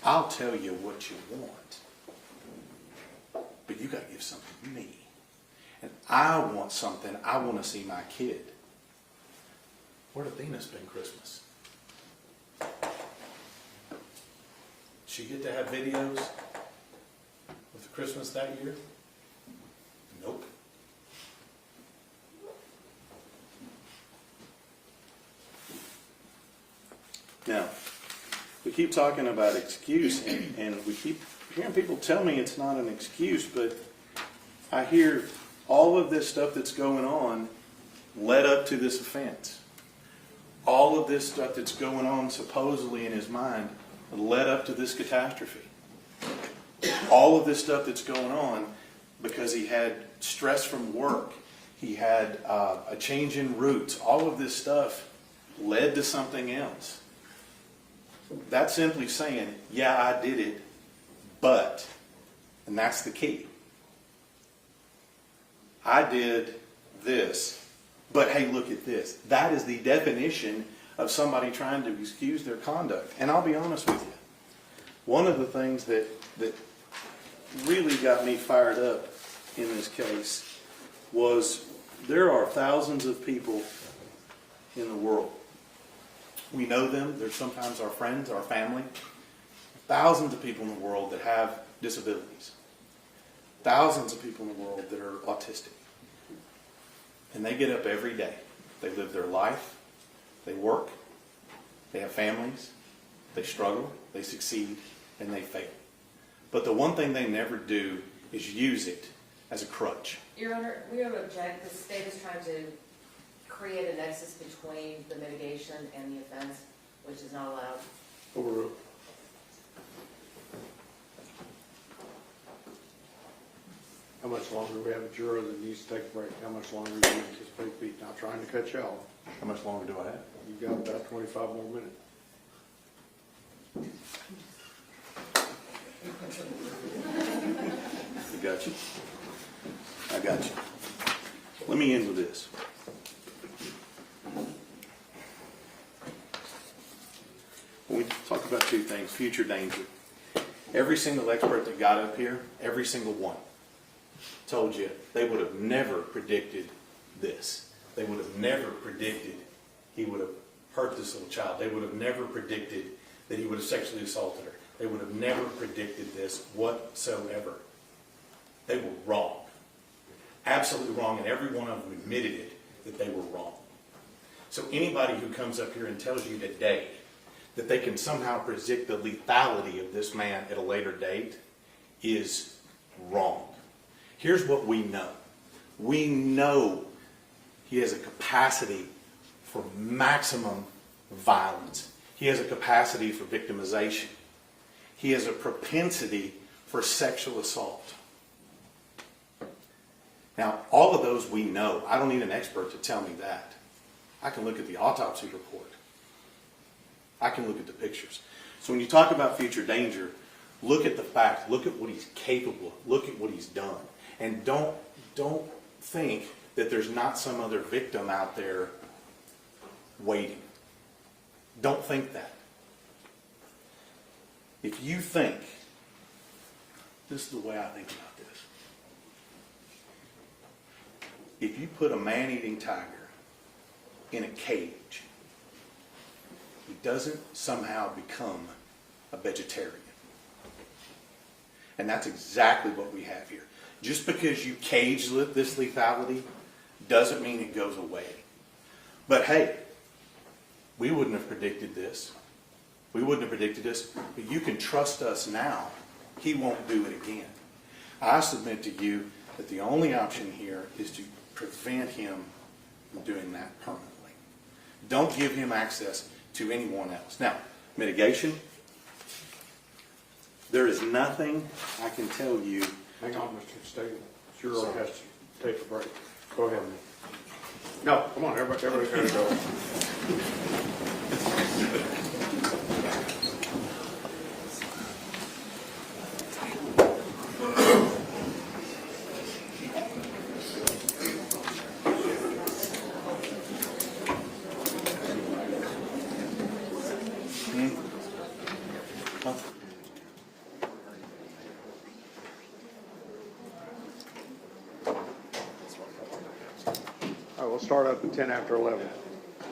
I'll tell you what you want, but you got to give something to me. And I want something. I want to see my kid. Where'd Athena spend Christmas? Did she get to have videos of the Christmas that year? Nope. Now, we keep talking about excuse, and we keep hearing people tell me it's not an excuse, but I hear all of this stuff that's going on led up to this offense. All of this stuff that's going on supposedly in his mind led up to this catastrophe. All of this stuff that's going on because he had stress from work. He had a change in routes. All of this stuff led to something else. That's simply saying, yeah, I did it, but, and that's the key. I did this, but hey, look at this. That is the definition of somebody trying to excuse their conduct. And I'll be honest with you. One of the things that really got me fired up in this case was There are thousands of people in the world. We know them. They're sometimes our friends, our family. Thousands of people in the world that have disabilities. Thousands of people in the world that are autistic. And they get up every day. They live their life. They work. They have families. They struggle. They succeed. And they fail. But the one thing they never do is use it as a crutch. Your Honor, we would object. The state is trying to create a nexus between the mitigation and the offense, which is not allowed. Overruled. How much longer do we have a juror that needs to take a break? How much longer do you anticipate being? Not trying to cut you off. How much longer do I have? You've got about 25 more minutes. I got you. I got you. Let me end with this. When we talk about two things, future danger. Every single expert that got up here, every single one, told you they would have never predicted this. They would have never predicted he would have hurt this little child. They would have never predicted that he would have sexually assaulted her. They would have never predicted this whatsoever. They were wrong. Absolutely wrong, and every one of them admitted it, that they were wrong. So anybody who comes up here and tells you today that they can somehow predict the lethality of this man at a later date is wrong. Here's what we know. We know he has a capacity for maximum violence. He has a capacity for victimization. He has a propensity for sexual assault. Now, all of those we know. I don't need an expert to tell me that. I can look at the autopsy report. I can look at the pictures. So when you talk about future danger, look at the facts. Look at what he's capable of. Look at what he's done. And don't think that there's not some other victim out there waiting. Don't think that. If you think, this is the way I think about this. If you put a man-eating tiger in a cage, he doesn't somehow become a vegetarian. And that's exactly what we have here. Just because you cage this lethality doesn't mean it goes away. But hey, we wouldn't have predicted this. We wouldn't have predicted this. But you can trust us now. He won't do it again. I submit to you that the only option here is to prevent him from doing that permanently. Don't give him access to anyone else. Now, mitigation. There is nothing I can tell you. Hang on, Mr. Staley. Juror has to take a break. Go ahead. No, come on, everybody's got to go. All right, we'll start up at 10 after 11.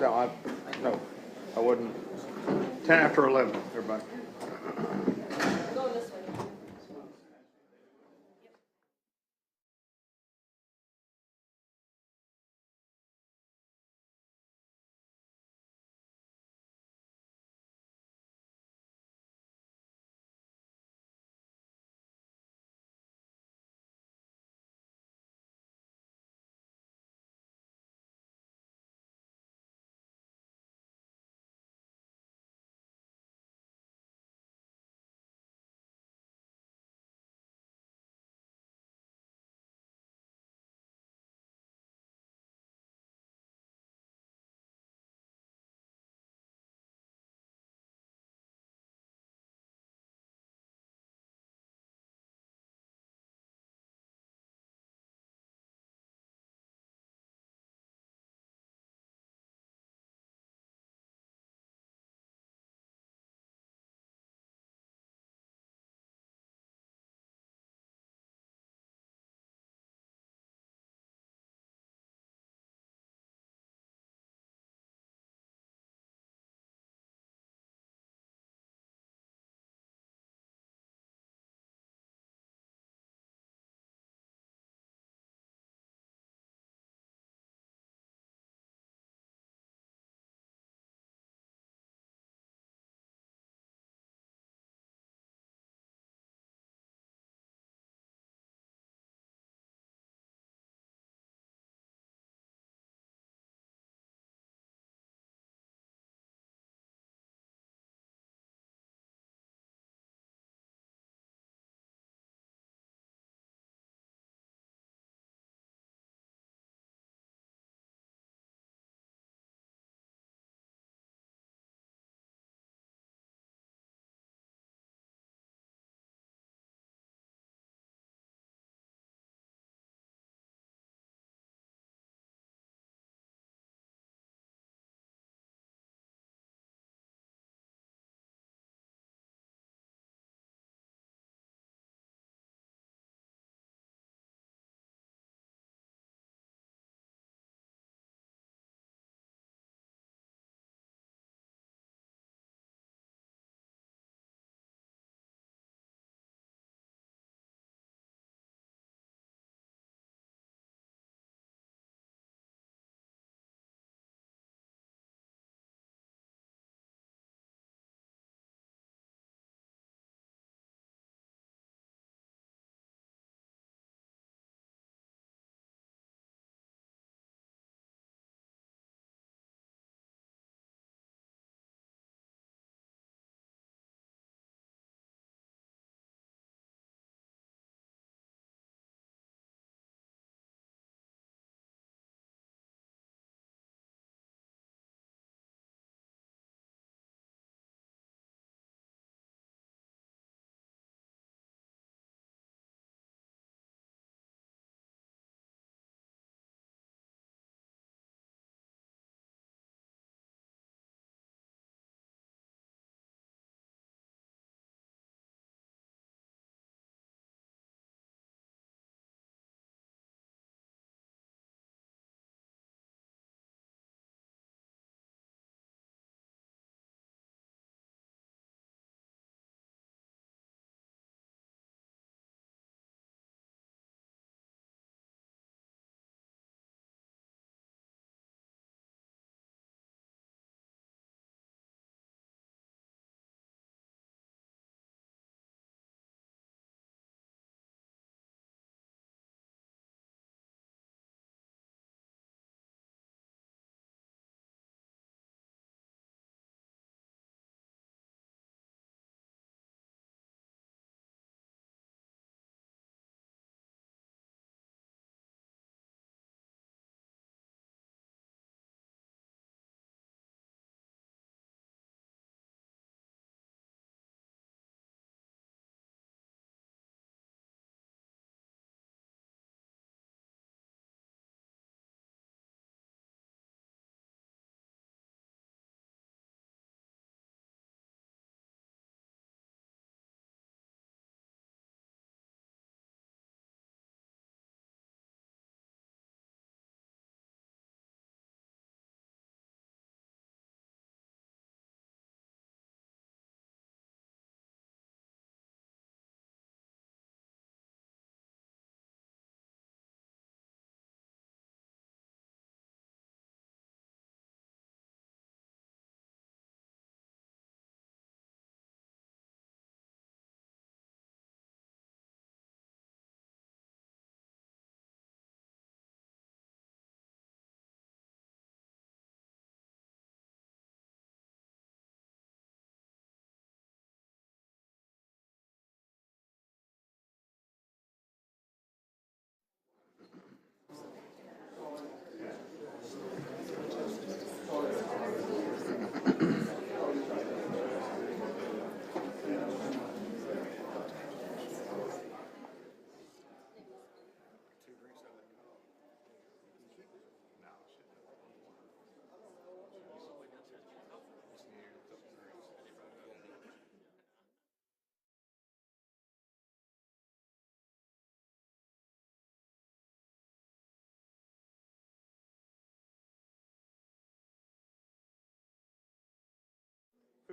No, I wouldn't. 10 after 11, everybody.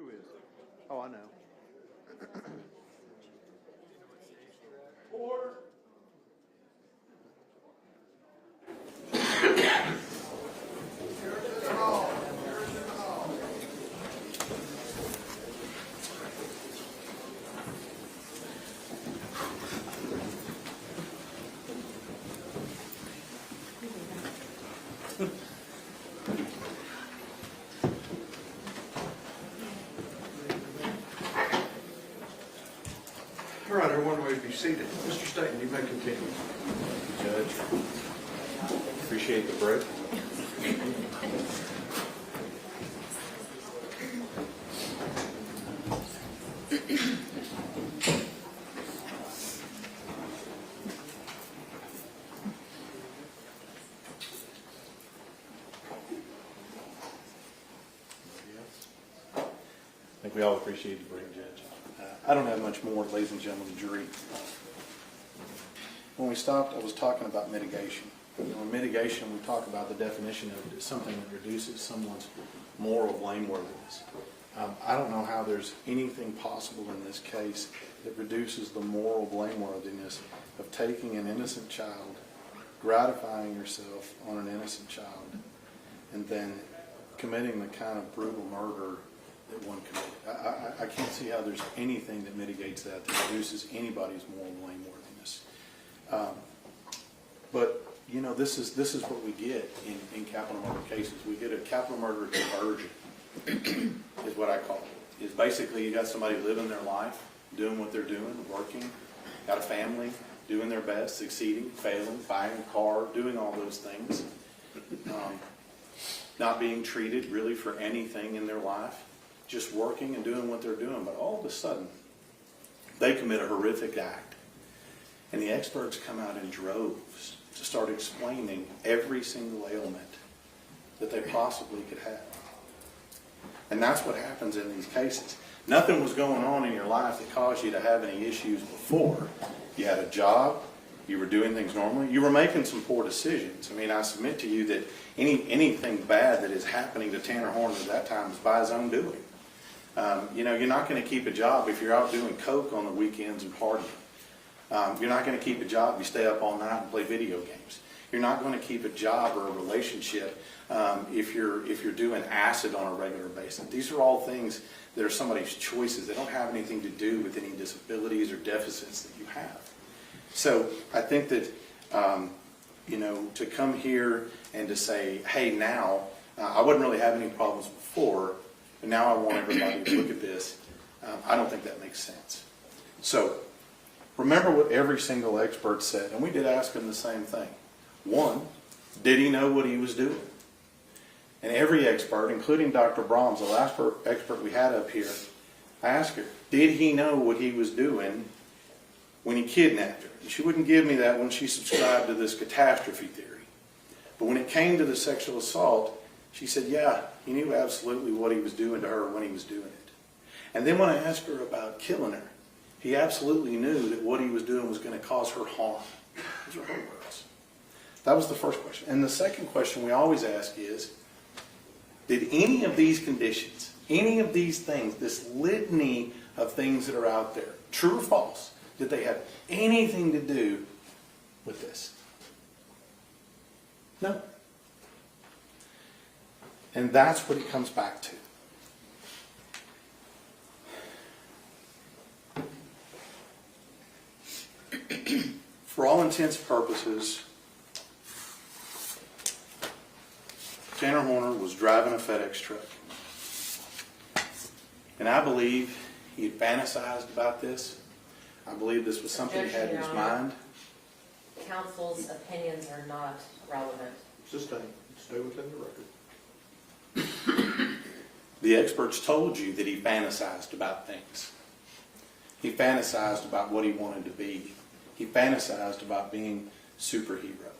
Who is? Oh, I know. All right, everyone, may be seated. Mr. Staton, you may continue. Judge, appreciate the break. I think we all appreciate the break, Judge. I don't have much more, ladies and gentlemen of the jury. When we stopped, I was talking about mitigation. In mitigation, we talk about the definition of something that reduces someone's moral blameworthiness. I don't know how there's anything possible in this case that reduces the moral blameworthiness of taking an innocent child, gratifying yourself on an innocent child, and then committing the kind of brutal murder that one committed. I can't see how there's anything that mitigates that reduces anybody's moral blameworthiness. But you know, this is what we get in capital murder cases. We get a capital murder conversion, is what I call it. Is basically you got somebody living their life, doing what they're doing, working, got a family, doing their best, succeeding, failing, buying a car, doing all those things, not being treated really for anything in their life, just working and doing what they're doing. But all of a sudden, they commit a horrific act. And the experts come out in droves to start explaining every single ailment that they possibly could have. And that's what happens in these cases. Nothing was going on in your life that caused you to have any issues before. You had a job, you were doing things normally, you were making some poor decisions. I mean, I submit to you that anything bad that is happening to Tanner Horner at that time is by his own doing. You know, you're not going to keep a job if you're out doing coke on the weekends and partying. You're not going to keep a job if you stay up all night and play video games. You're not going to keep a job or a relationship if you're doing acid on a regular basis. These are all things that are somebody's choices. They don't have anything to do with any disabilities or deficits that you have. So I think that you know, to come here and to say, hey, now I wouldn't really have any problems before, but now I want everybody to look at this. I don't think that makes sense. So remember what every single expert said, and we did ask him the same thing. One, did he know what he was doing? And every expert, including Dr. Brahms, the last expert we had up here, I asked her, did he know what he was doing when he kidnapped her? And she wouldn't give me that when she subscribed to this catastrophe theory. But when it came to the sexual assault, she said, yeah, he knew absolutely what he was doing to her when he was doing it. And then when I asked her about killing her, he absolutely knew that what he was doing was going to cause her harm. Those are her words. That was the first question. And the second question we always ask is, did any of these conditions, any of these things, this litany of things that are out there, true or false, did they have anything to do with this? No. And that's what it comes back to. For all intents and purposes, Tanner Horner was driving a FedEx truck. And I believe he had fantasized about this. I believe this was something he had in his mind. Counsel's opinions are not relevant. Stay within the record. The experts told you that he fantasized about things. He fantasized about what he wanted to be. He fantasized about being superhero.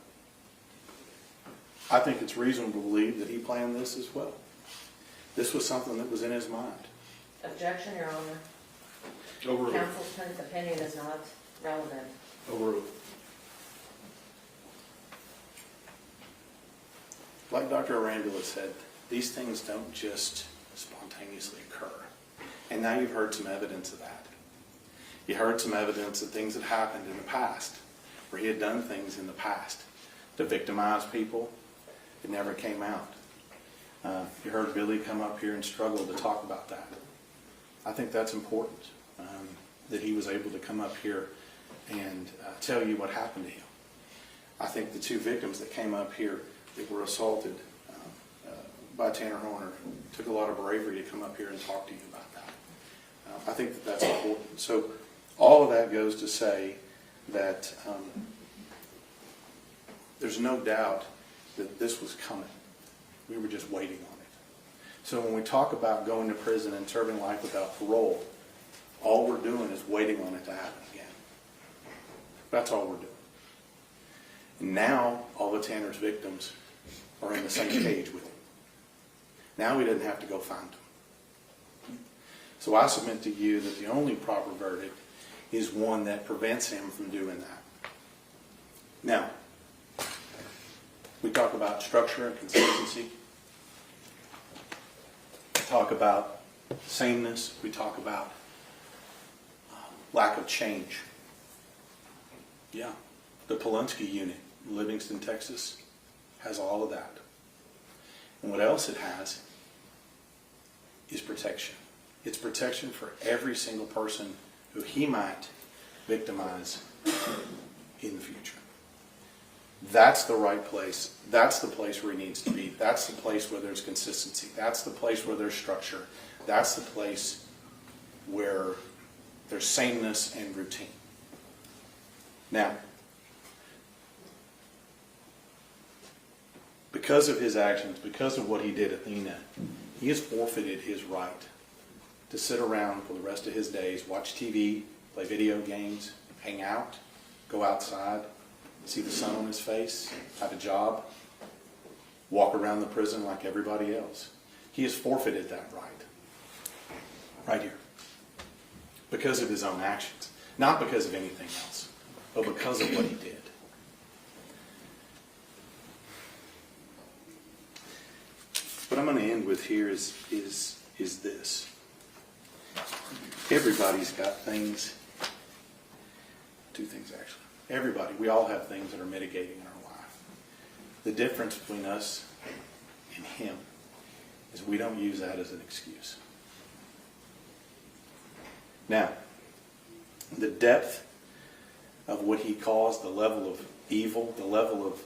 I think it's reasonable to believe that he planned this as well. This was something that was in his mind. Objection, Your Honor. Overruled. Counsel's opinion is not relevant. Overruled. Like Dr. Arandula said, these things don't just spontaneously occur. And now you've heard some evidence of that. You heard some evidence of things that happened in the past, where he had done things in the past to victimize people. It never came out. You heard Billy come up here and struggle to talk about that. I think that's important, that he was able to come up here and tell you what happened to him. I think the two victims that came up here that were assaulted by Tanner Horner took a lot of bravery to come up here and talk to you about that. I think that that's important. So all of that goes to say that there's no doubt that this was coming. We were just waiting on it. So when we talk about going to prison and serving life without parole, all we're doing is waiting on it to happen again. That's all we're doing. And now all of Tanner's victims are in the same cage with him. Now he doesn't have to go find them. So I submit to you that the only proper verdict is one that prevents him from doing that. Now, we talk about structure and consistency. We talk about sameness. We talk about lack of change. Yeah, the Polunsky unit in Livingston, Texas has all of that. And what else it has is protection. It's protection for every single person who he might victimize in the future. That's the right place. That's the place where he needs to be. That's the place where there's consistency. That's the place where there's structure. That's the place where there's sameness and routine. Now, because of his actions, because of what he did, Athena, he has forfeited his right to sit around for the rest of his days, watch TV, play video games, hang out, go outside, see the sun on his face, have a job, walk around the prison like everybody else. He has forfeited that right here, because of his own actions. Not because of anything else, but because of what he did. What I'm going to end with here is this. Everybody's got things, two things actually. Everybody, we all have things that are mitigating in our life. The difference between us and him is we don't use that as an excuse. Now, the depth of what he caused, the level of evil, the level of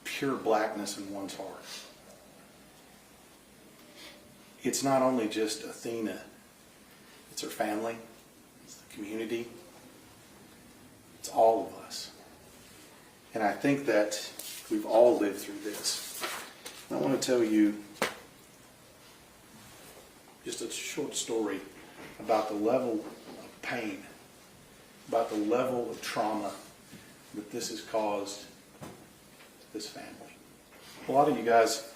pure blackness in one's heart. It's not only just Athena, it's her family, it's the community, it's all of us. And I think that we've all lived through this. And I want to tell you just a short story about the level of pain, about the level of trauma that this has caused to this family. A lot of you guys,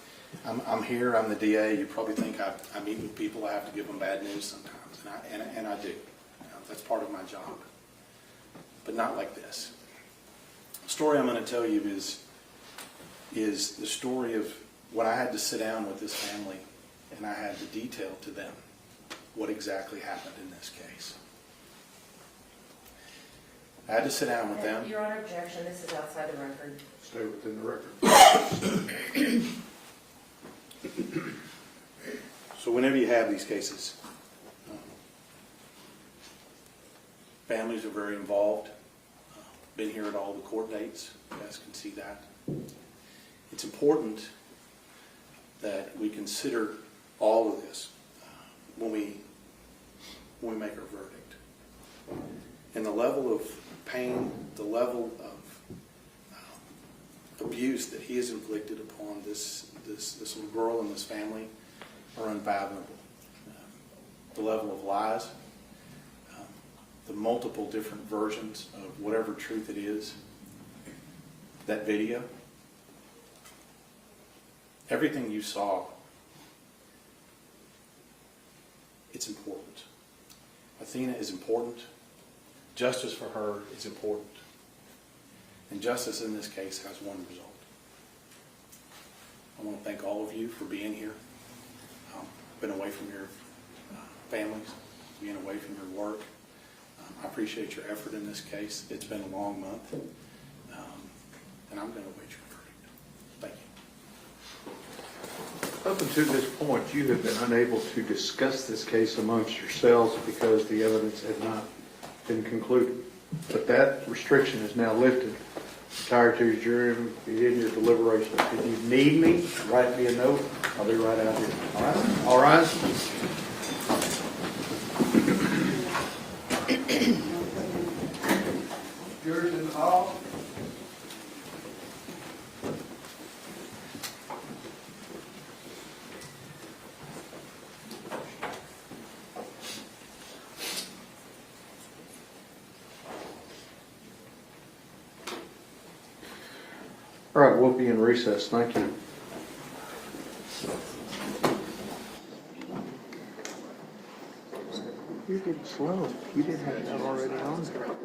I'm here, I'm the DA, you probably think I meet with people, I have to give them bad news sometimes, and I do. That's part of my job. But not like this. The story I'm going to tell you is the story of when I had to sit down with this family and I had to detail to them what exactly happened in this case. I had to sit down with them. Your Honor, objection, this is outside the record. Stay within the record. So whenever you have these cases, families are very involved. Been here at all the court dates. You guys can see that. It's important that we consider all of this when we make our verdict. And the level of pain, the level of abuse that he has inflicted upon this little girl and this family are unfathomable. The level of lies, the multiple different versions of whatever truth it is, that video, everything you saw, it's important. Athena is important. Justice for her is important. And justice in this case has one result. I want to thank all of you for being here. Been away from your families. being away from your work. I appreciate your effort in this case. It's been a long month, and I'm going to await your verdict. Thank you. Up until this point, you have been unable to discuss this case amongst yourselves because the evidence had not been concluded. But that restriction is now lifted. Retire to your jury and begin your deliberations. If you need me, write me a note. I'll be right out here. All right? All rise. Jurors in the hall. All right, we'll be in recess. Thank you. You're getting slow. You didn't have that already on there.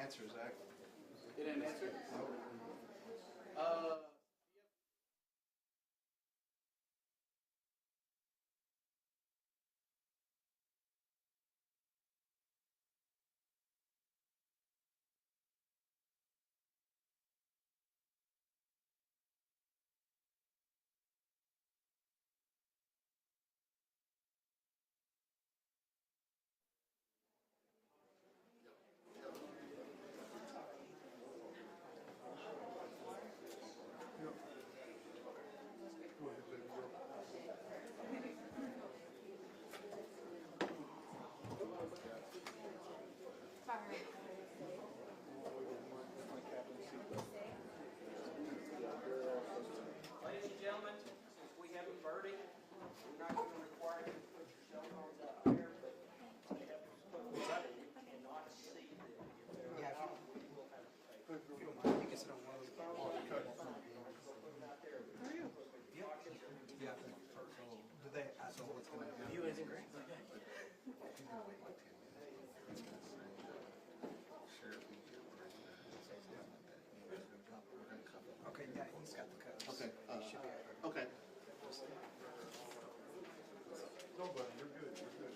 answer, Zach. It didn't answer? Ladies and gentlemen, since we have a verdict, we're not going to require you to put your cell phones out there, but they have to put them up. You cannot see them. If they're Yeah. out, we will have to pay. If you don't mind, I think it's on one of those. Yeah. Do they, I saw what's going to happen. You isn't great. Okay, yeah, he's got the codes. Okay, He should be able to. okay. No, buddy, you're good, you're good.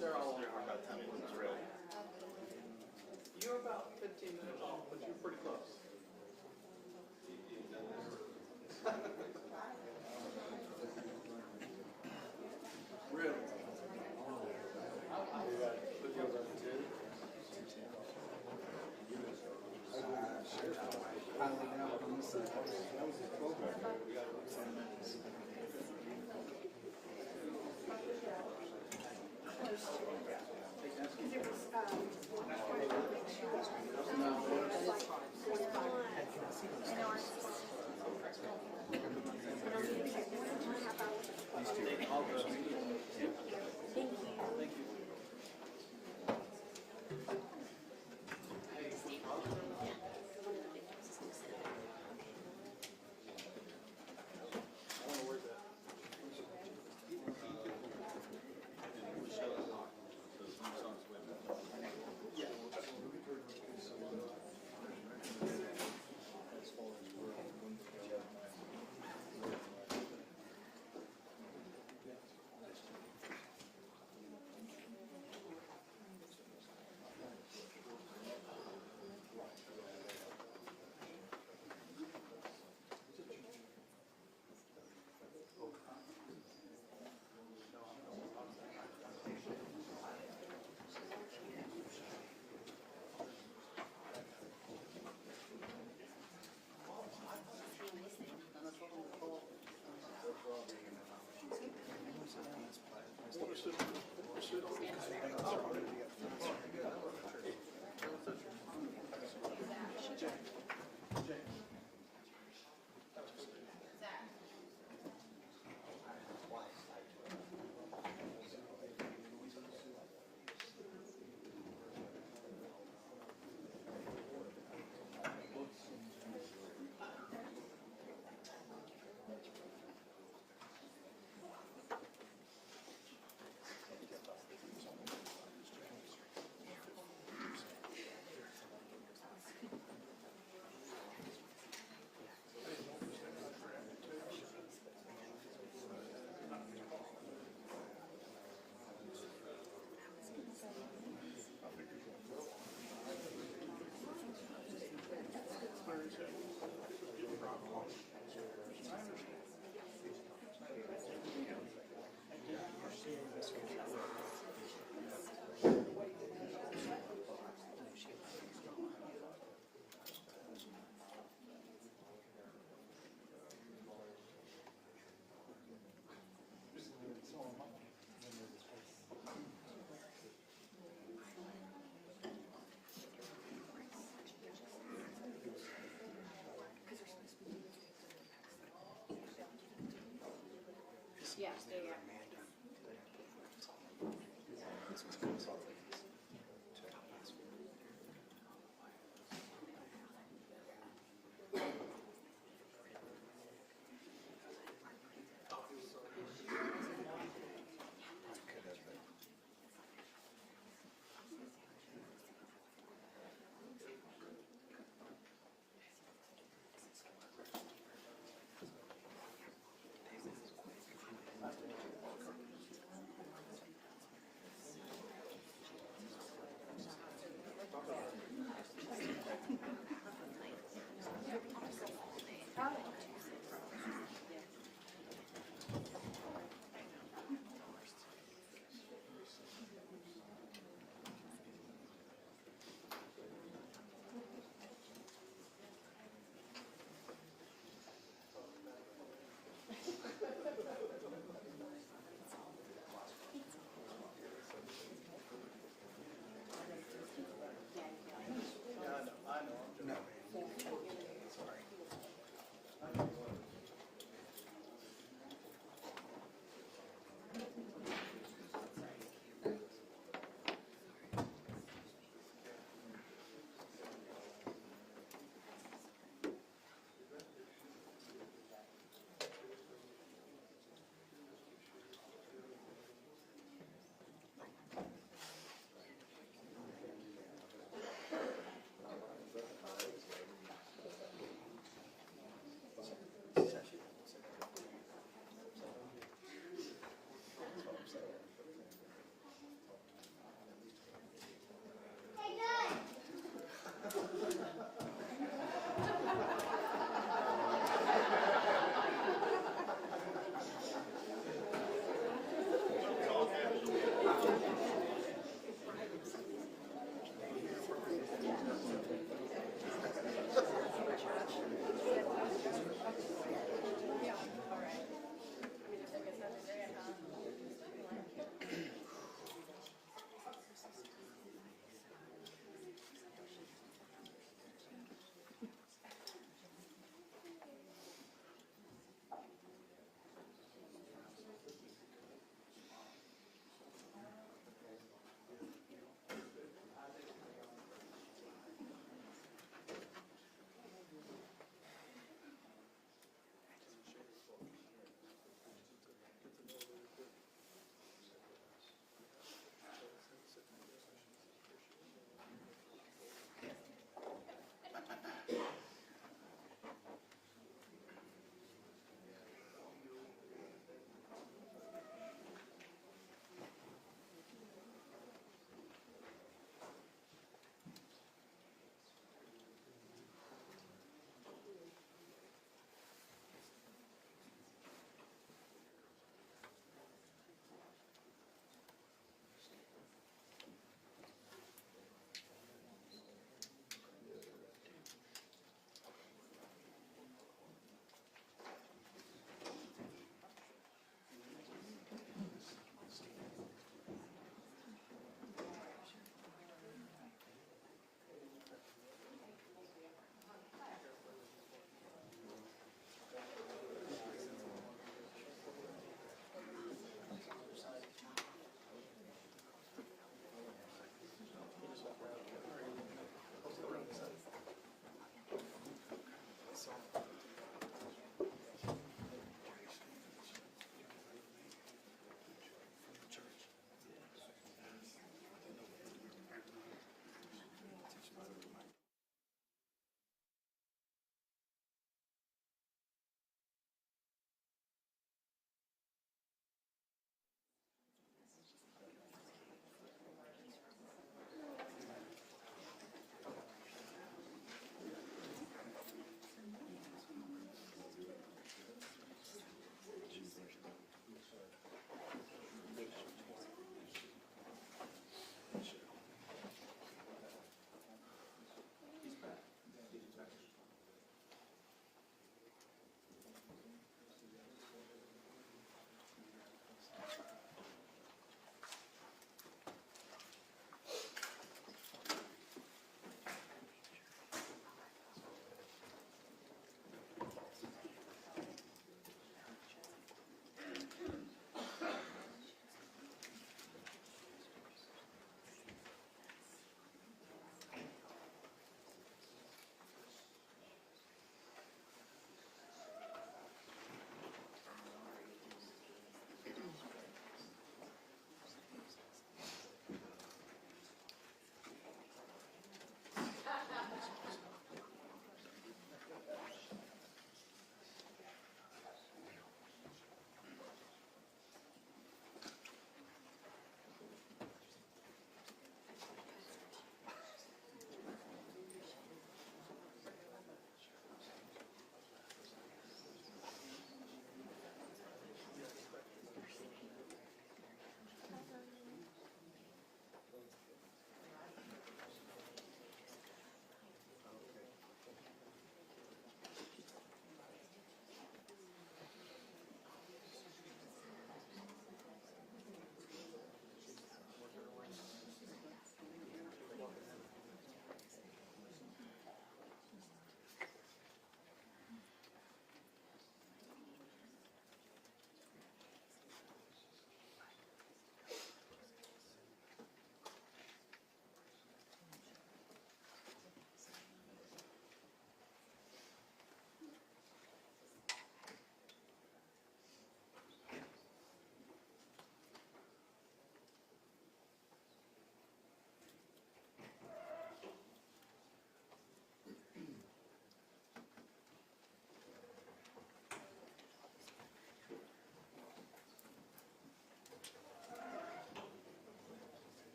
They're all over by the time it was ready. You're about 15 minutes off, but you're pretty close. Really?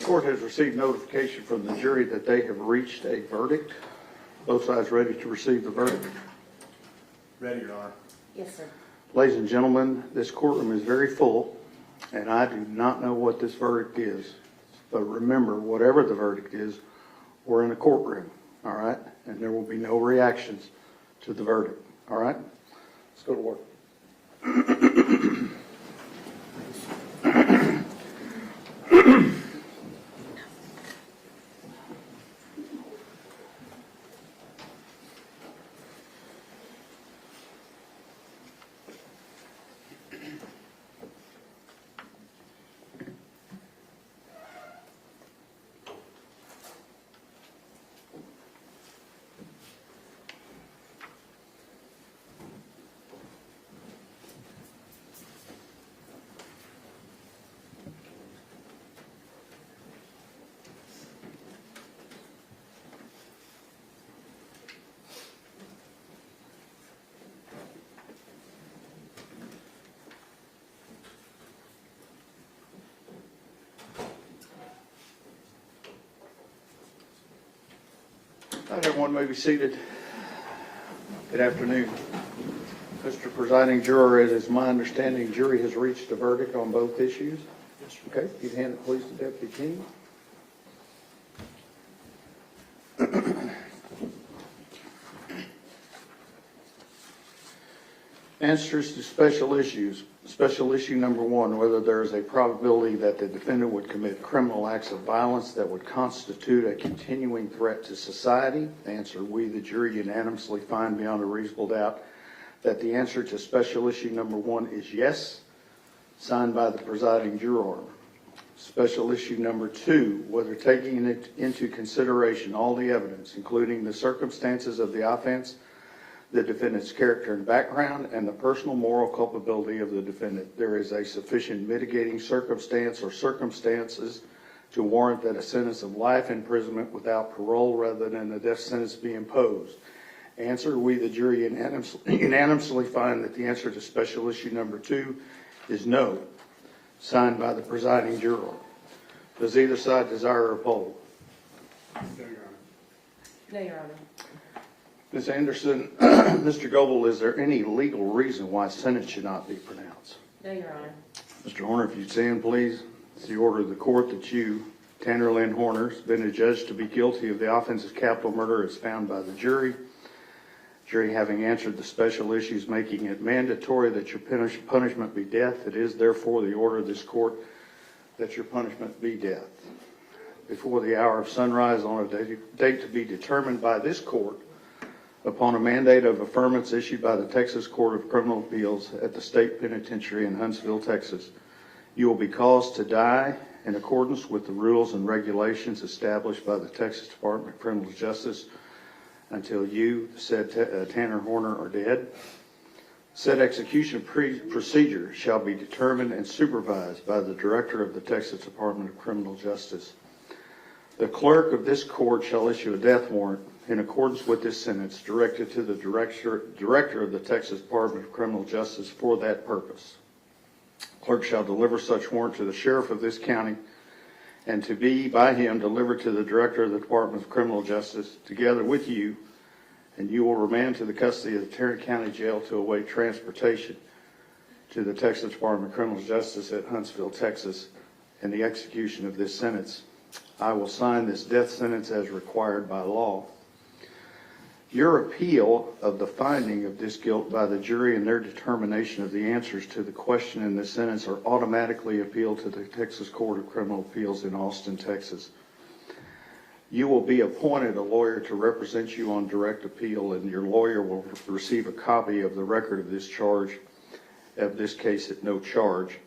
court has received notification from the jury that they have reached a verdict. Both sides ready to receive the verdict? Ready, Your Honor. Yes, sir. Ladies and gentlemen, this courtroom is very full, and I do not know what this verdict is. But remember, whatever the verdict is, we're in a courtroom, all right? And there will be no reactions to the verdict, all right? Let's go to work. All right, everyone may be seated. Good afternoon. Mr. Presiding Juror, it is my understanding jury has reached a verdict on both issues. Okay, if you'd hand it please to Deputy King. Answers to special issues. Special issue number 1, whether there is a probability that the defendant would commit criminal acts of violence that would constitute a continuing threat to society. Answer, we, the jury, unanimously find beyond a reasonable doubt that the answer to special issue number 1 is yes, signed by the presiding juror. Special issue number 2, whether taking into consideration all the evidence, including the circumstances of the offense, the defendant's character and background, and the personal moral culpability of the defendant, there is a sufficient mitigating circumstance or circumstances to warrant that a sentence of life imprisonment without parole rather than a death sentence be imposed. Answer, we, the jury, unanimously find that the answer to special issue number 2 is no, signed by the presiding juror. Does either side desire a poll? No, Your Honor. No, Your Honor. Ms. Anderson, Mr. Goebel, is there any legal reason why sentence should not be pronounced? No, Your Honor. Mr. Horner, if you'd stand, please. It's the order of the court that you, Tanner Lynn Horner, has been adjudged to be guilty of the offense of capital murder as found by the jury. Jury having answered the special issues, making it mandatory that your punishment be death. It is therefore the order of this court that your punishment be death. Before the hour of sunrise on a date to be determined by this court, upon a mandate of affirmance issued by the Texas Court of Criminal Appeals at the State Penitentiary in Huntsville, Texas, you will be caused to die in accordance with the rules and regulations established by the Texas Department of Criminal Justice until you, said Tanner Horner, are dead. Said execution procedure shall be determined and supervised by the Director of the Texas Department of Criminal Justice. The clerk of this court shall issue a death warrant in accordance with this sentence directed to the Director of the Texas Department of Criminal Justice for that purpose. Clerk shall deliver such warrant to the Sheriff of this county and to be by him delivered to the Director of the Department of Criminal Justice together with you, and you will remand to the custody of the Tarrant County Jail to await transportation to the Texas Department of Criminal Justice at Huntsville, Texas, and the execution of this sentence. I will sign this death sentence as required by law. Your appeal of the finding of this guilt by the jury and their determination of the answers to the question in this sentence are automatically appealed to the Texas Court of Criminal Appeals in Austin, Texas. You will be appointed a lawyer to represent you on direct appeal, and your lawyer will receive a copy of the record of this case at no charge.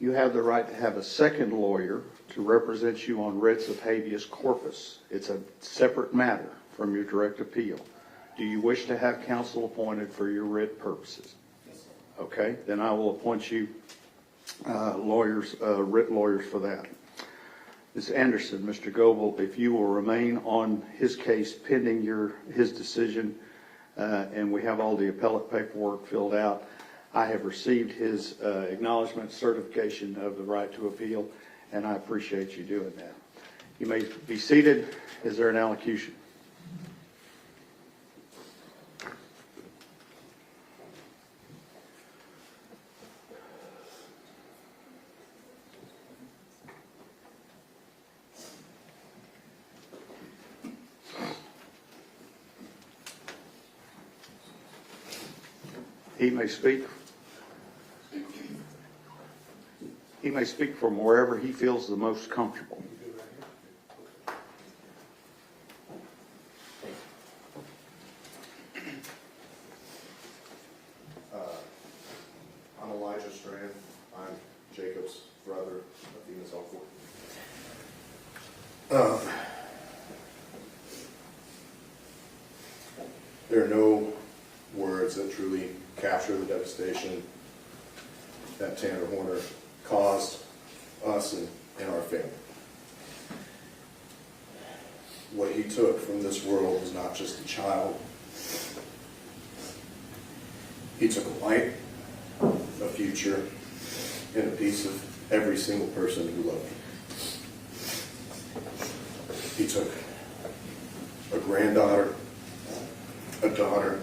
You have the right to have a second lawyer to represent you on writs of habeas corpus. It's a separate matter from your direct appeal. Do you wish to have counsel appointed for your writ purposes? Yes, sir. Okay, then I will appoint you writ lawyers for that. Ms. Anderson, Mr. Goebel, if you will remain on his case pending his decision, and we have all the appellate paperwork filled out, I have received his acknowledgement certification of the right to appeal, and I appreciate you doing that. You may be seated. Is there an allocution? He may speak. He may speak from wherever he feels the most comfortable. I'm Athena Strand. I'm Jacob's brother, Athena's uncle. There are no words that truly capture the devastation that Tanner Horner caused us and our family. What he took from this world was not just a child. He took a life, a future, and a piece of every single person who loved him. He took a granddaughter, a daughter,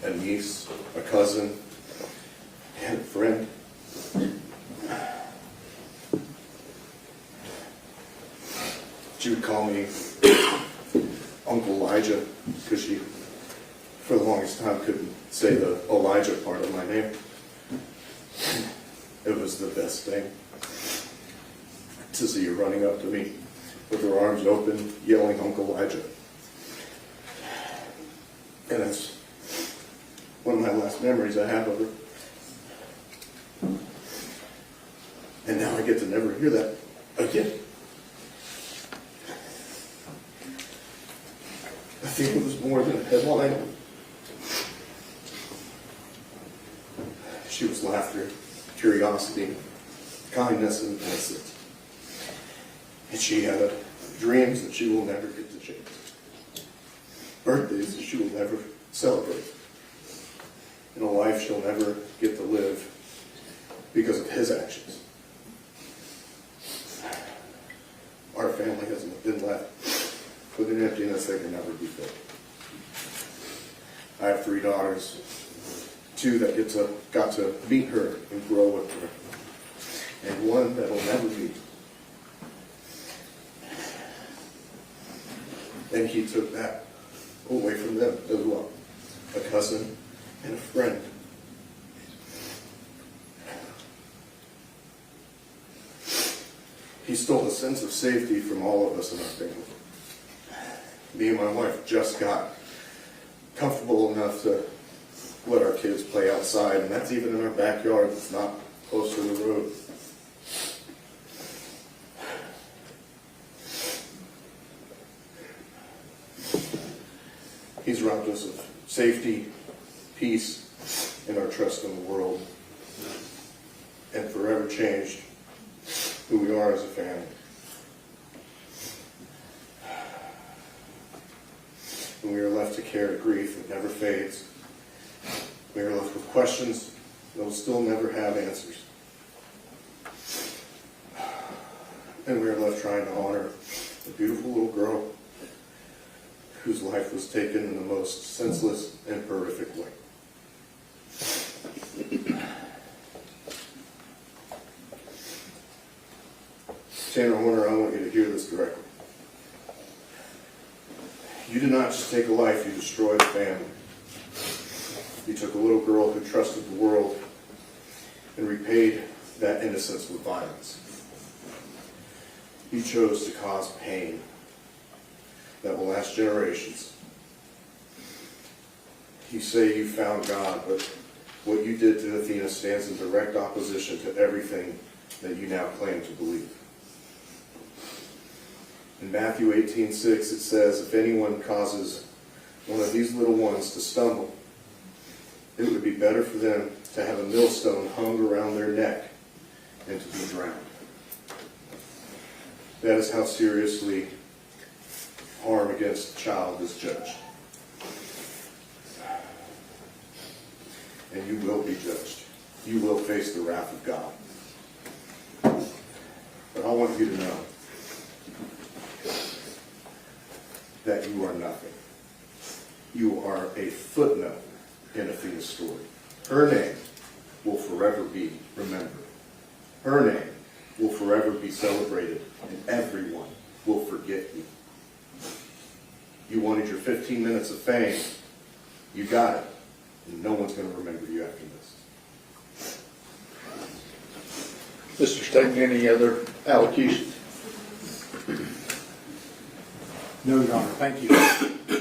a niece, a cousin, and a friend. She would call me Uncle Elijah because she, for the longest time, couldn't say the Elijah part of my name. It was the best thing to see her running up to me with her arms open, yelling, "Uncle Elijah." And that's one of my last memories I have of her. And now I get to never hear that again. Athena was more than a headline. She was laughter, curiosity, kindness, and innocence. And she had dreams that she will never get to chase. Birthdays that she will never celebrate. And a life she'll never get to live because of his actions. Our family has been left with an emptiness that can never be filled. I have 3 daughters, 2 that got to meet her and grow with her, and 1 that will never meet. And he took that away from them as well, a cousin and a friend. He stole a sense of safety from all of us in our family. Me and my wife just got comfortable enough to let our kids play outside, and that's even in our backyard. It's not close to the road. He's robbed us of safety, peace, and our trust in the world, and forever changed who we are as a family. And we are left to carry grief that never fades. We are left with questions that will still never have answers. And we are left trying to honor a beautiful little girl whose life was taken in the most senseless and horrific way. Tanner Horner, I want you to hear this directly. You did not just take a life, you destroyed a family. You took a little girl who trusted the world and repaid that innocence with violence. You chose to cause pain that will last generations. You say you found God, but what you did to Athena stands in direct opposition to everything that you now claim to believe. In Matthew 18:6, it says, if anyone causes one of these little ones to stumble, it would be better for them to have a millstone hung around their neck than to be drowned. That is how seriously harm against a child is judged. And you will be judged. You will face the wrath of God. But I want you to know that you are nothing. You are a footnote in Athena's story. Her name will forever be remembered. Her name will forever be celebrated, and everyone will forget you. You wanted your 15 minutes of fame. You got it. And no one's going to remember you after this. Mr. Staten, any other allocutions? No, Your Honor, thank you.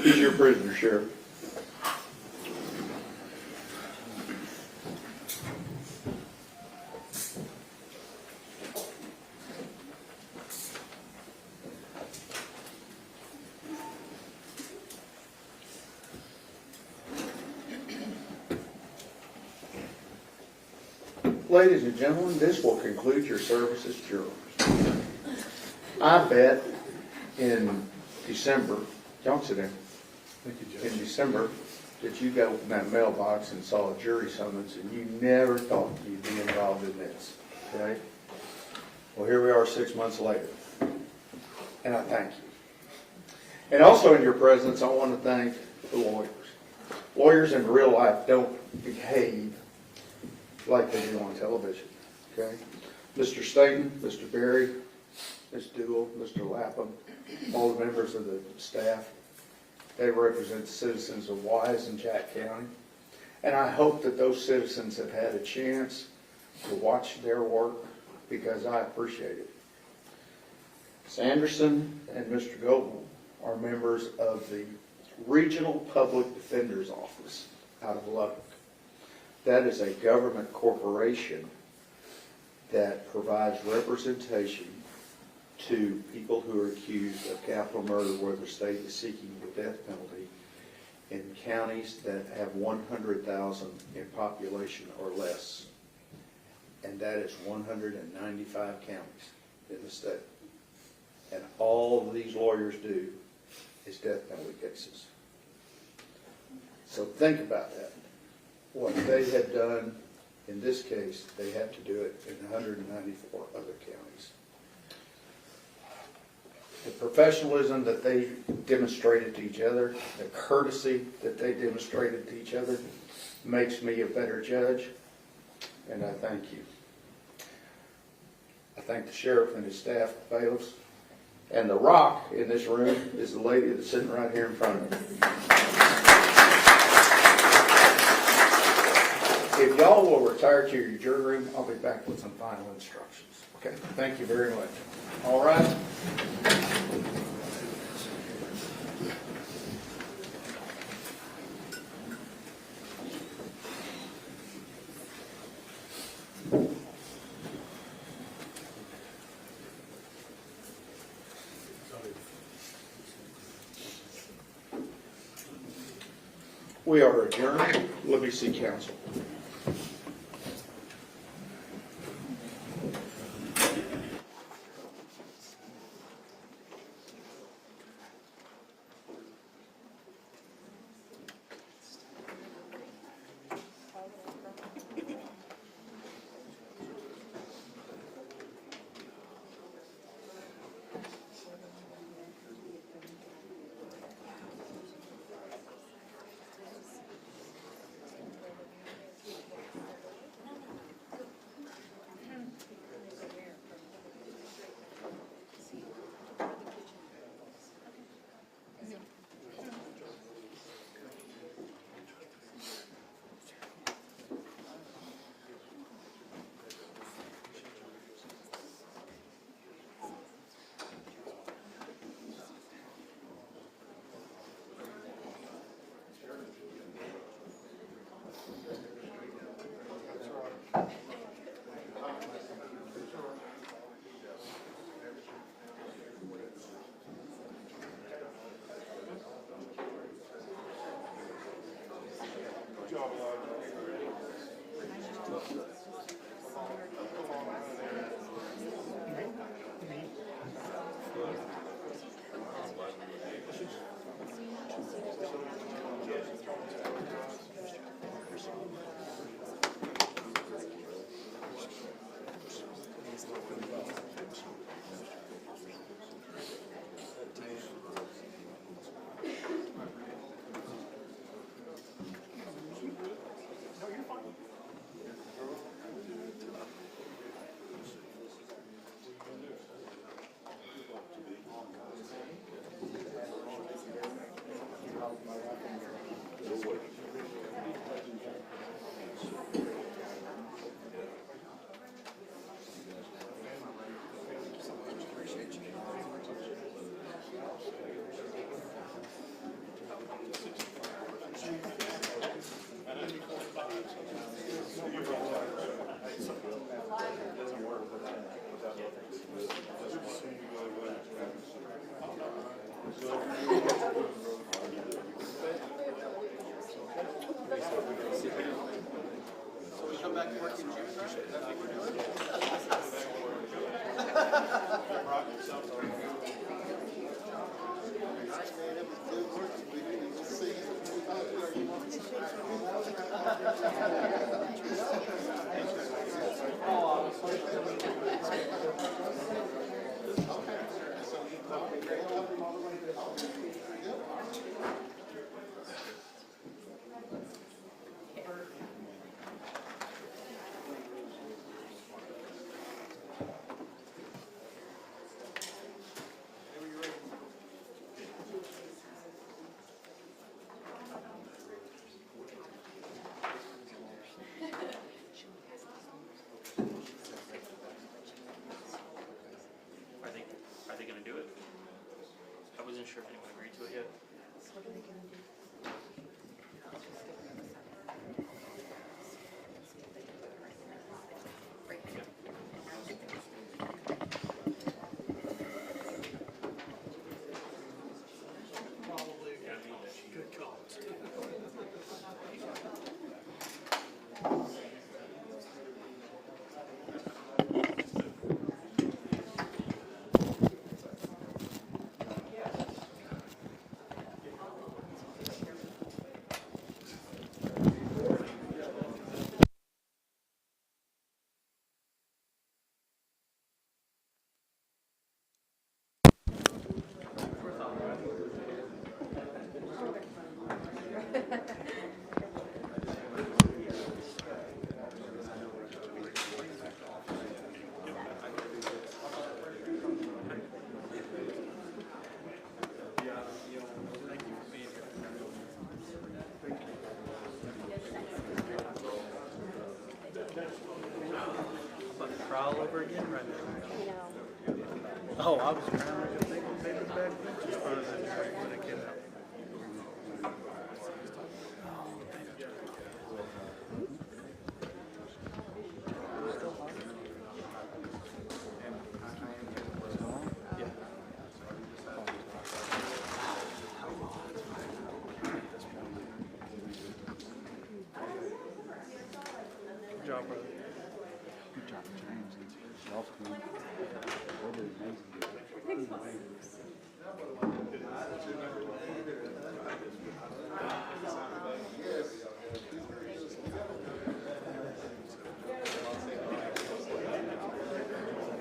He's your prisoner, Sheriff. Ladies and gentlemen, this will conclude your service as jurors. I bet in December, don't sit down. Thank you, Judge. In December, that you got in that mailbox and saw a jury summons and you never thought you'd be involved in this, okay? Well, here we are 6 months later, and I thank you. And also in your presence, I want to thank the lawyers. Lawyers in real life don't behave like they do on television, okay? Mr. Staten, Mr. Berry, Ms. Dewell, Mr. Lapham, all the members of the staff, they represent the citizens of Wise and Jack County. And I hope that those citizens have had a chance to watch their work because I appreciate it. Ms. Anderson and Mr. Goebel are members of the Regional Public Defender's Office out of Lubbock. That is a government corporation that provides representation to people who are accused of capital murder where the state is seeking the death penalty in counties that have 100,000 in population or less. And that is 195 counties in the state. And all these lawyers do is death penalty cases. So think about that. What they had done in this case, they have to do it in 194 other counties. The professionalism that they demonstrated to each other, the courtesy that they demonstrated to each other, makes me a better judge, and I thank you. I thank the sheriff and his staff, bailiffs, and the rock in this room is the lady that's sitting right here in front of me. If y'all will retire to your jury room, I'll be back with some final instructions. Okay, thank you very much. All right. We are adjourned. Let me see counsel. Come back to work in June, right? Is that what we're doing? Are they gonna do it? I wasn't sure if anyone agreed to it yet. Trial over again, right? Oh, I was trying to think of paper back just part of the jury when it came out. Good job, brother. Good job, James. Y'all school. They did amazing.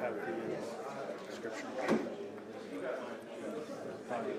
Have the description. Probably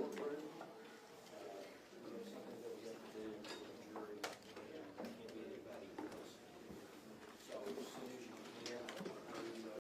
courtroom.